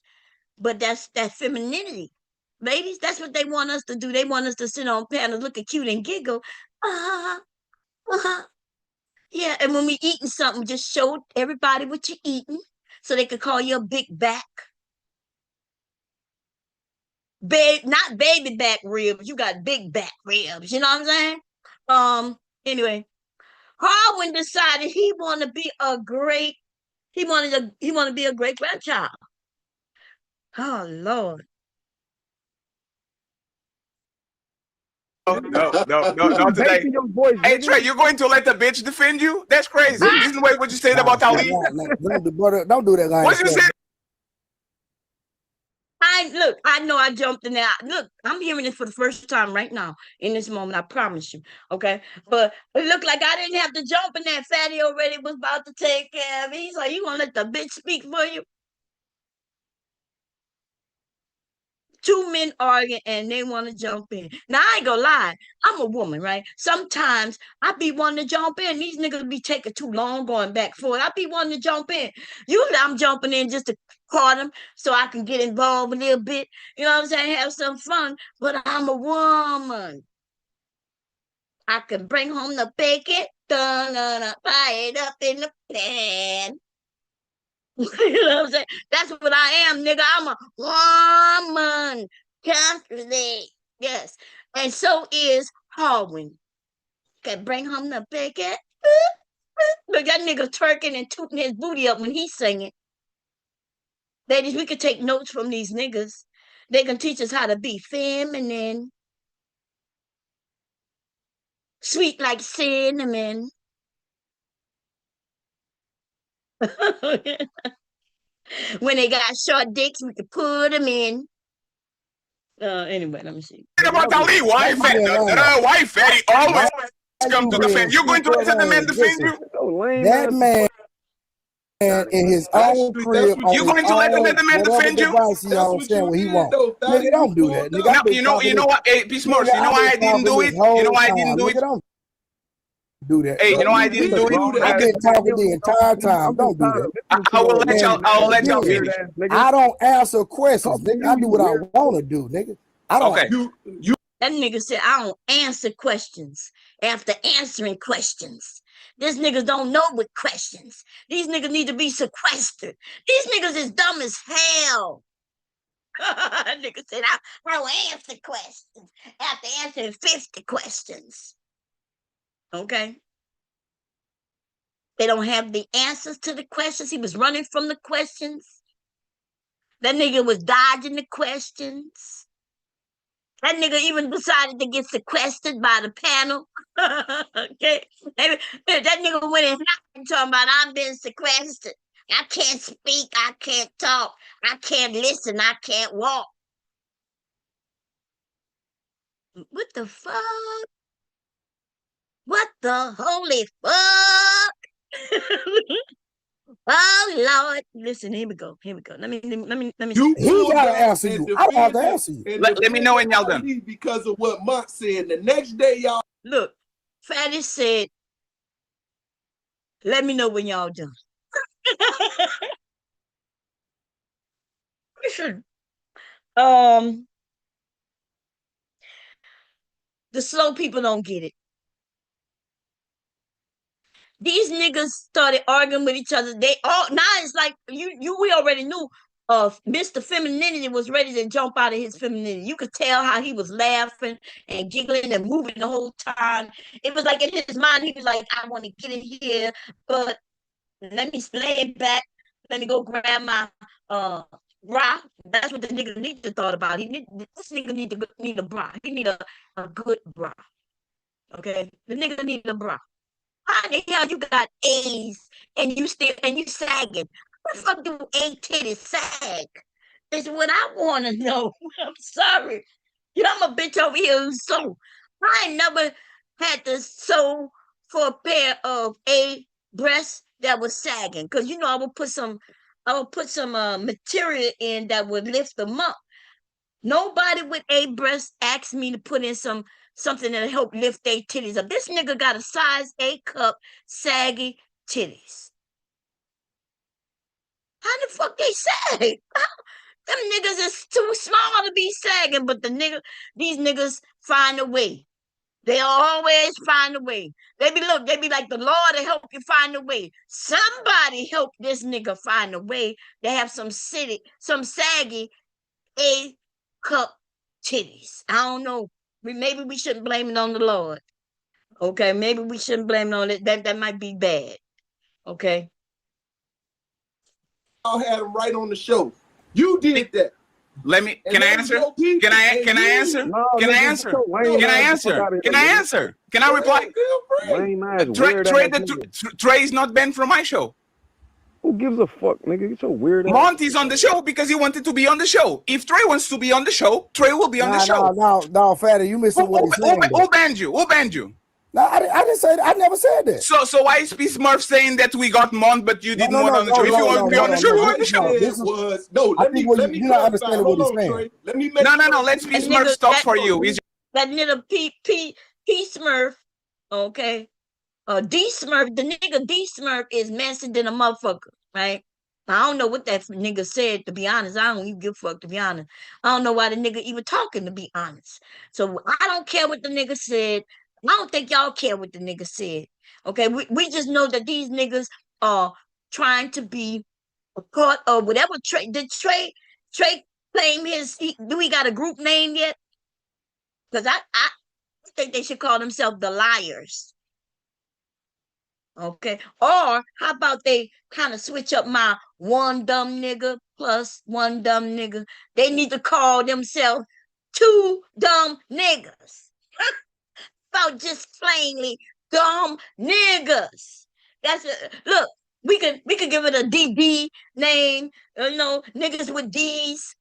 But that's that femininity. Ladies, that's what they want us to do. They want us to sit on panels, look at cute and giggle. Yeah, and when we eating something, just show everybody what you're eating so they could call you a big back. Not baby back ribs. You got big back ribs. You know what I'm saying? Anyway, Harwin decided he want to be a great grandchild. Oh Lord. No, today. Hey, Trey, you're going to let the bitch defend you? That's crazy. This is what you said about Ali. Don't do that, guys. What you said? I know I jumped in there. Look, I'm hearing this for the first time right now in this moment. I promise you. Okay. But it looked like I didn't have to jump in there. Fatty already was about to take care of me. He's like, you gonna let the bitch speak for you? 2 men arguing and they want to jump in. Now, I ain't gonna lie. I'm a woman, right? Sometimes I be wanting to jump in. These niggas be taking too long going back forth. I be wanting to jump in. Usually I'm jumping in just to call them so I can get involved a little bit. You know what I'm saying? Have some fun. But I'm a woman. I can bring home the bacon. Fry it up in the pan. You know what I'm saying? That's what I am, nigga. I'm a woman. Country. Yes. And so is Harwin. Can bring home the bacon. Look, that nigga twerking and tooting his booty up when he's singing. Ladies, we could take notes from these niggas. They can teach us how to be feminine. Sweet like cinnamon. When they got short dicks, we could put them in. Anyway, let me see. About Ali, why Fatty always come to defend? You're going to let the man defend you? That man in his own crib. You going to let the man defend you? He understand what he wants. Nigga, don't do that. Nigga, you know what? Hey, be smart. You know why I didn't do it? You know why I didn't do it? Do that. Hey, you know why I didn't do it? I've been talking the entire time. Don't do that. I will let y'all. I'll let y'all finish. I don't answer questions, nigga. I do what I want to do, nigga. I don't. Okay. That nigga said, I don't answer questions after answering questions. These niggas don't know what questions. These niggas need to be sequestered. These niggas is dumb as hell. Nigga said, I don't answer questions after answering 50 questions. Okay. They don't have the answers to the questions. He was running from the questions. That nigga was dodging the questions. That nigga even decided to get sequestered by the panel. Okay. That nigga went in and talking about I'm being sequestered. I can't speak. I can't talk. I can't listen. I can't walk. What the fuck? What the holy fuck? Oh Lord! Listen, here we go. Here we go. Let me. He gotta answer you. I don't have to answer you. Let me know when y'all done. Because of what Mont said. The next day, y'all look. Fatty said, "Let me know when y'all done." Listen, the slow people don't get it. These niggas started arguing with each other. They all now it's like we already knew Mr. Femininity was ready to jump out of his femininity. You could tell how he was laughing and giggling and moving the whole time. It was like in his mind, he was like, I want to get in here, but let me lay it back. Let me go grab my bra. That's what the nigga need to thought about. This nigga need a bra. He need a good bra. Okay? The nigga need a bra. How the hell you got A's and you sagging? What the fuck do A titties sag? Is what I want to know. I'm sorry. You know, I'm a bitch over here who sew. I ain't never had to sew for a pair of A breasts that was sagging. Cause you know I would put some material in that would lift them up. Nobody with A breasts asked me to put in something that'll help lift their titties up. This nigga got a size A cup, saggy titties. How the fuck they sag? Them niggas is too small to be sagging, but these niggas find a way. They always find a way. They be like the Lord to help you find a way. Somebody help this nigga find a way to have some saggy A cup titties. I don't know. Maybe we shouldn't blame it on the Lord. Okay, maybe we shouldn't blame it on it. That might be bad. Okay. Y'all had him right on the show. You did that. Can I answer? Can I answer? Can I answer? Can I answer? Can I answer? Can I reply? Trey's not banned from my show. Who gives a fuck, nigga? Get your weird ass. Monty's on the show because he wanted to be on the show. If Trey wants to be on the show, Trey will be on the show. No, Fatty, you missing what he's saying. Who banned you? Who banned you? No, I didn't say that. I never said that. So why is P Smurf saying that we got Mont, but you didn't want on the show? If you want to be on the show, you're on the show. Let me you're not understanding what he's saying. No. Let's P Smurf talk for you. That nigga P Smurf, okay. D Smurf, the nigga D Smurf is messing than a motherfucker, right? I don't know what that nigga said, to be honest. I don't even give a fuck, to be honest. I don't know why the nigga even talking, to be honest. So I don't care what the nigga said. I don't think y'all care what the nigga said. Okay, we just know that these niggas are trying to be a part of whatever Trey. Did Trey claim do he got a group name yet? Because I think they should call themselves the Liars. Okay. Or how about they kind of switch up my one dumb nigga plus one dumb nigga? They need to call themselves two dumb niggas. About just plainly dumb niggas. Look, we could give it a DD name, niggas with D's.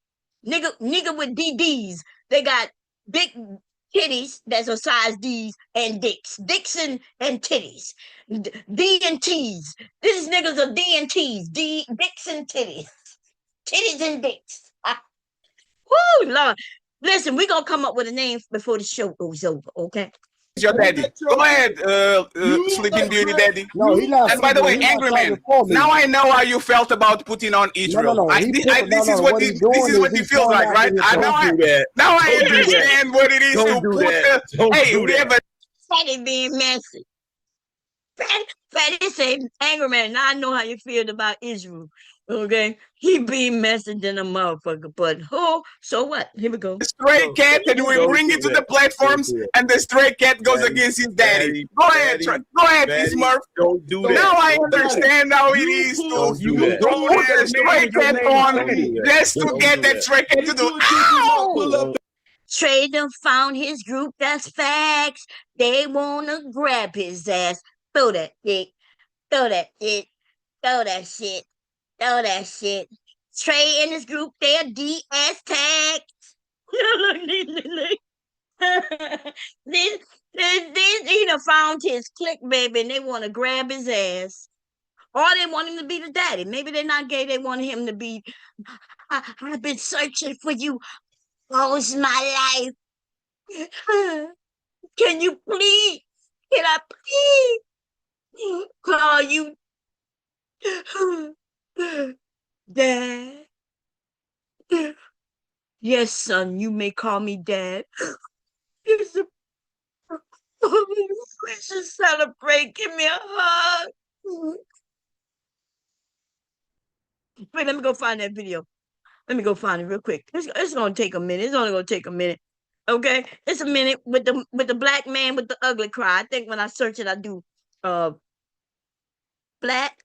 Nigga with DDs. They got big titties that's a size D's and dicks. Dicks and titties. D and T's. These niggas are D and T's. Dicks and titties. Titties and dicks. Woo, Lord. Listen, we're gonna come up with a name before the show goes over, okay? your daddy. Go ahead, Sleeping Beauty daddy. No, he's not. And by the way, Angry Man, now I know how you felt about putting on Israel. No. This is what he feels like, right? Now I understand what it is to put hey, we have a Fatty being messy. Fatty say, Angry Man, now I know how you feel about Israel. Okay, he be messy than a motherfucker, but so what? Here we go. Stray cat, and we bring it to the platforms, and the stray cat goes against his daddy. Go ahead, Trey. Go ahead, Smurf. Don't do that. Now I understand how it is to put the stray cat on just to get that stray cat to do. Ow! Trey done found his group, that's facts. They wanna grab his ass. Throw that dick. Throw that dick. Throw that shit. Throw that shit. Trey and his group, they're DS tags. He done found his clique, baby, and they want to grab his ass. Or they want him to be the daddy. Maybe they're not gay. They want him to be, I've been searching for you all my life. Can you please? Can I please call you Dad? Yes, son, you may call me Dad. We should celebrate. Give me a hug. Wait, let me go find that video. Let me go find it real quick. It's gonna take a minute. It's only gonna take a minute. Okay, it's a minute with the black man with the ugly cry. I think when I search it, I do black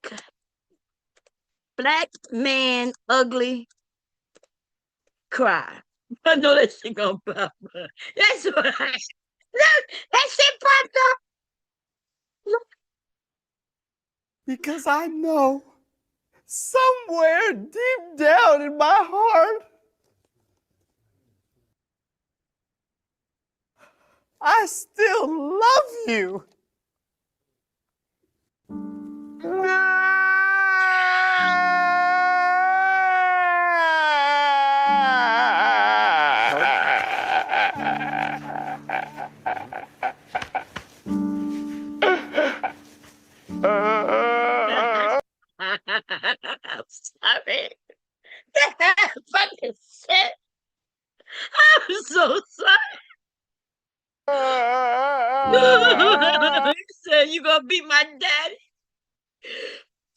man ugly cry. I know that shit gonna pop up. That's what look, that shit popped up. Look. Because I know somewhere deep down in my heart, I still love you. I'm sorry. Fucking shit. I'm so sorry. You said you gonna be my daddy.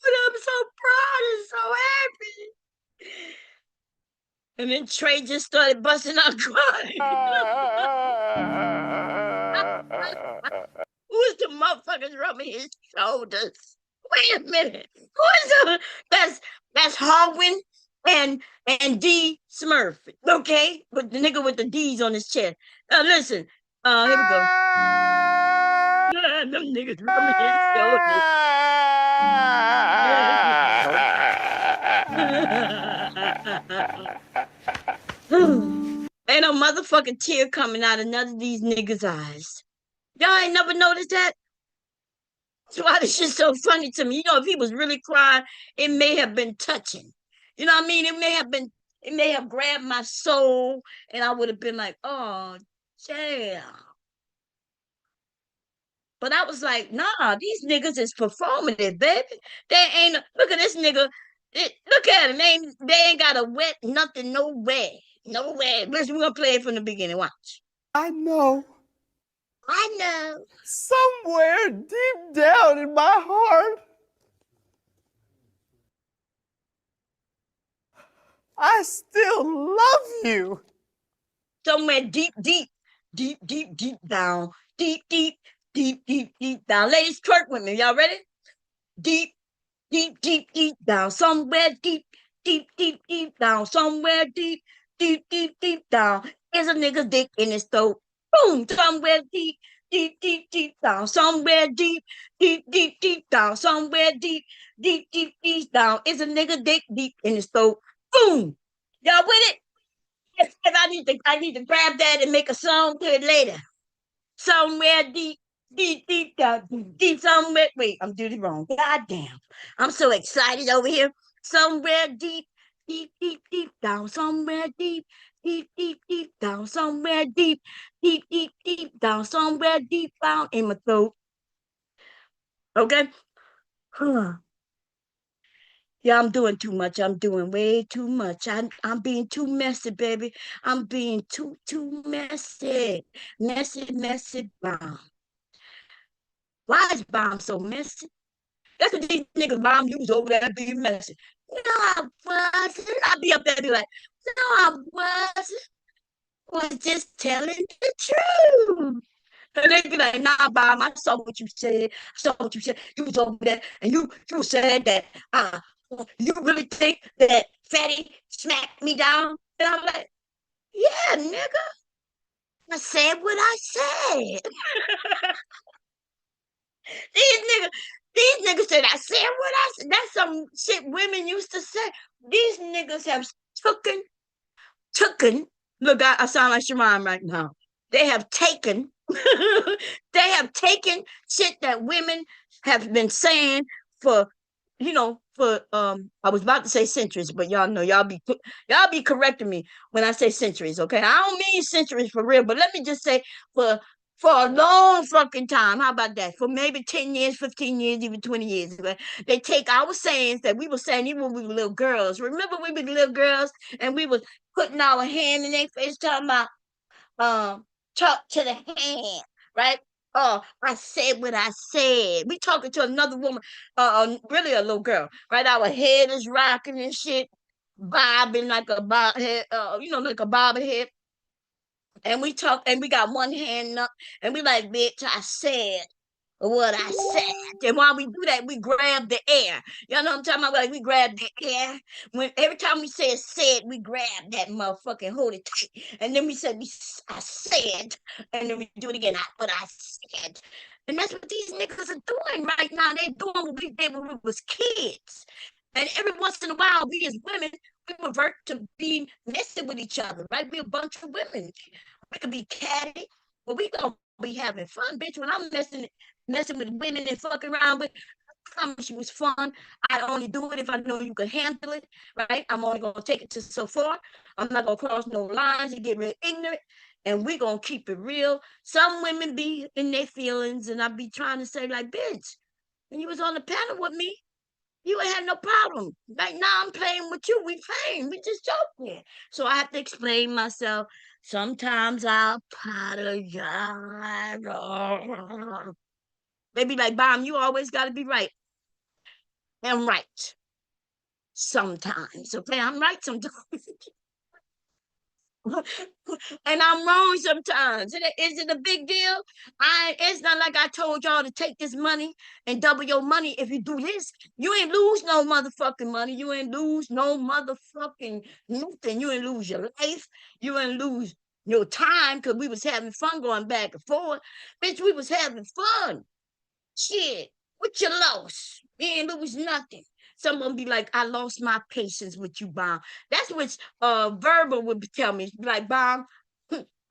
But I'm so proud and so happy. And then Trey just started busting out crying. Who's the motherfuckers rubbing his shoulders? Wait a minute. Who is the that's Hogwin and D Smurf, okay? But the nigga with the D's on his chest. Listen, here we go. Them niggas rubbing his shoulders. Ain't no motherfucking tear coming out of none of these niggas' eyes. Y'all ain't never noticed that? That's why this shit's so funny to me. You know, if he was really crying, it may have been touching. You know what I mean? It may have grabbed my soul, and I would have been like, oh, damn. But I was like, nah, these niggas is performative, baby. They ain't, look at this nigga. Look at him. They ain't got a wet nothing, nowhere. Nowhere. Listen, we're going to play it from the beginning. Watch. I know. I know. Somewhere deep down in my heart, I still love you. Somewhere deep down. Deep down. Ladies, twerk with me. Y'all ready? Deep down. Somewhere deep down. Somewhere deep down. Is a nigga dick in his throat. Boom. Somewhere deep down. Somewhere deep down. Somewhere deep down. Is a nigga dick deep in his throat. Boom. Y'all with it? Yes, I need to grab that and make a song to it later. Somewhere deep down, deep somewhere. Wait, I'm doing it wrong. God damn. I'm so excited over here. Somewhere deep down. Somewhere deep deep, deep, deep down somewhere deep, deep, deep, deep down somewhere deep down in my throat. Okay? Yeah, I'm doing too much. I'm doing way too much. I'm being too messy, baby. I'm being too messy. Messy, bomb. Why is bomb so messy? That's what these niggas bomb use over there being messy. No, I wasn't. I'll be up there be like, no, I wasn't. I was just telling the truth. And they be like, nah, Bob, I saw what you said. I saw what you said. You was over there and you said that you really think that Fatty smacked me down? And I'm like, yeah, nigga. I said what I said. These niggas said I said what I said. That's some shit women used to say. These niggas have taken. Look, I sound like Shemine right now. They have taken, they have taken shit that women have been saying for, for I was about to say centuries, but y'all know y'all be correcting me when I say centuries, okay? I don't mean centuries for real, but let me just say for for a long fucking time. How about that? For maybe 10 years, 15 years, even 20 years. But they take our sayings that we were saying even when we were little girls. Remember we were little girls and we was putting our hand in their face talking about talk to the hand, right? Oh, I said what I said. We talking to another woman, really a little girl, right? Our head is rocking and shit, bobbing like a bob head, like a bob head. And we talk, and we got one hand up, and we like, bitch, I said what I said. And while we do that, we grab the air. You know what I'm talking about? Like we grab the air. When every time we say said, we grab that motherfucking hold it tight. And then we said I said, and then we do it again. What I said. And that's what these niggas are doing right now. They're doing what we did when we was kids. And every once in a while, we as women, we revert to being messing with each other, right? We a bunch of women. We could be catty, but we gonna be having fun, bitch. When I'm messing with women and fucking around with, I promise you it's fun. I only do it if I know you can handle it, right? I'm only gonna take it to so far. I'm not gonna cross no lines and get real ignorant. And we gonna keep it real. Some women be in their feelings, and I be trying to say, like, bitch, when you was on the panel with me, you ain't had no problem. Like now I'm playing with you. We playing. We just joking. So I have to explain myself. Sometimes I'll apologize. They be like, Bomb, you always got to be right. I'm right. Sometimes. Okay, I'm right sometimes. And I'm wrong sometimes. Is it a big deal? It's not like I told y'all to take this money and double your money. If you do this, you ain't lose no motherfucking money. You ain't lose no motherfucking nothing. You ain't lose your life. You ain't lose your time because we was having fun going back and forth. Bitch, we was having fun. Shit. What you lost? You ain't lose nothing. Someone be like, I lost my patience with you, Bomb. That's what Verbal would tell me. Like, Bomb,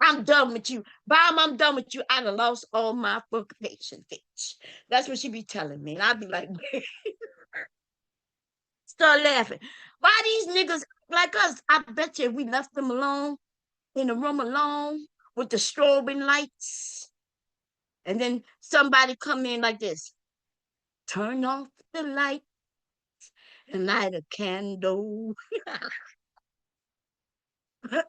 I'm done with you. Bomb, I'm done with you. I done lost all my fucking patience, bitch. That's what she be telling me. And I'd be like, start laughing. Why these niggas like us? I bet you if we left them alone, in the room alone, with the strobing lights, and then somebody come in like this, turn off the light and light a candle. And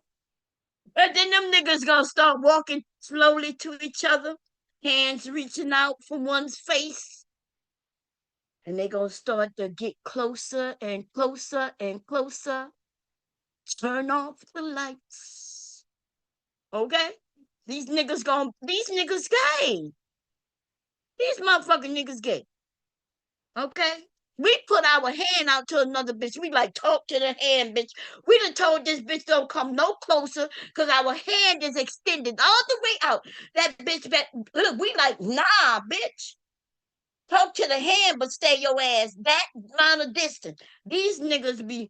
then them niggas gonna start walking slowly to each other, hands reaching out for one's face. And they gonna start to get closer and closer and closer. Turn off the lights. Okay? These niggas gay. These motherfucking niggas gay. Okay? We put our hand out to another bitch. We like talk to the hand, bitch. We done told this bitch don't come no closer because our hand is extended all the way out. That bitch, look, we like, nah, bitch. Talk to the hand, but stay your ass that amount of distance. These niggas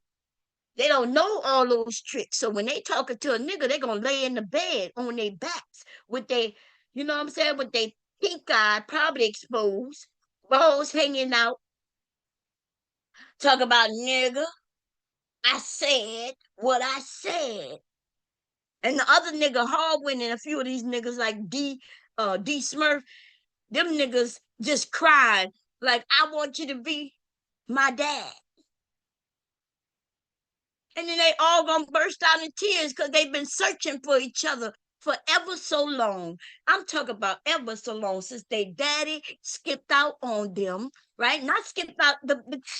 they don't know all those tricks. So when they talking to a nigga, they gonna lay in the bed on their backs with their, you know what I'm saying, with their pink eye probably exposed, balls hanging out. Talk about nigga. I said what I said. And the other nigga, Hardwin, and a few of these niggas like D Smurf, them niggas just cried like, I want you to be my dad. And then they all gonna burst out in tears because they've been searching for each other for ever so long. I'm talking about ever so long, since they daddy skipped out on them, right? Not skipped out,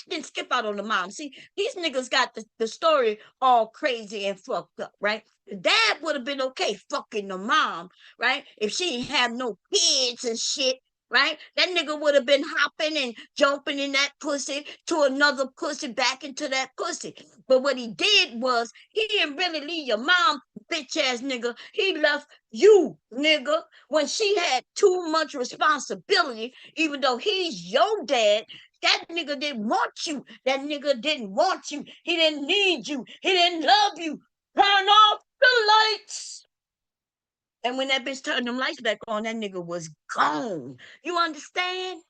didn't skip out on the mom. See, these niggas got the story all crazy and fucked up, right? The dad would have been okay fucking the mom, right? If she didn't have no kids and shit, right? That nigga would have been hopping and jumping in that pussy to another pussy, back into that pussy. But what he did was, he didn't really leave your mom, bitch ass nigga. He left you, nigga, when she had too much responsibility, even though he's your dad. That nigga didn't want you. That nigga didn't want you. He didn't need you. He didn't love you. Turn off the lights. And when that bitch turned them lights back on, that nigga was gone. You understand?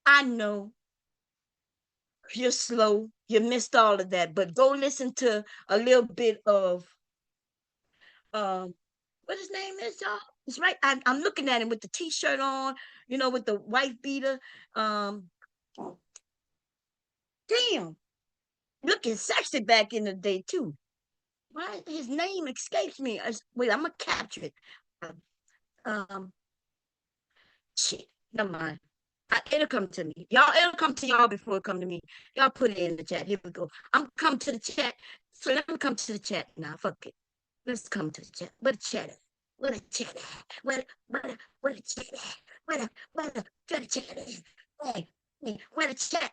I know you're slow. You missed all of that. But go listen to a little bit of what his name is, y'all. It's right. I'm looking at him with the t-shirt on, with the white beater. Damn, looking sexy back in the day too. Why his name escapes me? Wait, I'm gonna capture it. Shit, never mind. It'll come to me. It'll come to y'all before it come to me. Y'all put it in the chat. Here we go. I'm come to the chat. So let me come to the chat now. Fuck it. Let's come to the chat. What a chat at? What a chat at? What a chat at? What a chat at? Hey, what a chat.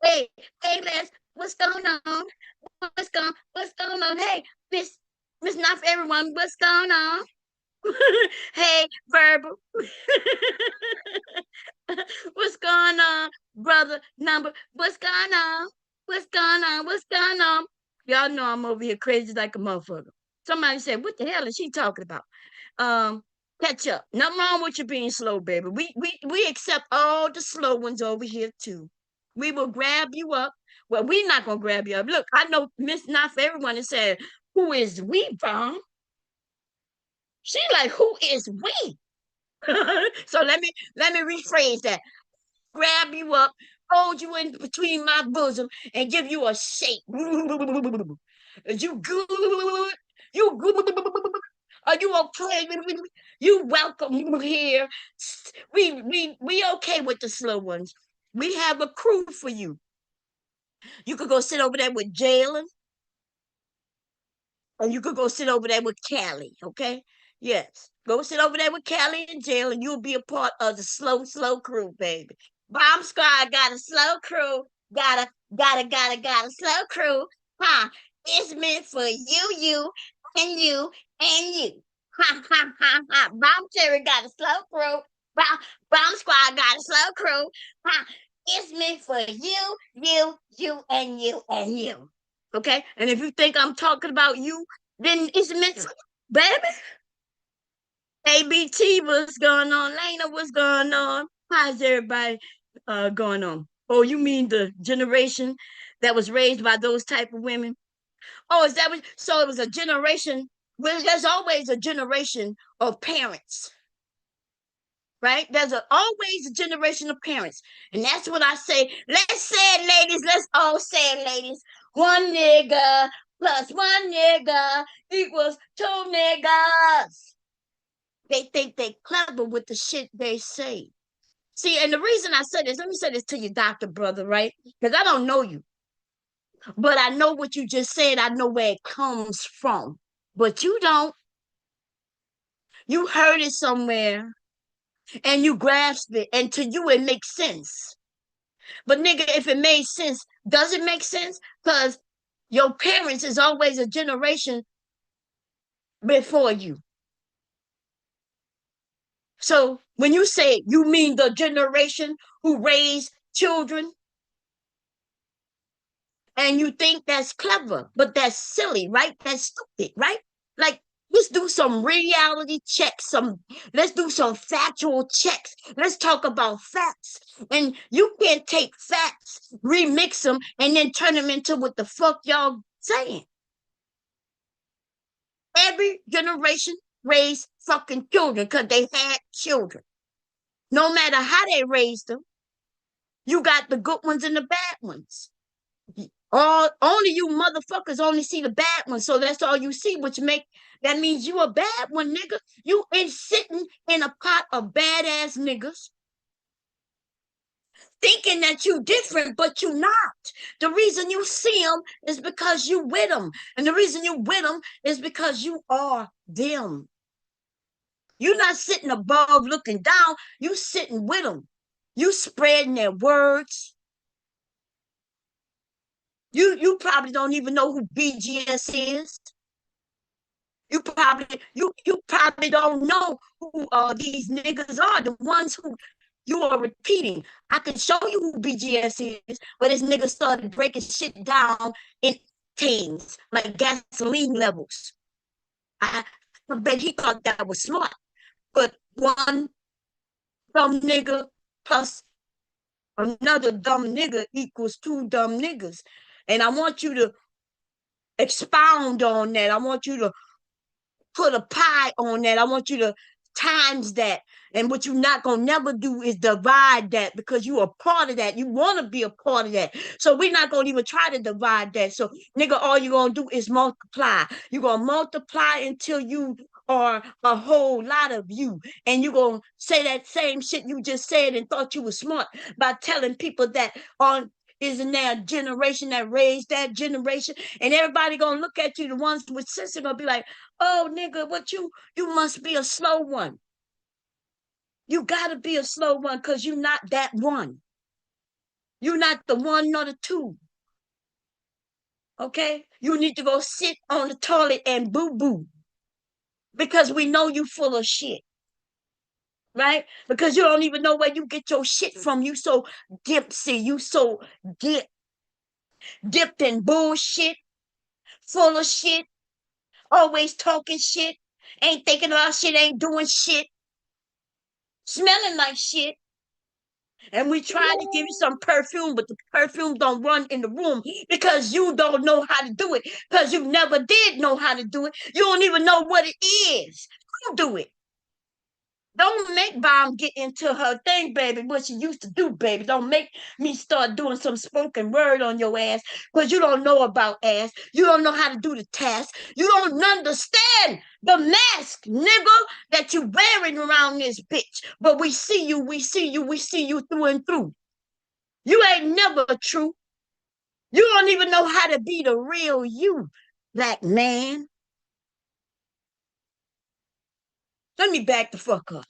Hey, Les, what's going on? What's going on? Hey, Miss Not For Everyone, what's going on? Hey, Verbal. What's going on, brother number? What's going on? What's going on? What's going on? Y'all know I'm over here crazy like a motherfucker. Somebody said, what the hell is she talking about? Catch up. Nothing wrong with you being slow, baby. We accept all the slow ones over here too. We will grab you up. Well, we're not gonna grab you up. Look, I know Miss Not For Everyone is saying, who is we, Bomb? She like, who is we? So let me rephrase that. Grab you up, hold you in between my bosom, and give you a shake. You good? You good? Are you okay? You welcome here. We okay with the slow ones. We have a crew for you. You could go sit over there with Jalen, and you could go sit over there with Callie, okay? Yes. Go sit over there with Callie and Jalen. You'll be a part of the slow crew, baby. Bomb Squad got a slow crew. Got a slow crew. Huh? It's meant for you, and you, and you. Ha, ha, ha, ha. Bomb Cherry got a slow crew. Bomb Squad got a slow crew. Huh? It's meant for you, and you, and you. Okay? And if you think I'm talking about you, then it's meant for baby. ABT, what's going on? Lena, what's going on? How's everybody going on? Oh, you mean the generation that was raised by those type of women? Oh, is that what? So it was a generation. Well, there's always a generation of parents, right? There's always a generation of parents. And that's what I say. Let's say it, ladies. Let's all say it, ladies. One nigga plus one nigga equals two niggas. They think they clever with the shit they say. See, and the reason I said this, let me say this to you, doctor brother, right? Because I don't know you. But I know what you just said. I know where it comes from. But you don't. You heard it somewhere and you grasped it, and to you it makes sense. But nigga, if it made sense, does it make sense? Because your parents is always a generation before you. So when you say you mean the generation who raised children, and you think that's clever, but that's silly, right? That's stupid, right? Like, let's do some reality checks. Let's do some factual checks. Let's talk about facts. And you can't take facts, remix them, and then turn them into what the fuck y'all saying. Every generation raised fucking children because they had children. No matter how they raised them, you got the good ones and the bad ones. Only you motherfuckers only see the bad ones, so that's all you see, which that means you a bad one, nigga. You ain't sitting in a pot of badass niggas thinking that you different, but you not. The reason you see them is because you with them. And the reason you with them is because you are them. You're not sitting above looking down. You sitting with them. You spreading their words. You probably don't even know who BGS is. You probably don't know who these niggas are, the ones who you are repeating. I can show you who BGS is, but this nigga started breaking shit down in things like gasoline levels. I bet he thought that was smart. But one dumb nigga plus another dumb nigga equals two dumb niggas. And I want you to expound on that. I want you to put a pie on that. I want you to times that. And what you're not going to never do is divide that, because you are part of that. You want to be a part of that. So we're not going to even try to divide that. So, nigga, all you're going to do is multiply. You're going to multiply until you are a whole lot of you. And you're going to say that same shit you just said and thought you were smart by telling people that isn't there a generation that raised that generation? And everybody gonna look at you, the ones with sense are gonna be like, oh nigga, what you must be a slow one. You gotta be a slow one, because you're not that one. You're not the one nor the two. Okay? You need to go sit on the toilet and boo-boo. Because we know you full of shit. Right? Because you don't even know where you get your shit from. You so dipsy, you so dipped in bullshit, full of shit, always talking shit, ain't thinking about shit, ain't doing shit, smelling like shit. And we try to give you some perfume, but the perfume don't run in the room because you don't know how to do it, because you never did know how to do it. You don't even know what it is. You do it. Don't make Bomb get into her thing, baby, what she used to do, baby. Don't make me start doing some spoken word on your ass, because you don't know about ass. You don't know how to do the task. You don't understand the mask, nigga, that you wearing around this bitch. But we see you through and through. You ain't never true. You don't even know how to be the real you, black man. Let me back the fuck up.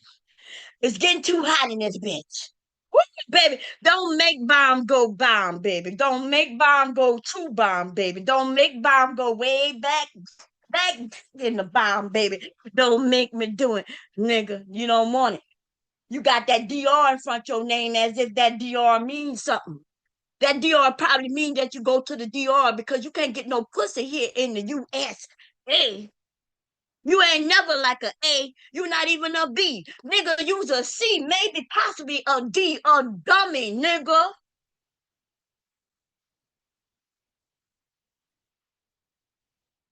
It's getting too hot in this bitch. Baby, don't make Bomb go Bomb, baby. Don't make Bomb go true Bomb, baby. Don't make Bomb go way back in the Bomb, baby. Don't make me do it, nigga. You don't want it. You got that DR in front of your name as if that DR means something. That DR probably means that you go to the DR because you can't get no pussy here in the USA. You ain't never like an A. You not even a B. Nigga, you's a C, maybe possibly a D, a dummy, nigga.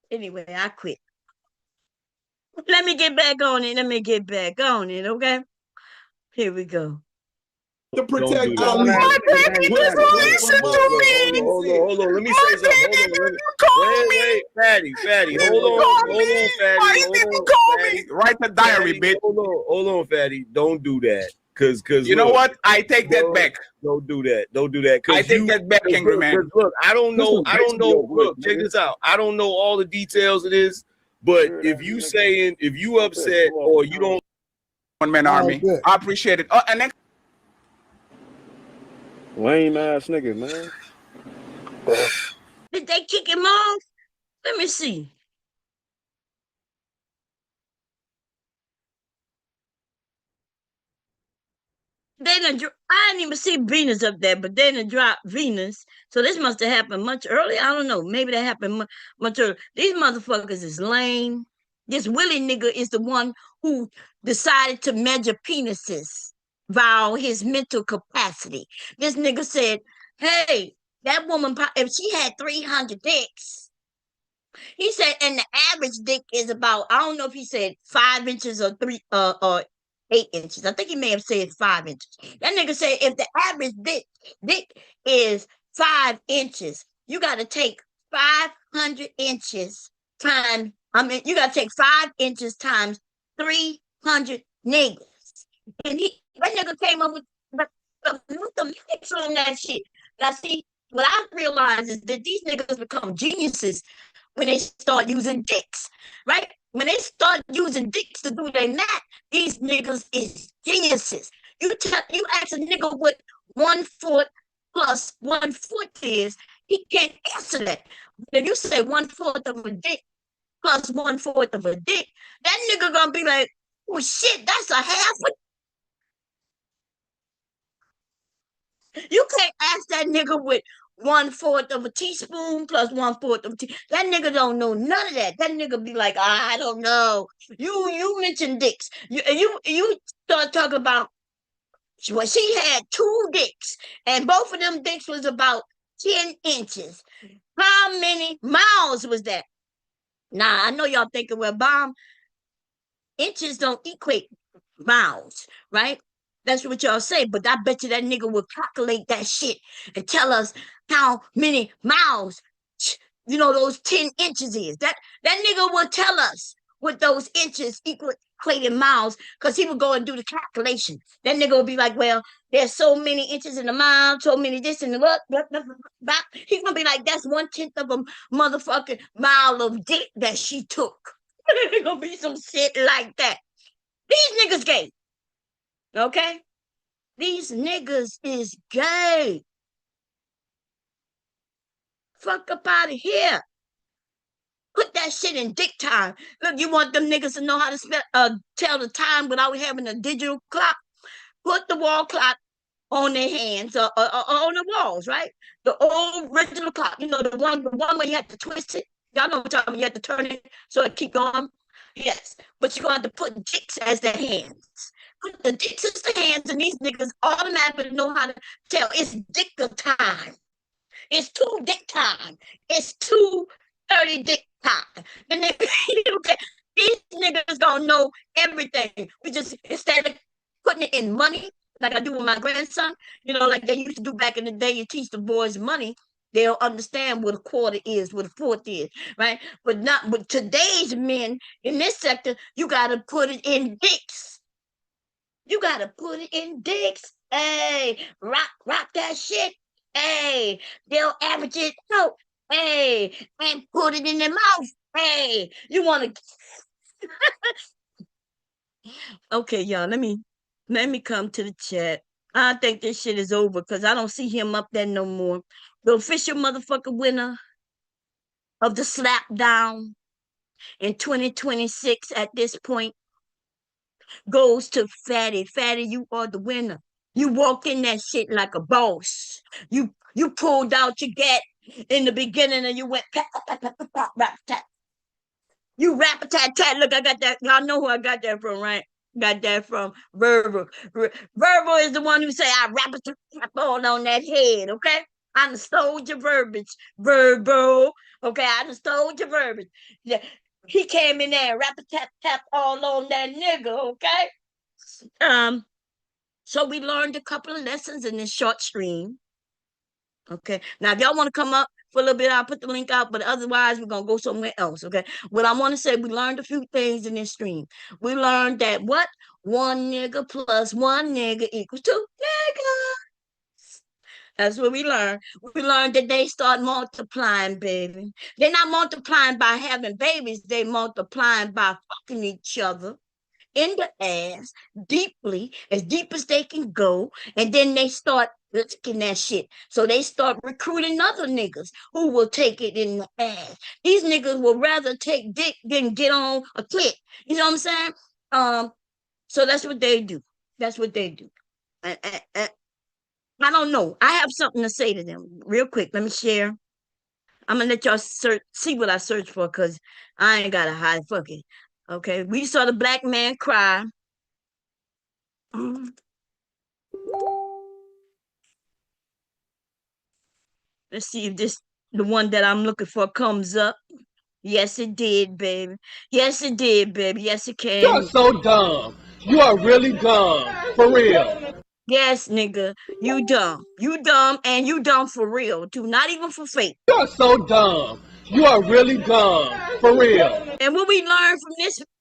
Anyway, I quit. Let me get back on it. Okay? Here we go. To protect Hold on. Let me say something. Wait, Fatty. Hold on, Fatty. Write the diary, bitch. Hold on, Fatty. Don't do that. Cause you know what? I take that back. Don't do that. I take that back, angry man. Look, I don't know. Look, check this out. I don't know all the details of this, but if you upset or you don't, one man army. I appreciate it. And next. Lame ass nigga, man. Did they kick him off? Let me see. I didn't even see Venus up there, but they didn't drop Venus. So this must have happened much earlier. I don't know. Maybe that happened much earlier. These motherfuckers is lame. This Willie nigga is the one who decided to measure penises via his mental capacity. This nigga said, hey, that woman, if she had 300 dicks, He said, and the average dick is about, I don't know if he said 5 inches or 8 inches. I think he may have said 5 inches. That nigga said if the average dick is 5 inches, you gotta take 500 inches times, you gotta take 5 inches times 300 niggas. And that nigga came up with the mix on that shit. Now see, what I realize is that these niggas become geniuses when they start using dicks, right? When they start using dicks to do their math, these niggas is geniuses. You ask a nigga what 1/4 plus 1/4 is, he can't answer that. If you say 1/4 of a dick plus 1/4 of a dick, that nigga gonna be like, oh shit, that's a half a. You can't ask that nigga with 1/4 of a teaspoon plus 1/4 of a teaspoon. That nigga don't know none of that. That nigga be like, I don't know. You mentioned dicks. You start talking about, well, she had 2 dicks, and both of them dicks was about 10 inches. How many miles was that? Now I know y'all thinking, well, bomb, inches don't equate miles, right? That's what y'all say, but I bet you that nigga will calculate that shit and tell us how many miles, those 10 inches is. That nigga will tell us what those inches equate in miles, because he would go and do the calculation. That nigga will be like, well, there's so many inches in a mile, so many this and the what, blah, blah, blah, blah. He's gonna be like, that's 1/10 of a motherfucking mile of dick that she took. It's gonna be some shit like that. These niggas gay. Okay? These niggas is gay. Fuck up out of here. Put that shit in dick time. Look, you want them niggas to know how to tell the time without having a digital clock? Put the wall clock on their hands or on the walls, right? The old original clock, the one where you had to twist it. Y'all know what I'm talking about. You had to turn it so it keep going. Yes, but you're going to put dicks as their hands. Put the dicks as the hands, and these niggas automatically know how to tell. It's dick time. It's 2 dick time. It's 2:30 dick time. And then these niggas gonna know everything. We just, instead of putting it in money, like I do with my grandson, like they used to do back in the day, you teach the boys money, they'll understand what a quarter is, what a fourth is, right? But not with today's men in this sector, you gotta put it in dicks. You gotta put it in dicks. Hey, rock that shit. Hey, they'll average it out. Hey, and put it in their mouth. Hey, you want to? Okay, y'all. Let me come to the chat. I think this shit is over because I don't see him up there no more. The official motherfucker winner of the slap down in 2026 at this point goes to Fatty. Fatty, you are the winner. You walked in that shit like a boss. You pulled out your gat in the beginning and you went pat, pat, pat, pat, pat, rap, tat. You rap a tat tat. Look, I got that. Y'all know who I got that from, right? Got that from Verbal. Verbal is the one who say I rap a tap all on that head, okay? I done stole your verbiage, Verbal. Okay, I done stole your verbiage. Yeah. He came in there and rap a tap tap all on that nigga, okay? So we learned a couple of lessons in this short stream. Okay. Now, if y'all want to come up for a little bit, I'll put the link out, but otherwise, we're going to go somewhere else. Okay. What I want to say, we learned a few things in this stream. We learned that what? 1 nigga plus 1 nigga equals 2 niggas. That's what we learned. We learned that they start multiplying, baby. They're not multiplying by having babies, they multiplying by fucking each other in the ass deeply, as deep as they can go, and then they start licking that shit. So they start recruiting other niggas who will take it in the ass. These niggas will rather take dick than get on a clit. You know what I'm saying? So that's what they do. That's what they do. I don't know. I have something to say to them real quick. Let me share. I'm gonna let y'all see what I search for, because I ain't gotta hide. Fuck it. Okay, we saw the black man cry. Let's see if the one that I'm looking for comes up. Yes, it did, baby. Yes, it did, baby. Yes, it You are can. so dumb. You are really dumb. For real. Yes, nigga. You dumb. You dumb and you dumb for real, too. Not even for fake. You are so dumb. You are really dumb. For real. And what we learned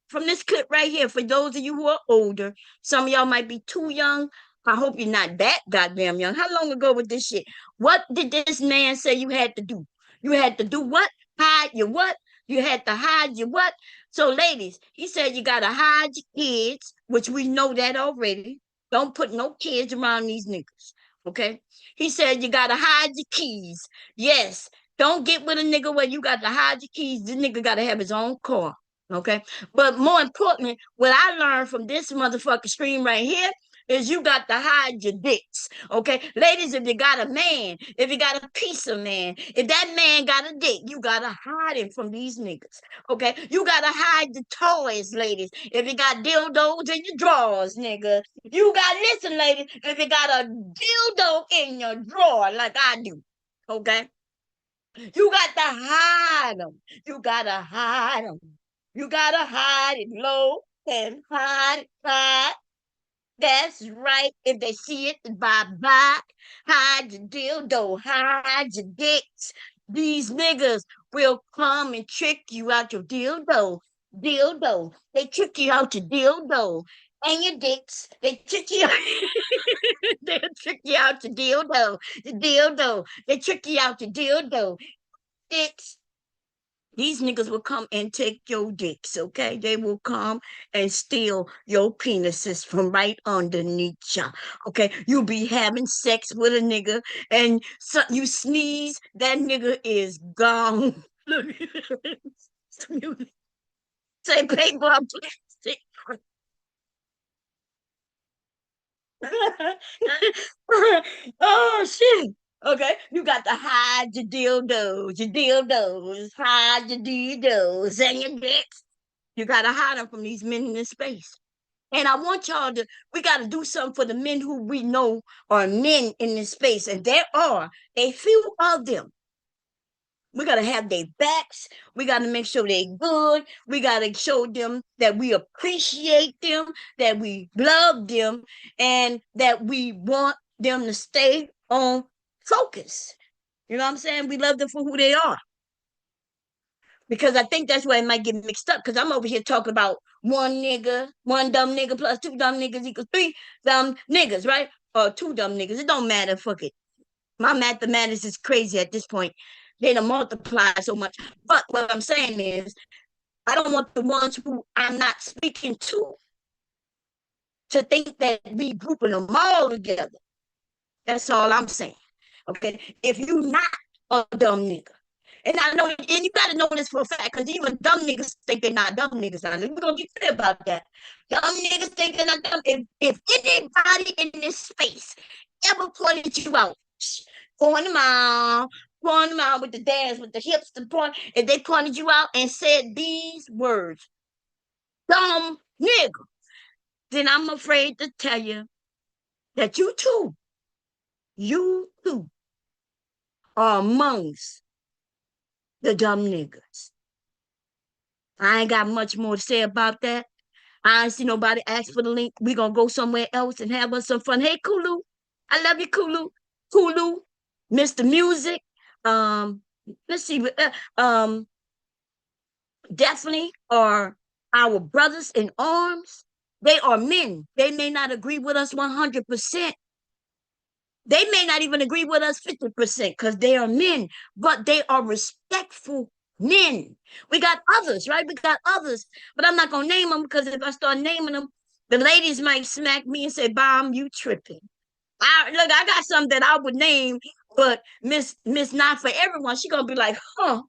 from this clip right here, for those of you who are older, some of y'all might be too young. I hope you're not that goddamn young. How long ago was this shit? What did this man say you had to do? You had to do what? Hide your what? You had to hide your what? So, ladies, he said you gotta hide your kids, which we know that already. Don't put no kids around these niggas. Okay? He said you gotta hide your keys. Yes, don't get with a nigga where you got to hide your keys. This nigga got to have his own car. Okay. But more importantly, what I learned from this motherfucking stream right here is you got to hide your dicks. Okay. Ladies, if you got a man, if you got a piece of man, if that man got a dick, you got to hide him from these niggas. Okay. You got to hide the toys, ladies. If you got dildos in your drawers, nigga. You got, listen, ladies, if you got a dildo in your drawer like I do. Okay. You got to hide them. You got to hide them. You got to hide it low and hide it high. That's right. If they see it, bye-bye. Hide your dildo. Hide your dicks. These niggas will come and trick you out your dildo. Dildo. They trick you out your dildo. And your dicks. They trick you out. They trick you out your dildo. The dildo. They trick you out your dildo. Dicks. These niggas will come and take your dicks, okay? They will come and steal your penises from right underneath you, okay? You be having sex with a nigga and so you sneeze, that nigga is gone. Look, say paper plastic. Oh shit. Okay, you got to hide your dildos, hide your dildos and your dicks. You got to hide them from these men in this space. And I want y'all to, we got to do something for the men who we know are men in this space. And there are a few of them. We got to have their backs. We got to make sure they're good. We got to show them that we appreciate them, that we love them, and that we want them to stay on focus. You know what I'm saying? We love them for who they are. Because I think that's where it might get mixed up. Because I'm over here talking about one nigga, one dumb nigga plus two dumb niggas equals three dumb niggas, right? Or two dumb niggas. It don't matter. Fuck it. My mathematics is crazy at this point. They don't multiply so much. But what I'm saying is, I don't want the ones who I'm not speaking to think that we grouping them all together. That's all I'm saying. Okay? If you not a dumb nigga, and I know, and you gotta know this for a fact, because even dumb niggas think they're not dumb niggas. Now, we're gonna be clear about that. Dumb niggas think they're not dumb. If anybody in this space ever pointed you out, point them out with the dance, with the hips, the point, if they pointed you out and said these words, dumb nigga, then I'm afraid to tell you that you too are amongst the dumb niggas. I ain't got much more to say about that. I ain't see nobody ask for the link. We gonna go somewhere else and have us some fun. Hey, Kulu, I love you, Kulu. Kulu, Mr. Music. Um, let's see. Definitely are our brothers in arms. They are men. They may not agree with us 100%. They may not even agree with us 50% because they are men, but they are respectful men. We got others, right? We got others, but I'm not going to name them because if I start naming them, the ladies might smack me and say, Bomb, you tripping. Look, I got something that I would name, but Miss Not For Everyone, she going to be like, huh,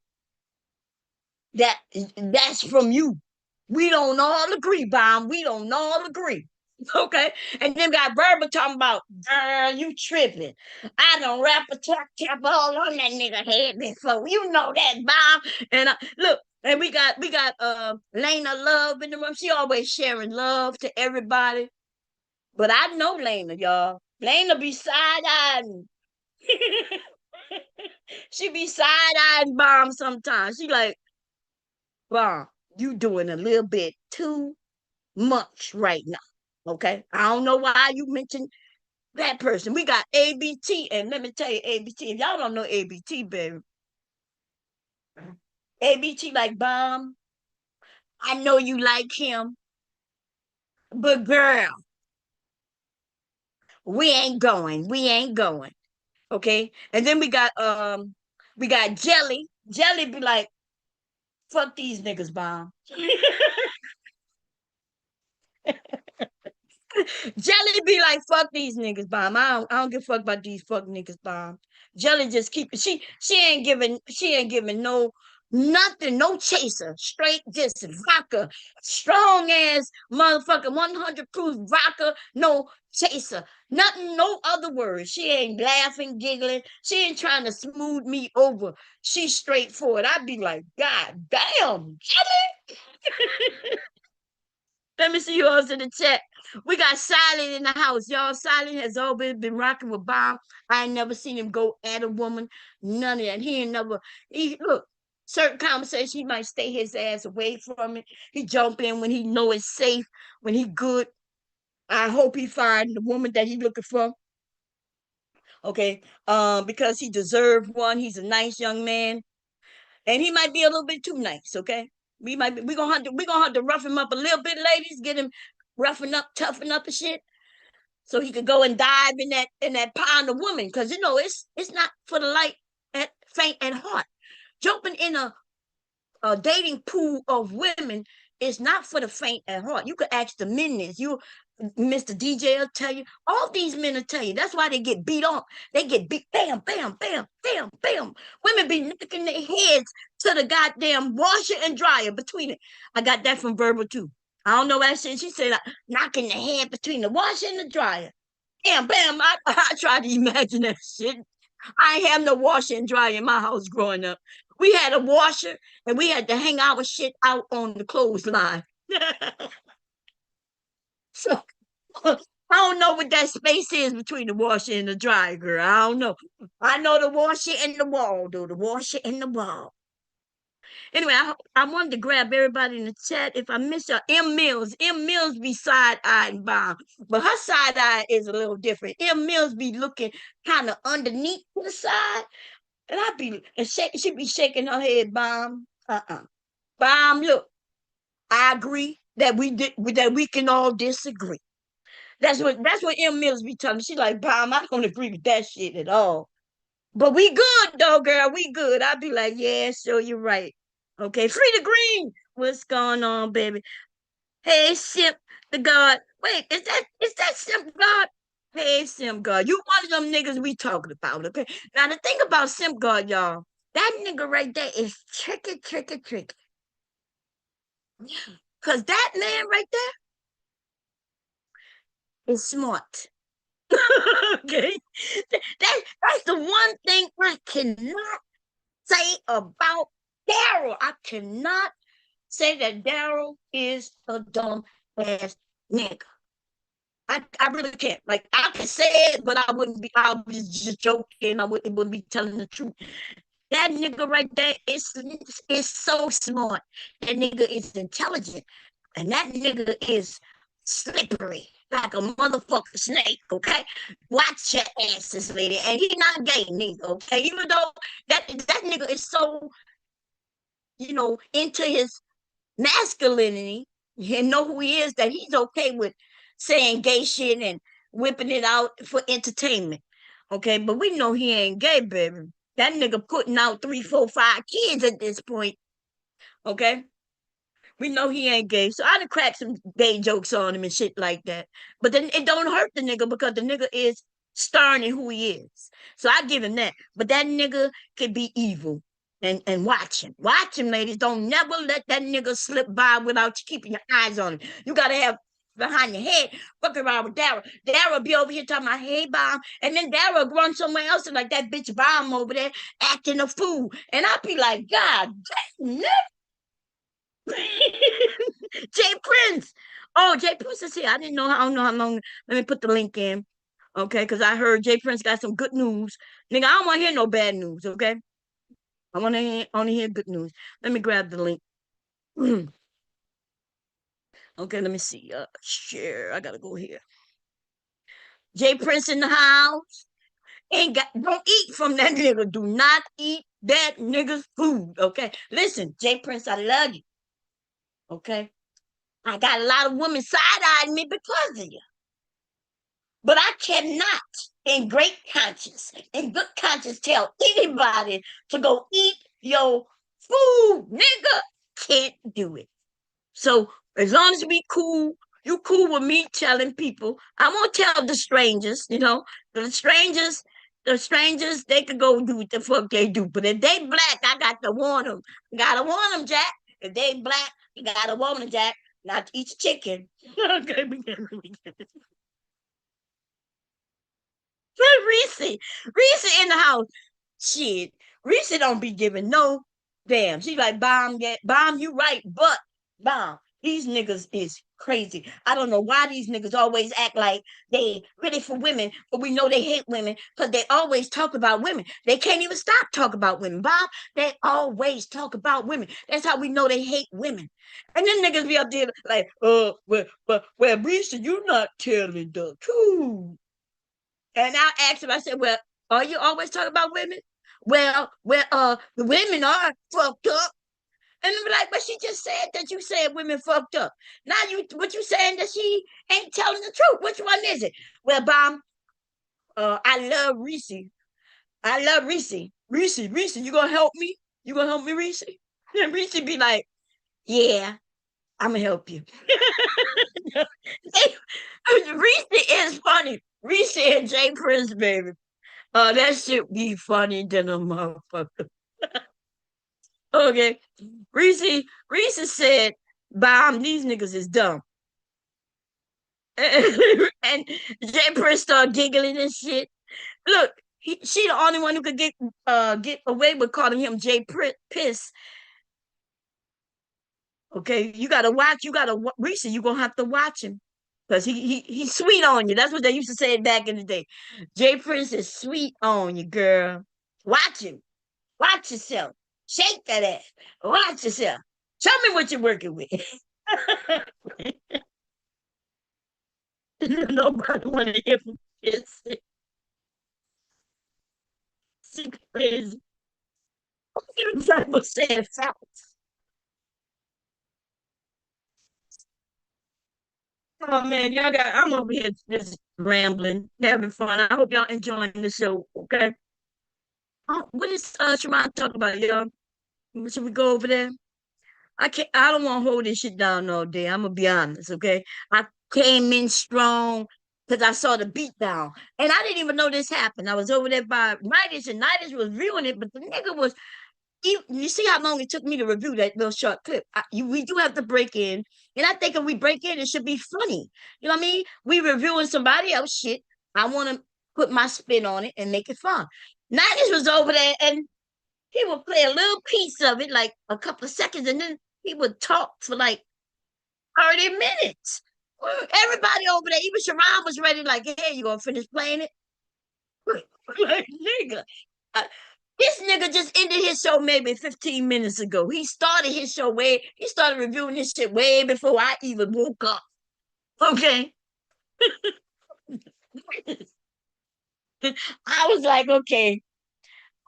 that's from you. We don't all agree, Bomb. We don't all agree. Okay. And then got Berber talking about, girl, you tripping. I don't rap a tap all on that nigga head before. You know that, Bomb. And look, and we got Lena Love in the room. She always sharing love to everybody. But I know Lena, y'all. Lena be side-eyeing. She be side-eyeing Bomb sometimes. She like, Bomb, you doing a little bit too much right now. Okay. I don't know why you mentioned that person. We got ABT, and let me tell you, ABT, if y'all don't know ABT, baby, ABT like Bomb. I know you like him, but girl, we ain't going. We ain't going. Okay. And then we got Jelly. Jelly be like, fuck these niggas, Bomb. Jelly be like, fuck these niggas, Bomb. I don't give a fuck about these fuck niggas, Bomb. Jelly just keep she ain't giving no nothing, no chaser. Straight just vodka. Strong ass motherfucker, 100 proof vodka, no chaser. Nothing, no other words. She ain't laughing, giggling. She ain't trying to smooth me over. She's straightforward. I'd be like, God damn, Jelly. Let me see yours in the chat. We got Silent in the house. Y'all, Silent has always been rocking with Bob. I ain't never seen him go at a woman. None of that. He ain't never, look, certain conversations, he might stay his ass away from it. He jump in when he know it's safe, when he good. I hope he find the woman that he looking for. Okay. Because he deserved one. He's a nice young man. And he might be a little bit too nice, okay? We're gonna have to rough him up a little bit, ladies, get him roughing up, toughen up and shit. So he could go and dive in that pond of woman. Cause you know it's not for the faint at heart. Jumping in a dating pool of women is not for the faint at heart. You could ask the men this. Mr. DJ will tell you. All these men will tell you. That's why they get beat on. They get beat, bam, bam, bam, bam, bam. Women be knocking their heads to the goddamn washer and dryer between it. I got that from Verbal too. I don't know what shit. She said knocking the head between the washer and the dryer. Bam, bam. I tried to imagine that shit. I ain't have no washer and dryer in my house growing up. We had a washer and we had to hang our shit out on the clothesline. So I don't know what that space is between the washer and the dryer, girl. I don't know. I know the washer and the wall, though. The washer and the wall. Anyway, I wanted to grab everybody in the chat. If I miss y'all, M Mills be side-eyeing Bomb, but her side eye is a little different. M Mills be looking kind of underneath to the side, and she be shaking her head, Bomb. Bomb, look, I agree that we can all disagree. That's what M Mills be telling me. She like, Bomb, I don't agree with that shit at all. But we good though, girl. We good. I'd be like, yeah, sure, you're right. Okay, Free the Green. What's going on, baby? Hey, Simp the God. Wait, is that Simp God? Hey, Simp God. You one of them niggas we talking about, okay? Now the thing about Simp God, y'all, that nigga right there is tricky. Cause that man right there is smart. Okay. That's the one thing I cannot say about Daryl. I cannot say that Daryl is a dumb ass nigga. I really can't. Like I can say it, but I was just joking. I wouldn't be telling the truth. That nigga right there is so smart. That nigga is intelligent. And that nigga is slippery like a motherfucking snake, okay? Watch your asses, lady. And he not gay neither, okay? Even though that nigga is so, into his masculinity and know who he is, that he's okay with saying gay shit and whipping it out for entertainment. Okay, but we know he ain't gay, baby. That nigga putting out 3, 4, 5 kids at this point. Okay. We know he ain't gay. So I done crack some gay jokes on him and shit like that. But then it don't hurt the nigga because the nigga is stern in who he is. So I give him that. But that nigga could be evil. And watch him. Watch him, ladies. Don't never let that nigga slip by without you keeping your eyes on him. You gotta have behind your head, fuck around with Daryl. Daryl be over here talking about, hey, Bomb. And then Daryl run somewhere else and like that bitch Bomb over there acting a fool. And I be like, God damn, Jay Prince. Oh, Jay Prince is here. I don't know how long. Let me put the link in. Okay, because I heard Jay Prince got some good news. Nigga, I don't want to hear no bad news, okay? I want to only hear good news. Let me grab the link. Okay, let me see. Share. I gotta go here. Jay Prince in the house. Don't eat from that nigga. Do not eat that nigga's food. Okay. Listen, Jay Prince, I love you. Okay. I got a lot of women side-eyeing me because of you. But I cannot, in great conscience, in good conscience, tell anybody to go eat your food, nigga. Can't do it. So as long as we cool, you cool with me telling people. I won't tell the strangers, the strangers, they could go do what the fuck they do. But if they black, I got to warn them. Gotta warn them, Jack. If they black, you gotta warn them, Jack. Not to eat chicken. Okay, Reese in the house. Shit, Reese don't be giving no damn. She like, Bomb, you right, but Bomb, these niggas is crazy. I don't know why these niggas always act like they really for women, but we know they hate women because they always talk about women. They can't even stop talking about women. Bomb, they always talk about women. That's how we know they hate women. And then niggas be up there like, well, Reese, you not telling the truth. And I asked him, I said, well, are you always talking about women? Well, the women are fucked up. And I'm like, but she just said that you said women fucked up. Now what you saying that she ain't telling the truth? Which one is it? Well, Bomb, I love Reese. I love Reese. Reese, you gonna help me? You gonna help me, Reese? And Reese be like, yeah, I'm gonna help you. Reese is funny. Reese and Jay Prince, baby. That shit be funny than a motherfucker. Okay. Reese said, Bomb, these niggas is dumb. And Jay Prince started giggling and shit. Look, she the only one who could get away with calling him Jay Piss. Okay, you gotta watch. Reese. You gonna have to watch him because he's sweet on you. That's what they used to say back in the day. Jay Prince is sweet on you, girl. Watch him. Watch yourself. Shake that ass. Watch yourself. Tell me what you're working with. Nobody want to hear from kids. She crazy. You type of saying facts. Oh man, I'm over here just rambling, having fun. I hope y'all enjoying the show, okay? What is Shemai talking about, y'all? Should we go over there? I don't want to hold this shit down all day. I'm gonna be honest, okay? I came in strong because I saw the beat down. And I didn't even know this happened. I was over there by Nightish, and Nightish was viewing it, but the nigga was you see how long it took me to review that little short clip. We do have to break in, and I think if we break in, it should be funny. You know what I mean? We reviewing somebody else shit. I want to put my spin on it and make it fun. Nightish was over there, and he would play a little piece of it, like a couple of seconds, and then he would talk for like 30 minutes. Everybody over there, even Sharon was ready, like, hey, you gonna finish playing it? Like, nigga. This nigga just ended his show maybe 15 minutes ago. He started reviewing this shit way before I even woke up. Okay. I was like, okay,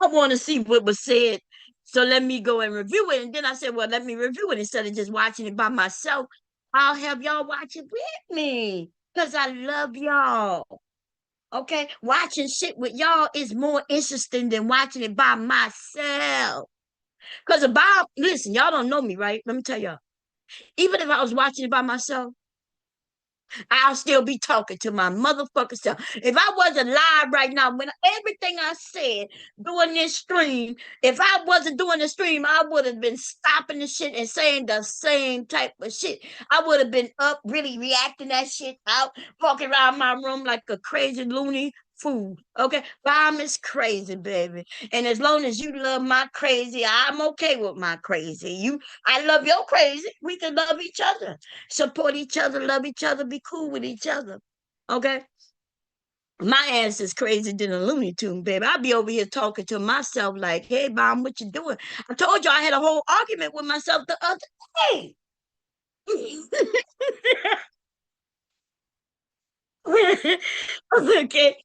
I want to see what was said. So let me go and review it. And then I said, well, let me review it instead of just watching it by myself. I'll have y'all watch it with me because I love y'all. Okay. Watching shit with y'all is more interesting than watching it by myself. Because listen, y'all don't know me, right? Let me tell y'all. Even if I was watching it by myself, I'll still be talking to my motherfucking self. If I wasn't live right now, when everything I said during this stream, if I wasn't doing the stream, I would have been stopping the shit and saying the same type of shit. I would have been up really reacting that shit out, walking around my room like a crazy loony fool. Okay, Bomb is crazy, baby. And as long as you love my crazy, I'm okay with my crazy. I love your crazy. We can love each other, support each other, love each other, be cool with each other. Okay. My ass is crazy than a Looney Tune, baby. I'll be over here talking to myself like, hey, Mom, what you doing? I told you I had a whole argument with myself the other day. Okay.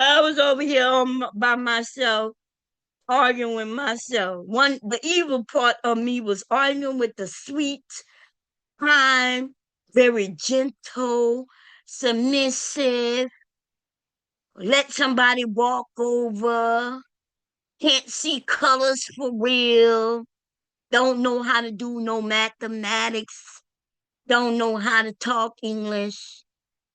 I was over here by myself, arguing with myself. The evil part of me was arguing with the sweet, kind, very gentle, submissive, let somebody walk over, can't see colors for real, don't know how to do no mathematics, don't know how to talk English.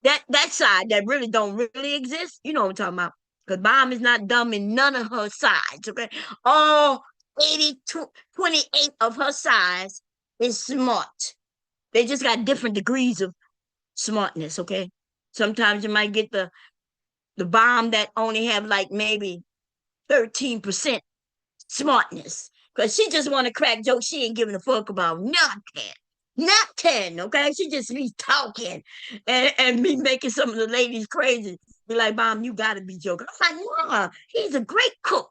That side that really don't really exist, you know what I'm talking about. Because mom is not dumb in none of her sides, okay? All 28 of her sides is smart. They just got different degrees of smartness, okay? Sometimes you might get the bomb that only have like maybe 13% smartness. Because she just want to crack jokes. She ain't giving a fuck about nothing. Nothing, okay? She just be talking and me making some of the ladies crazy. Be like, Mom, you gotta be joking. I'm like, nah, he's a great cook.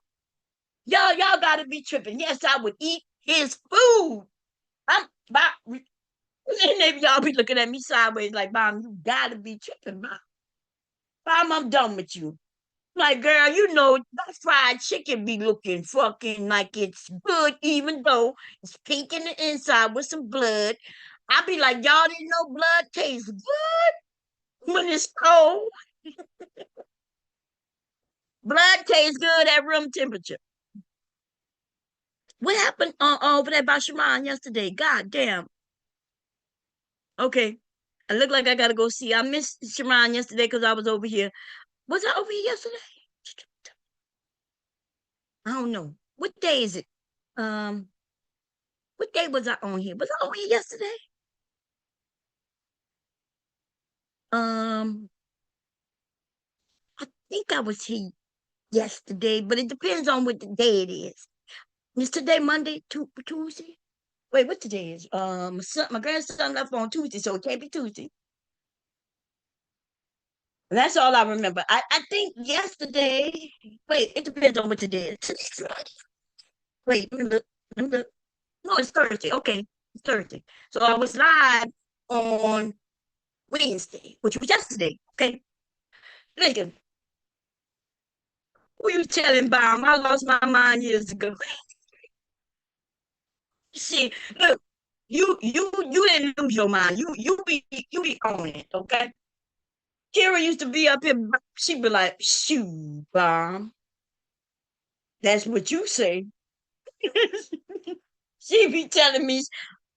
Y'all gotta be tripping. Yes, I would eat his food. I'm about, and maybe y'all be looking at me sideways like, Mom, you gotta be tripping, Mom. Mom, I'm done with you. Like, girl, you know, that fried chicken be looking fucking like it's good, even though it's pink in the inside with some blood. I be like, y'all didn't know blood tastes good when it's cold. Blood tastes good at room temperature. What happened over there by Sharon yesterday? God damn. Okay. I look like I gotta go see. I missed Sharon yesterday because I was over here. Was I over here yesterday? I don't know. What day is it? Um, what day was I on here? Was I on here yesterday? Um, I think I was here yesterday, but it depends on what the day it is. Is today Monday, Tuesday? Wait, what today is? My grandson left on Tuesday, so it can't be Tuesday. And that's all I remember. I think yesterday. Wait, it depends on what today is. Today's Friday. Wait, let me look. Let me look. No, it's Thursday. Okay, it's Thursday. So I was live on Wednesday, which was yesterday. Okay, nigga, who you telling, Bomb? I lost my mind years ago. See, look, you didn't lose your mind. You be on it, okay? Kira used to be up here. She'd be like, "Shoot, Bomb." That's what you say. She be telling me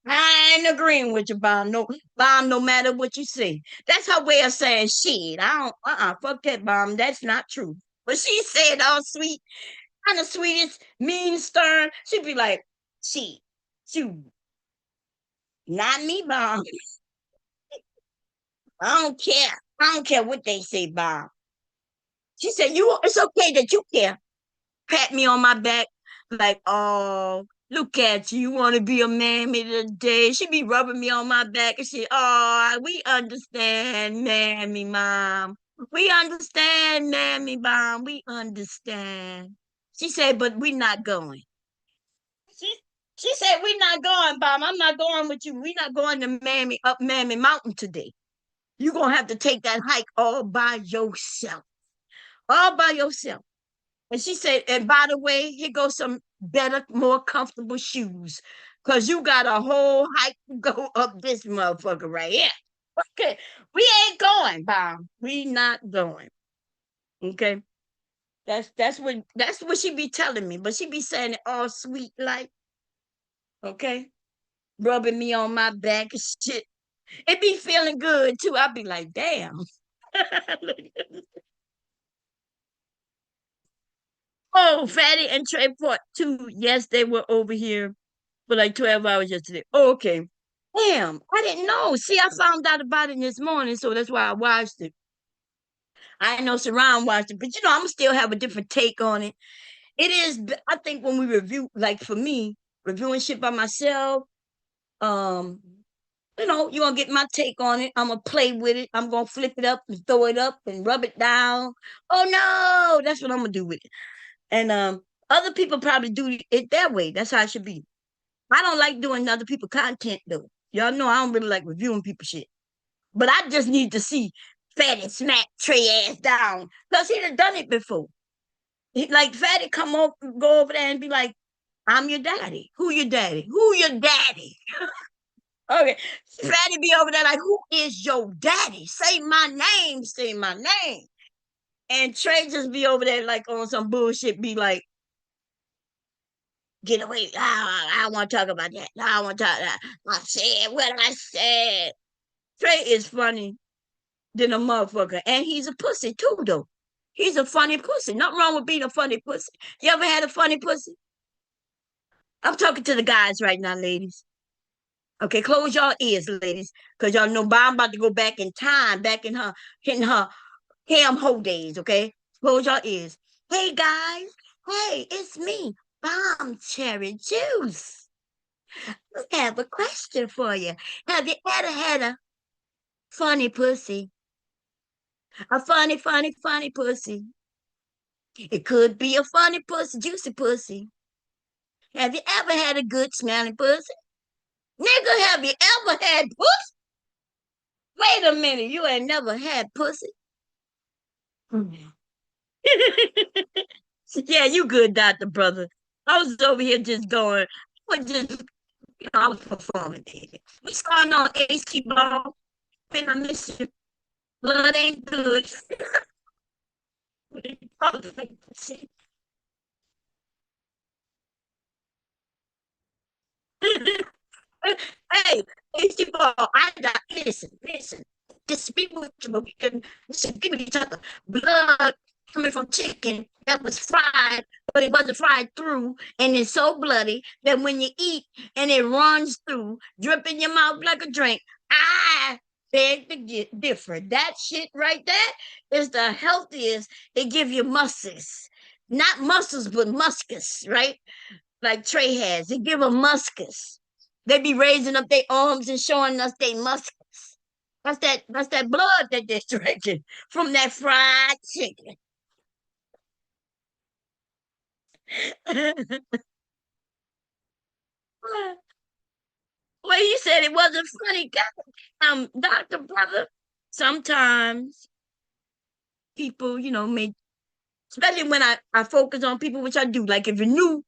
I ain't agreeing with you, Bomb. No, Bomb. No matter what you say, that's her way of saying shit. I don't. Fuck that, Bomb. That's not true. But she said all sweet, kind of sweetest, mean, stern. She'd be like, "She, shoot, not me, Bomb. I don't care. I don't care what they say, Bob." She said, it's okay that you care. Pat me on my back, like, oh, look at you. You want to be a mammy today. She be rubbing me on my back and she, oh, we understand, mammy, mom. We understand, mammy, mom. We understand. She said, but we not going. She, she said, we not going, Bob. I'm not going with you. We not going to Mammy Mountain today. You're going to have to take that hike all by yourself. All by yourself. And she said, and by the way, here goes some better, more comfortable shoes. Because you got a whole hike to go up this motherfucker right here. Okay. We ain't going, Bob. We not going. Okay. That's what she be telling me. But she be saying it all sweet like, okay, rubbing me on my back and shit. It be feeling good too. I be like, damn. Oh, Fatty and Trey fought too. Yes, they were over here for like 12 hours yesterday. Oh, okay. Damn, I didn't know. See, I found out about it this morning, so that's why I watched it. I know Saran watched it, but I'm gonna still have a different take on it. It is, I think when we review, like for me, reviewing shit by myself, um, you're gonna get my take on it. I'm gonna play with it. I'm gonna flip it up and throw it up and rub it down. Oh no, that's what I'm gonna do with it. And other people probably do it that way. That's how it should be. I don't like doing other people content though. Y'all know I don't really like reviewing people shit. But I just need to see Fatty smack Trey ass down. Because he done it before. Like Fatty go over there and be like, I'm your daddy. Who your daddy? Who your daddy? Okay. Fatty be over there like, who is your daddy? Say my name. Say my name. And Trey just be over there like on some bullshit, be like, get away. I don't want to talk about that. I don't want to talk about that. I said what I said. Trey is funny than a motherfucker. And he's a pussy too, though. He's a funny pussy. Nothing wrong with being a funny pussy. You ever had a funny pussy? I'm talking to the guys right now, ladies. Okay, close y'all ears, ladies, because y'all know I'm about to go back in time, back in her, hitting her ham ho days, okay? Close y'all ears. Hey, guys. Hey, it's me, Bomb Cherry Juice. I have a question for you. Have you ever had a funny pussy? A funny, funny, funny pussy. It could be a funny pussy, juicy pussy. Have you ever had a good smelling pussy? Nigga, have you ever had pussy? Wait a minute, you ain't never had pussy? Yeah, you good, Dr. Brother. I was over here just going, I was performing, baby. What's going on, AC Ball? Been I miss you. Blood ain't good. Hey, AC Ball, I got, listen. Just speak with you, but we can speak with each other. Blood coming from chicken that was fried, but it wasn't fried through, and it's so bloody that when you eat and it runs through, drip in your mouth like a drink. I beg to get different. That shit right there is the healthiest. It give you muscles, not muscles, but muscus, right? Like Trey has. It give them muscus. They be raising up their arms and showing us their muscles. That's that blood that they're drinking from that fried chicken. Well, you said it wasn't funny, Dr. Brother. Sometimes people, may, especially when I focus on people, which I do. Like if you're new,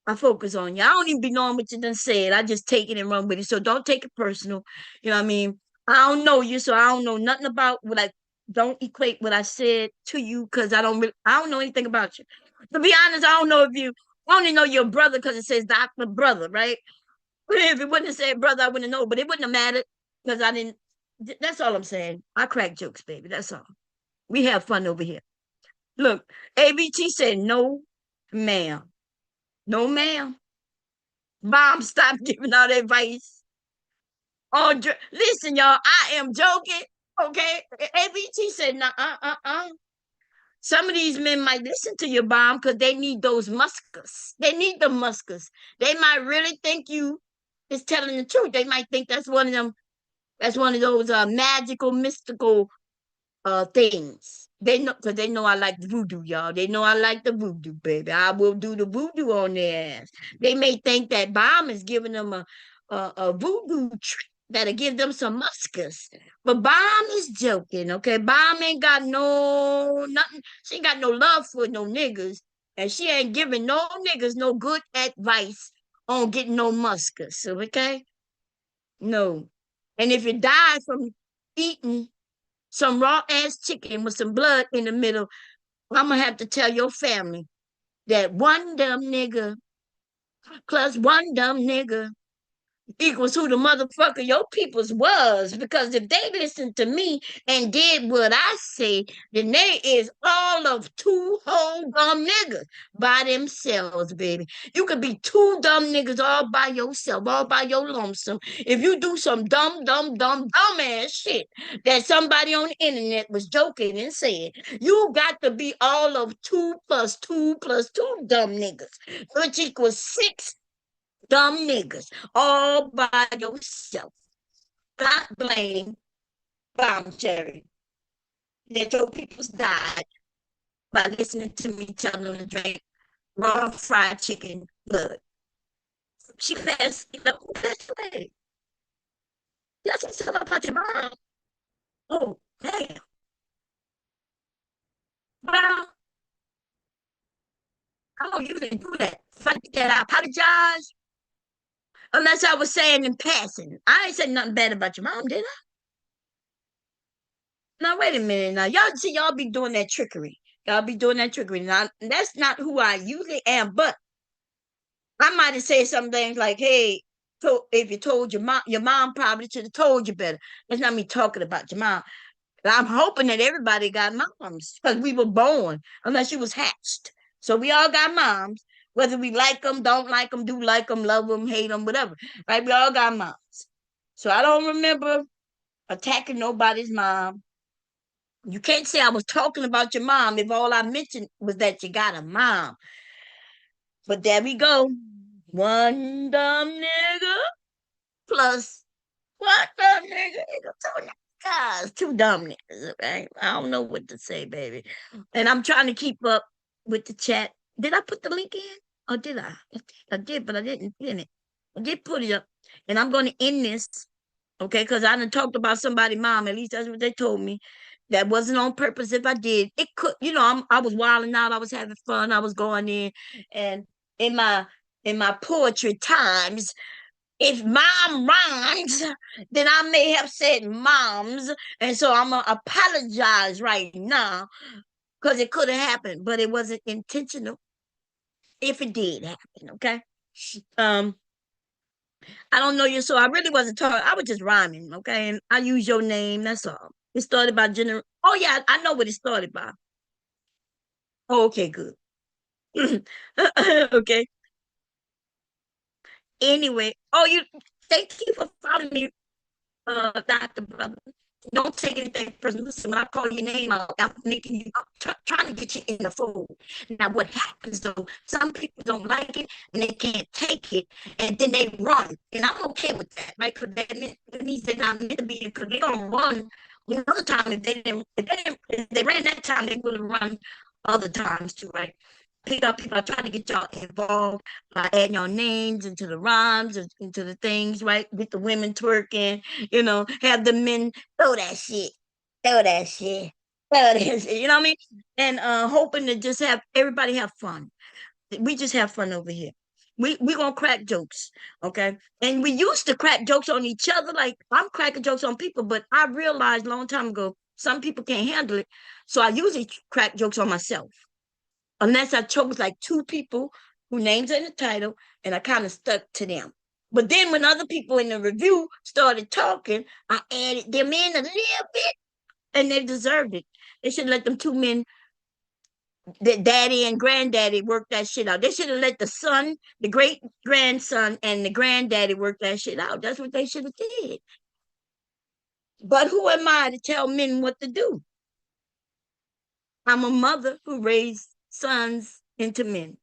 I focus on you. I don't even be knowing what you done said. I just take it and run with it. So don't take it personal. You know what I mean? I don't know you, so I don't know nothing about what I don't equate what I said to you because I don't know anything about you. To be honest, I don't know if you I only know your brother because it says Dr. Brother, right? But if it wouldn't have said brother, I wouldn't know, but it wouldn't have mattered because I didn't. That's all I'm saying. I crack jokes, baby. That's all. We have fun over here. Look, ABT said no, ma'am. No, ma'am. Mom, stop giving out advice. Oh, listen, y'all, I am joking. Okay. ABT said, no, Some of these men might listen to your bomb because they need those muscus. They need the muscus. They might really think you is telling the truth. They might think that's one of them. That's one of those magical, mystical things. They know because they know I like the voodoo, y'all. They know I like the voodoo, baby. I will do the voodoo on their ass. They may think that bomb is giving them a voodoo trick that'll give them some muscus. But bomb is joking, okay? Bomb ain't got nothing. She ain't got no love for no niggas. And she ain't giving no niggas no good advice on getting no muscus, okay? No. And if you die from eating some raw ass chicken with some blood in the middle, I'm gonna have to tell your family that one dumb nigga plus one dumb nigga equals who the motherfucker your peoples was. Because if they listened to me and did what I say, then they is all of two whole dumb niggas by themselves, baby. You could be two dumb niggas all by yourself, all by your lonesome. If you do some dumb ass shit that somebody on the internet was joking and said, you got to be all of two plus two plus two dumb niggas, which equals six Dumb niggas all by yourself. Got blame voluntary. That your people's died by listening to me tell them to drink raw fried chicken blood. She passed, who passed away? That's what said about your mom. Oh, damn. Well, I know you didn't do that. Fuck that, I apologize. Unless I was saying in passing. I ain't said nothing bad about your mom, did I? Now, wait a minute. Now, y'all see, y'all be doing that trickery. Y'all be doing that trickery. Now, that's not who I usually am, but I might have said some things like, hey, if you told your mom probably should have told you better. That's not me talking about your mom. I'm hoping that everybody got moms because we were born, unless you was hatched. So we all got moms, whether we like them, don't like them, do like them, love them, hate them, whatever. Right? We all got moms. So I don't remember attacking nobody's mom. You can't say I was talking about your mom if all I mentioned was that you got a mom. But there we go. One dumb nigga plus one dumb nigga. Guys, two dumb niggas. Okay? I don't know what to say, baby. And I'm trying to keep up with the chat. Did I put the link in? Or did I? I did, but I didn't pin it. I did put it up. And I'm going to end this, okay? Because I done talked about somebody's mom. At least that's what they told me. That wasn't on purpose. If I did, it could, I was wilding out. I was having fun. I was going in. And in my poetry times, if mom rhymes, then I may have said moms. And so I'm going to apologize right now because it could have happened, but it wasn't intentional if it did happen, okay? I don't know you, so I really wasn't talking. I was just rhyming, okay? And I use your name, that's all. It started by general. Oh, yeah, I know what it started by. Oh, okay, good. Okay. Anyway, thank you for following me, Dr. Brother. Don't take anything personal. Listen, when I call your name out, I'm making you trying to get you in the fold. Now, what happens though? Some people don't like it and they can't take it, and then they run. And I'm okay with that, right? Because that means they're not meant to be. Because they're gonna run another time. If they ran that time, they would have run other times too, right? Pick up people. I try to get y'all involved by adding your names into the rhymes, into the things, right? Get the women twerking, have the men throw that shit, throw that shit, throw that shit, you know what I mean? And hoping to just have everybody have fun. We just have fun over here. We gonna crack jokes, okay? And we used to crack jokes on each other. Like I'm cracking jokes on people, but I realized a long time ago some people can't handle it. So I usually crack jokes on myself unless I chose like two people who names are in the title, and I kind of stuck to them. But then when other people in the review started talking, I added them in a little bit, and they deserved it. They should let them two men, the daddy and granddaddy, work that shit out. They should have let the son, the great grandson, and the granddaddy work that shit out. That's what they should have did. But who am I to tell men what to do? I'm a mother who raised sons into men.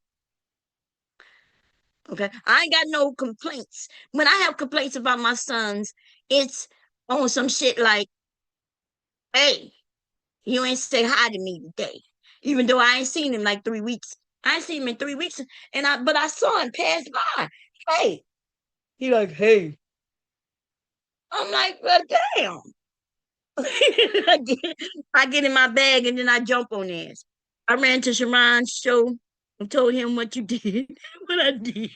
Okay. I ain't got no complaints. When I have complaints about my sons, it's on some shit like, hey, you ain't say hi to me today. Even though I ain't seen him like 3 weeks. I ain't seen him in 3 weeks. But I saw him pass by. Hey. He like, hey. I'm like, well, damn. I get in my bag and then I jump on his. I ran to Sharon's show and told him what you did, what I did.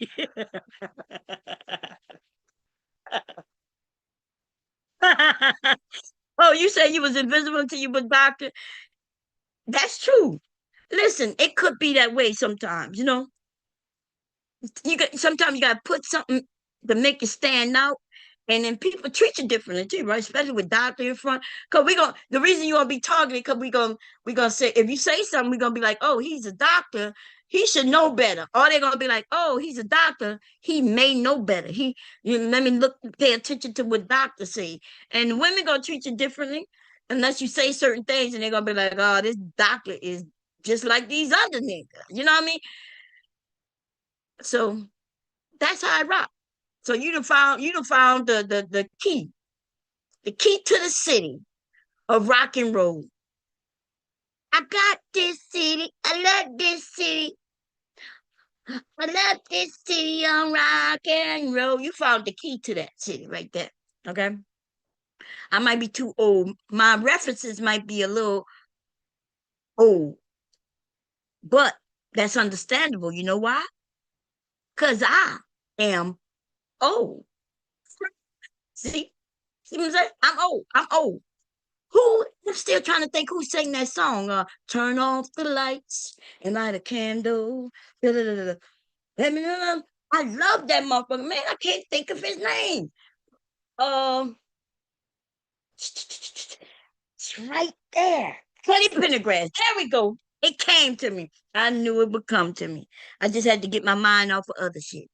Oh, you said you was invisible until you was doctor. That's true. Listen, it could be that way sometimes, sometimes you gotta put something to make you stand out, and then people treat you differently too, right? Especially with doctor in front. Cause the reason you gonna be targeted, cause we gonna say, if you say something, we're gonna be like, oh, he's a doctor, he should know better. Or they're gonna be like, oh, he's a doctor, he may know better. Let me pay attention to what doctors say. And women gonna treat you differently unless you say certain things, and they're gonna be like, oh, this doctor is just like these other niggas. You know what I mean? So That's how I rock. So you done found the key to the city of rock and roll. I got this city. I love this city. I love this city on rock and roll. You found the key to that city right there. Okay. I might be too old. My references might be a little old, but that's understandable. You know why? Because I am old. See? See what I'm saying? I'm old. I'm old. I'm still trying to think who sang that song. Turn off the lights and light a candle. Da, da, da, da. Let me know. I love that motherfucker. Man, I can't think of his name. It's right there. Teddy Pendergrass. There we go. It came to me. I knew it would come to me. I just had to get my mind off of other shit.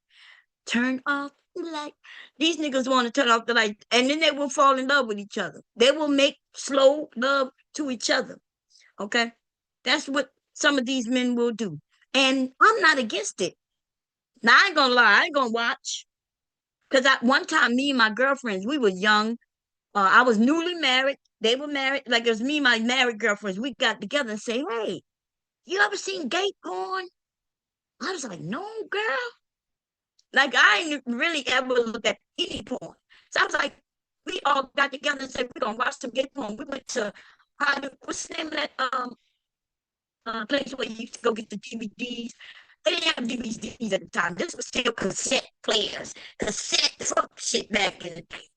Turn off the light. These niggas want to turn off the light, and then they will fall in love with each other. They will make slow love to each other. Okay? That's what some of these men will do. And I'm not against it. Now, I ain't gonna lie. I ain't gonna watch. Because one time, me and my girlfriends, we were young. I was newly married. They were married. Like, it was me and my married girlfriends. We got together and say, hey, you ever seen gay porn? I was like, no, girl. Like, I ain't really ever looked at any porn. So I was like, we all got together and said, we're going to watch some gay porn. We went to, what's the name of that place where you used to go get the DVDs? They didn't have DVDs at the time. This was still cassette players. Cassette fuck shit back in the day.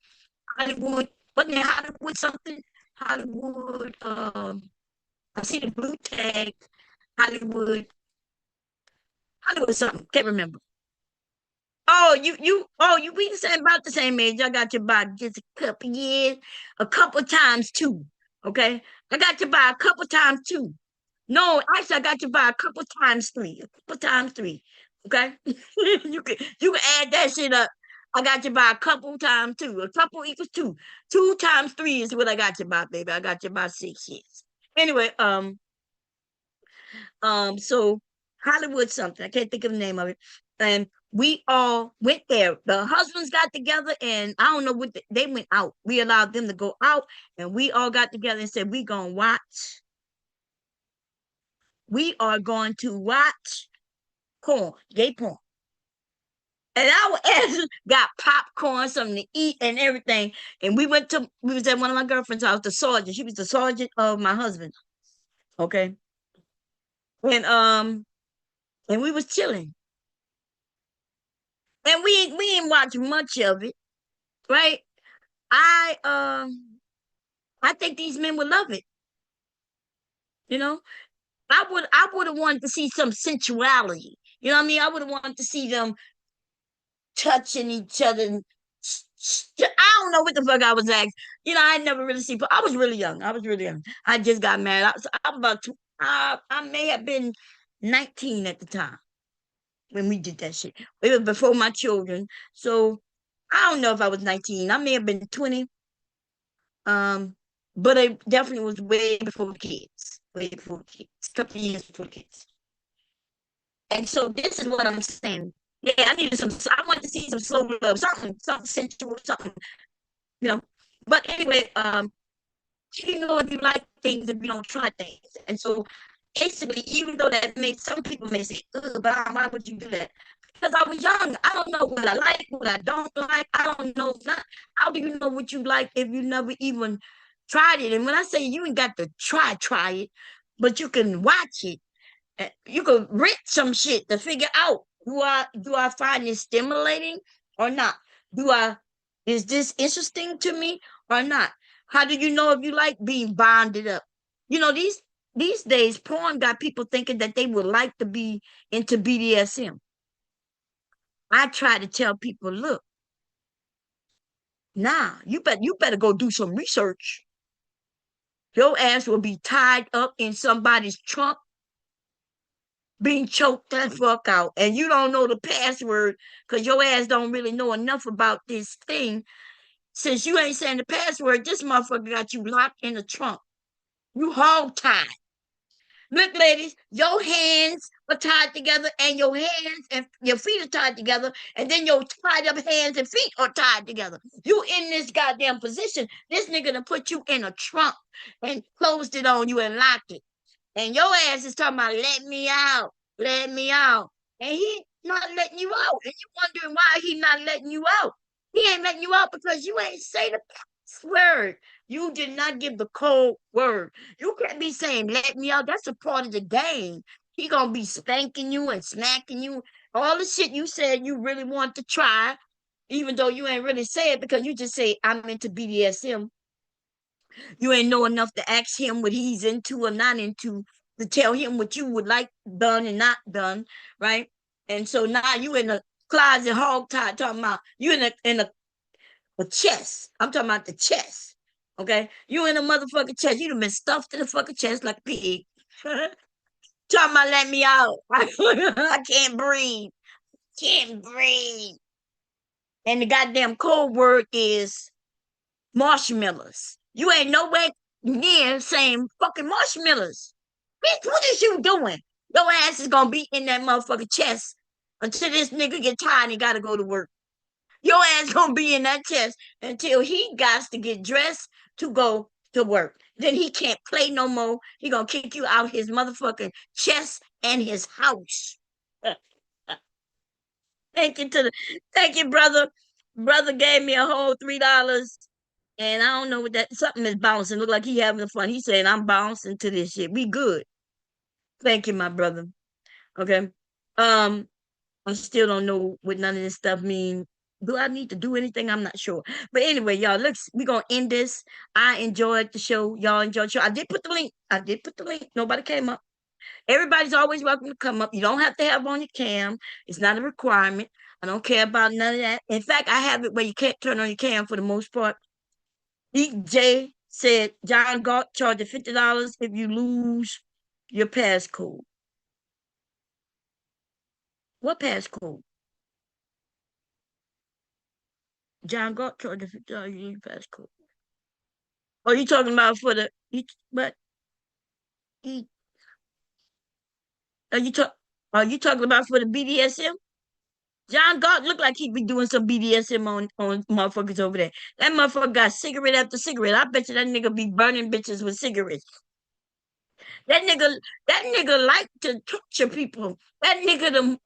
Hollywood, wasn't it Hollywood something? Hollywood, I see the blue tag, Hollywood something, can't remember. We the same, about the same age. I got you by just a couple years, a couple times too. Okay, I got you by a couple times too. No, actually, I got you by a couple times three. A couple times three. Okay, you can add that shit up. I got you by a couple times two. A couple equals two. 2 times 3 is what I got you by, baby. I got you by 6 years. Anyway, so Hollywood something. I can't think of the name of it. And we all went there. The husbands got together, and I don't know what they went out. We allowed them to go out, and we all got together and said, we gonna watch. We are going to watch porn, gay porn. And our ass got popcorn, something to eat, and everything. And we was at one of my girlfriend's house, the sergeant. She was the sergeant of my husband. Okay. And we was chilling. And we didn't watch much of it, right? I think these men would love it. You know, I would have wanted to see some sensuality. You know what I mean? I would have wanted to see them touching each other. I don't know what the fuck I was asked. You know, I never really seen, but I was really young. I just got married. I may have been 19 at the time when we did that shit. It was before my children. So I don't know if I was 19. I may have been 20. But it definitely was way before kids. Way before kids. A couple of years before kids. And so this is what I'm saying. Yeah, I wanted to see some slow love, something sensual, something, you know. But anyway, you know, if you like things, if you don't try things. And so basically, even though that makes some people may say, ugh, but why would you do that? Because I was young. I don't know what I like, what I don't like. I don't know. How do you know what you like if you never even tried it? And when I say you ain't got to try it, but you can watch it. You can rent some shit to figure out, do I find this stimulating or not? Is this interesting to me or not? How do you know if you like being bonded up? You know, these days, porn got people thinking that they would like to be into BDSM. I try to tell people, look, nah, you better go do some research. Your ass will be tied up in somebody's trunk, being choked that fuck out, and you don't know the password because your ass don't really know enough about this thing. Since you ain't saying the password, this motherfucker got you locked in the trunk. You hog tied. Look, ladies, your hands are tied together, and your hands and your feet are tied together, and then your tied up hands and feet are tied together. You in this goddamn position. This nigga done put you in a trunk and closed it on you and locked it. And your ass is talking about let me out, let me out. And he not letting you out. And you wondering why he not letting you out. He ain't letting you out because you ain't say the word. You did not give the code word. You can't be saying let me out. That's a part of the game. He gonna be spanking you and smacking you. All the shit you said you really want to try, even though you ain't really say it because you just say I'm into BDSM. You ain't know enough to ask him what he's into or not into, to tell him what you would like done and not done, right? And so now you in a closet hog tie talking about you in a chest. I'm talking about the chest. Okay? You in a motherfucking chest. You done been stuffed in the fucking chest like a pig. Talking about let me out. I can't breathe. Can't breathe. And the goddamn code word is marshmallows. You ain't nowhere near saying fucking marshmallows. Bitch, what is you doing? Your ass is gonna be in that motherfucking chest until this nigga get tired and gotta go to work. Your ass gonna be in that chest until he got to get dressed to go to work. Then he can't play no more. He gonna kick you out his motherfucking chest and his house. Thank you, brother. Brother gave me a whole $3. And I don't know what that something is bouncing. Look like he having fun. He saying I'm bouncing to this shit. We good. Thank you, my brother. Okay. I still don't know what none of this stuff mean. Do I need to do anything? I'm not sure. But anyway, y'all, we're gonna end this. I enjoyed the show. Y'all enjoyed the show. I did put the link. Nobody came up. Everybody's always welcome to come up. You don't have to have on your cam. It's not a requirement. I don't care about none of that. In fact, I have it where you can't turn on your cam for the most part. DJ said John Galt charged $50 if you lose your passcode. What passcode? John Galt charged $50 you lose your passcode. Oh, you talking about for the but are you talking about for the BDSM? John Galt looked like he'd be doing some BDSM on motherfuckers over there. That motherfucker got cigarette after cigarette. I bet you that nigga be burning bitches with cigarettes. That nigga like to torture people. That nigga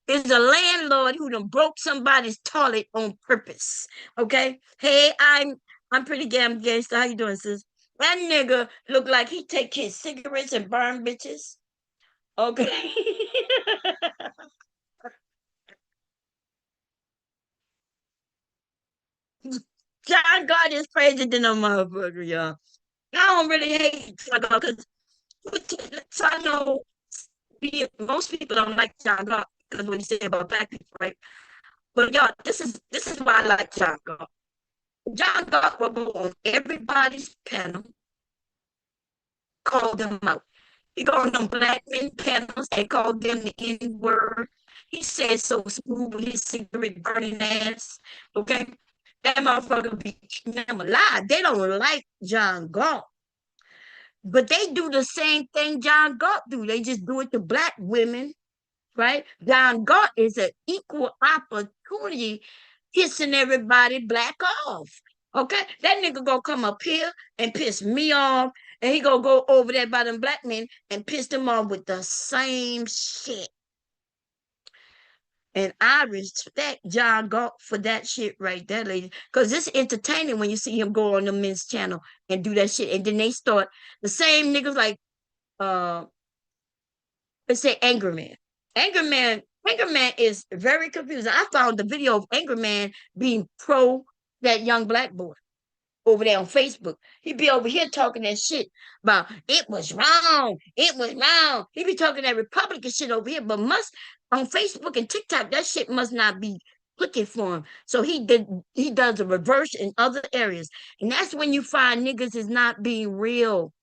is a landlord who done broke somebody's toilet on purpose. Okay? Hey, I'm pretty damn gangster. How you doing, sis? That nigga look like he take his cigarettes and burn bitches. Okay. John God is crazy than a motherfucker, y'all. I don't really hate John God because I know most people don't like John God because what he said about black people, right? But y'all, this is why I like John God. John God will go on everybody's panel, call them out. He go on them black men panels and call them the N word. He said so smooth with his cigarette burning ass. Okay, that motherfucker be keeping them alive. They don't like John Galt. But they do the same thing John Galt do. They just do it to black women, right? John Galt is an equal opportunity pissing everybody black off. Okay? That nigga gonna come up here and piss me off, and he gonna go over there by them black men and piss them off with the same shit. And I respect John Galt for that shit right there, lady. Because it's entertaining when you see him go on the men's channel and do that shit. And then they start the same niggas like let's say Angry Man. Angry Man is very confusing. I found the video of Angry Man being pro that young black boy over there on Facebook. He be over here talking that shit about it was wrong. It was wrong. He be talking that Republican shit over here, but must on Facebook and TikTok, that shit must not be clicking for him. So he does a reverse in other areas. And that's when you find niggas is not being real.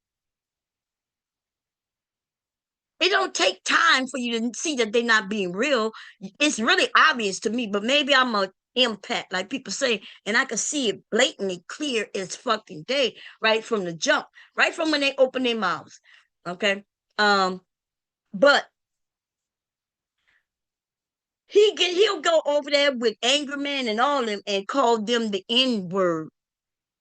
It don't take time for you to see that they're not being real. It's really obvious to me, but maybe I'm a impact, like people say, and I can see it blatantly clear as fucking day, right from the jump, right from when they open their mouths. Okay. But he'll go over there with anger man and all them and call them the N-word.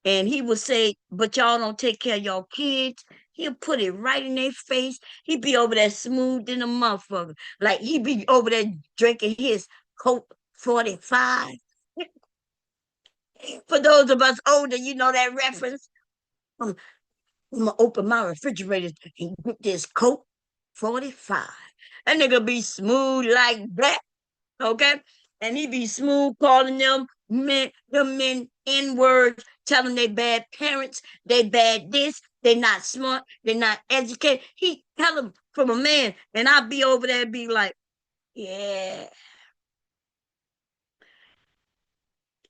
And he will say, but y'all don't take care of y'all kids. He'll put it right in their face. He be over there smooth in a motherfucker. Like he be over there drinking his Coke 45. For those of us older, you know that reference. I'm gonna open my refrigerator and get this Coke 45. That nigga be smooth like that. Okay? And he be smooth calling them men N-words, telling they bad parents, they bad this, they not smart, they not educated. He tell them from a man, and I be over there and be like, yeah.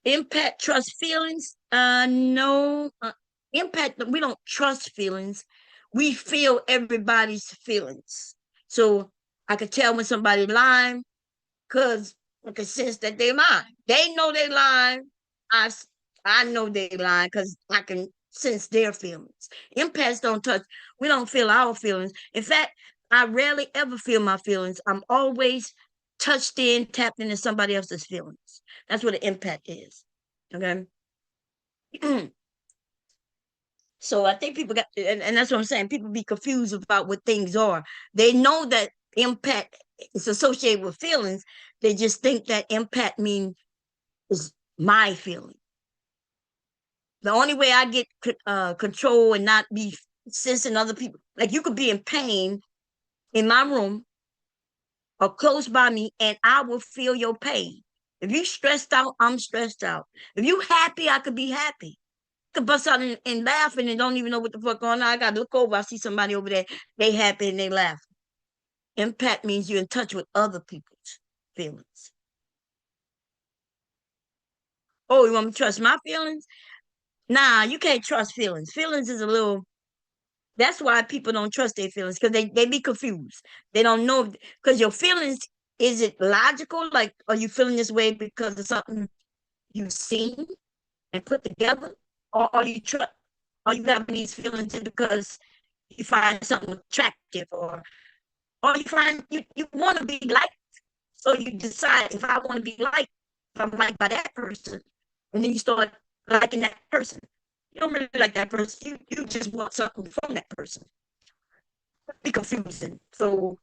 Impact trust feelings? No. Impact, we don't trust feelings. We feel everybody's feelings. So I could tell when somebody lying, because I can sense that they lying. They know they lying. I know they lying because I can sense their feelings. Empaths don't touch. We don't feel our feelings. In fact, I rarely ever feel my feelings. I'm always touched in, tapped into somebody else's feelings. That's what an empath is. Okay. So I think people got, and that's what I'm saying. People be confused about what things are. They know that impact is associated with feelings. They just think that impact means is my feeling. The only way I get control and not be sensing other people, like you could be in pain in my room or close by me, and I will feel your pain. If you stressed out, I'm stressed out. If you happy, I could be happy. I could bust out and laugh and don't even know what the fuck going on. I gotta look over. I see somebody over there. They happy and they laugh. Impact means you're in touch with other people's feelings. Oh, you want me to trust my feelings? Nah, you can't trust feelings. Feelings is a little. That's why people don't trust their feelings because they be confused. They don't know because your feelings, is it logical? Like, are you feeling this way because of something you've seen and put together, or are you having these feelings because you find something attractive, or you find you want to be liked, so you decide if I want to be liked, if I'm liked by that person, and then you start liking that person. You don't really like that person. You just want something from that person. Be confusing. So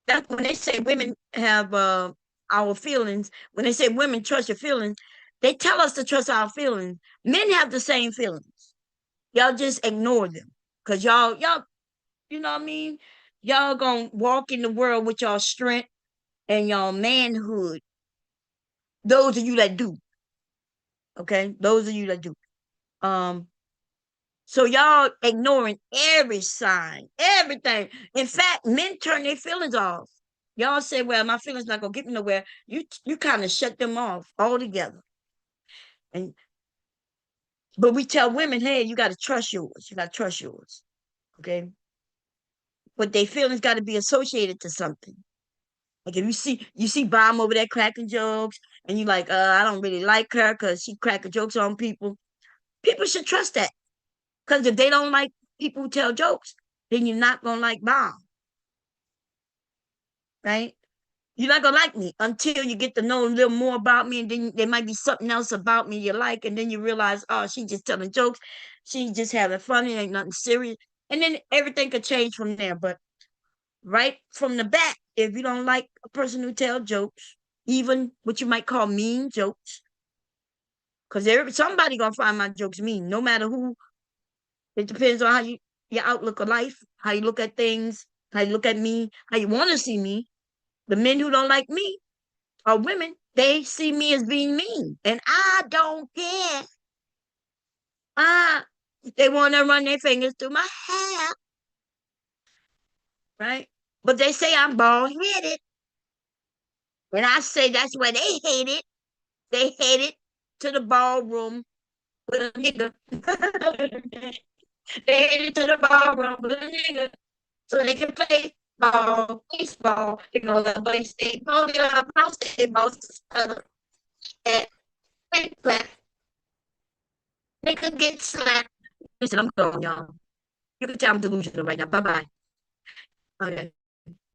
that's when they say women have our feelings. When they say women trust your feelings, they tell us to trust our feelings. Men have the same feelings. Y'all just ignore them because y'all, you know what I mean. Y'all gonna walk in the world with y'all strength and y'all manhood. Those of you that do, okay, those of you that do. Um, So y'all ignoring every sign, everything. In fact, men turn their feelings off. Y'all say, "Well, my feelings not gonna get me nowhere." You kind of shut them off altogether. And but we tell women, "Hey, you got to trust yours. You got to trust yours." Okay, but their feelings got to be associated to something. Like if you see Bomb over there cracking jokes, and you like, I don't really like her because she cracking jokes on people. People should trust that. Because if they don't like people who tell jokes, then you're not gonna like Bomb, right? You're not gonna like me until you get to know a little more about me, and then there might be something else about me you like, and then you realize, oh, she just telling jokes, she just having fun, it ain't nothing serious, and then everything could change from there. But right from the bat, if you don't like a person who tell jokes, even what you might call mean jokes, because somebody gonna find my jokes mean, no matter who. It depends on how your outlook of life, how you look at things, how you look at me, how you want to see me. The men who don't like me or women, they see me as being mean, and I don't care. Ah, they want to run their fingers through my hair, right? But they say I'm bald headed, and I say that's why they hate it. They hate it to the ballroom with a nigga. They hate it to the ballroom with a nigga, so they can play ball, baseball, play state ball, state ball, and play. They could get slapped. Listen, I'm going, y'all. You can tell I'm delusional right now. Bye bye. Okay.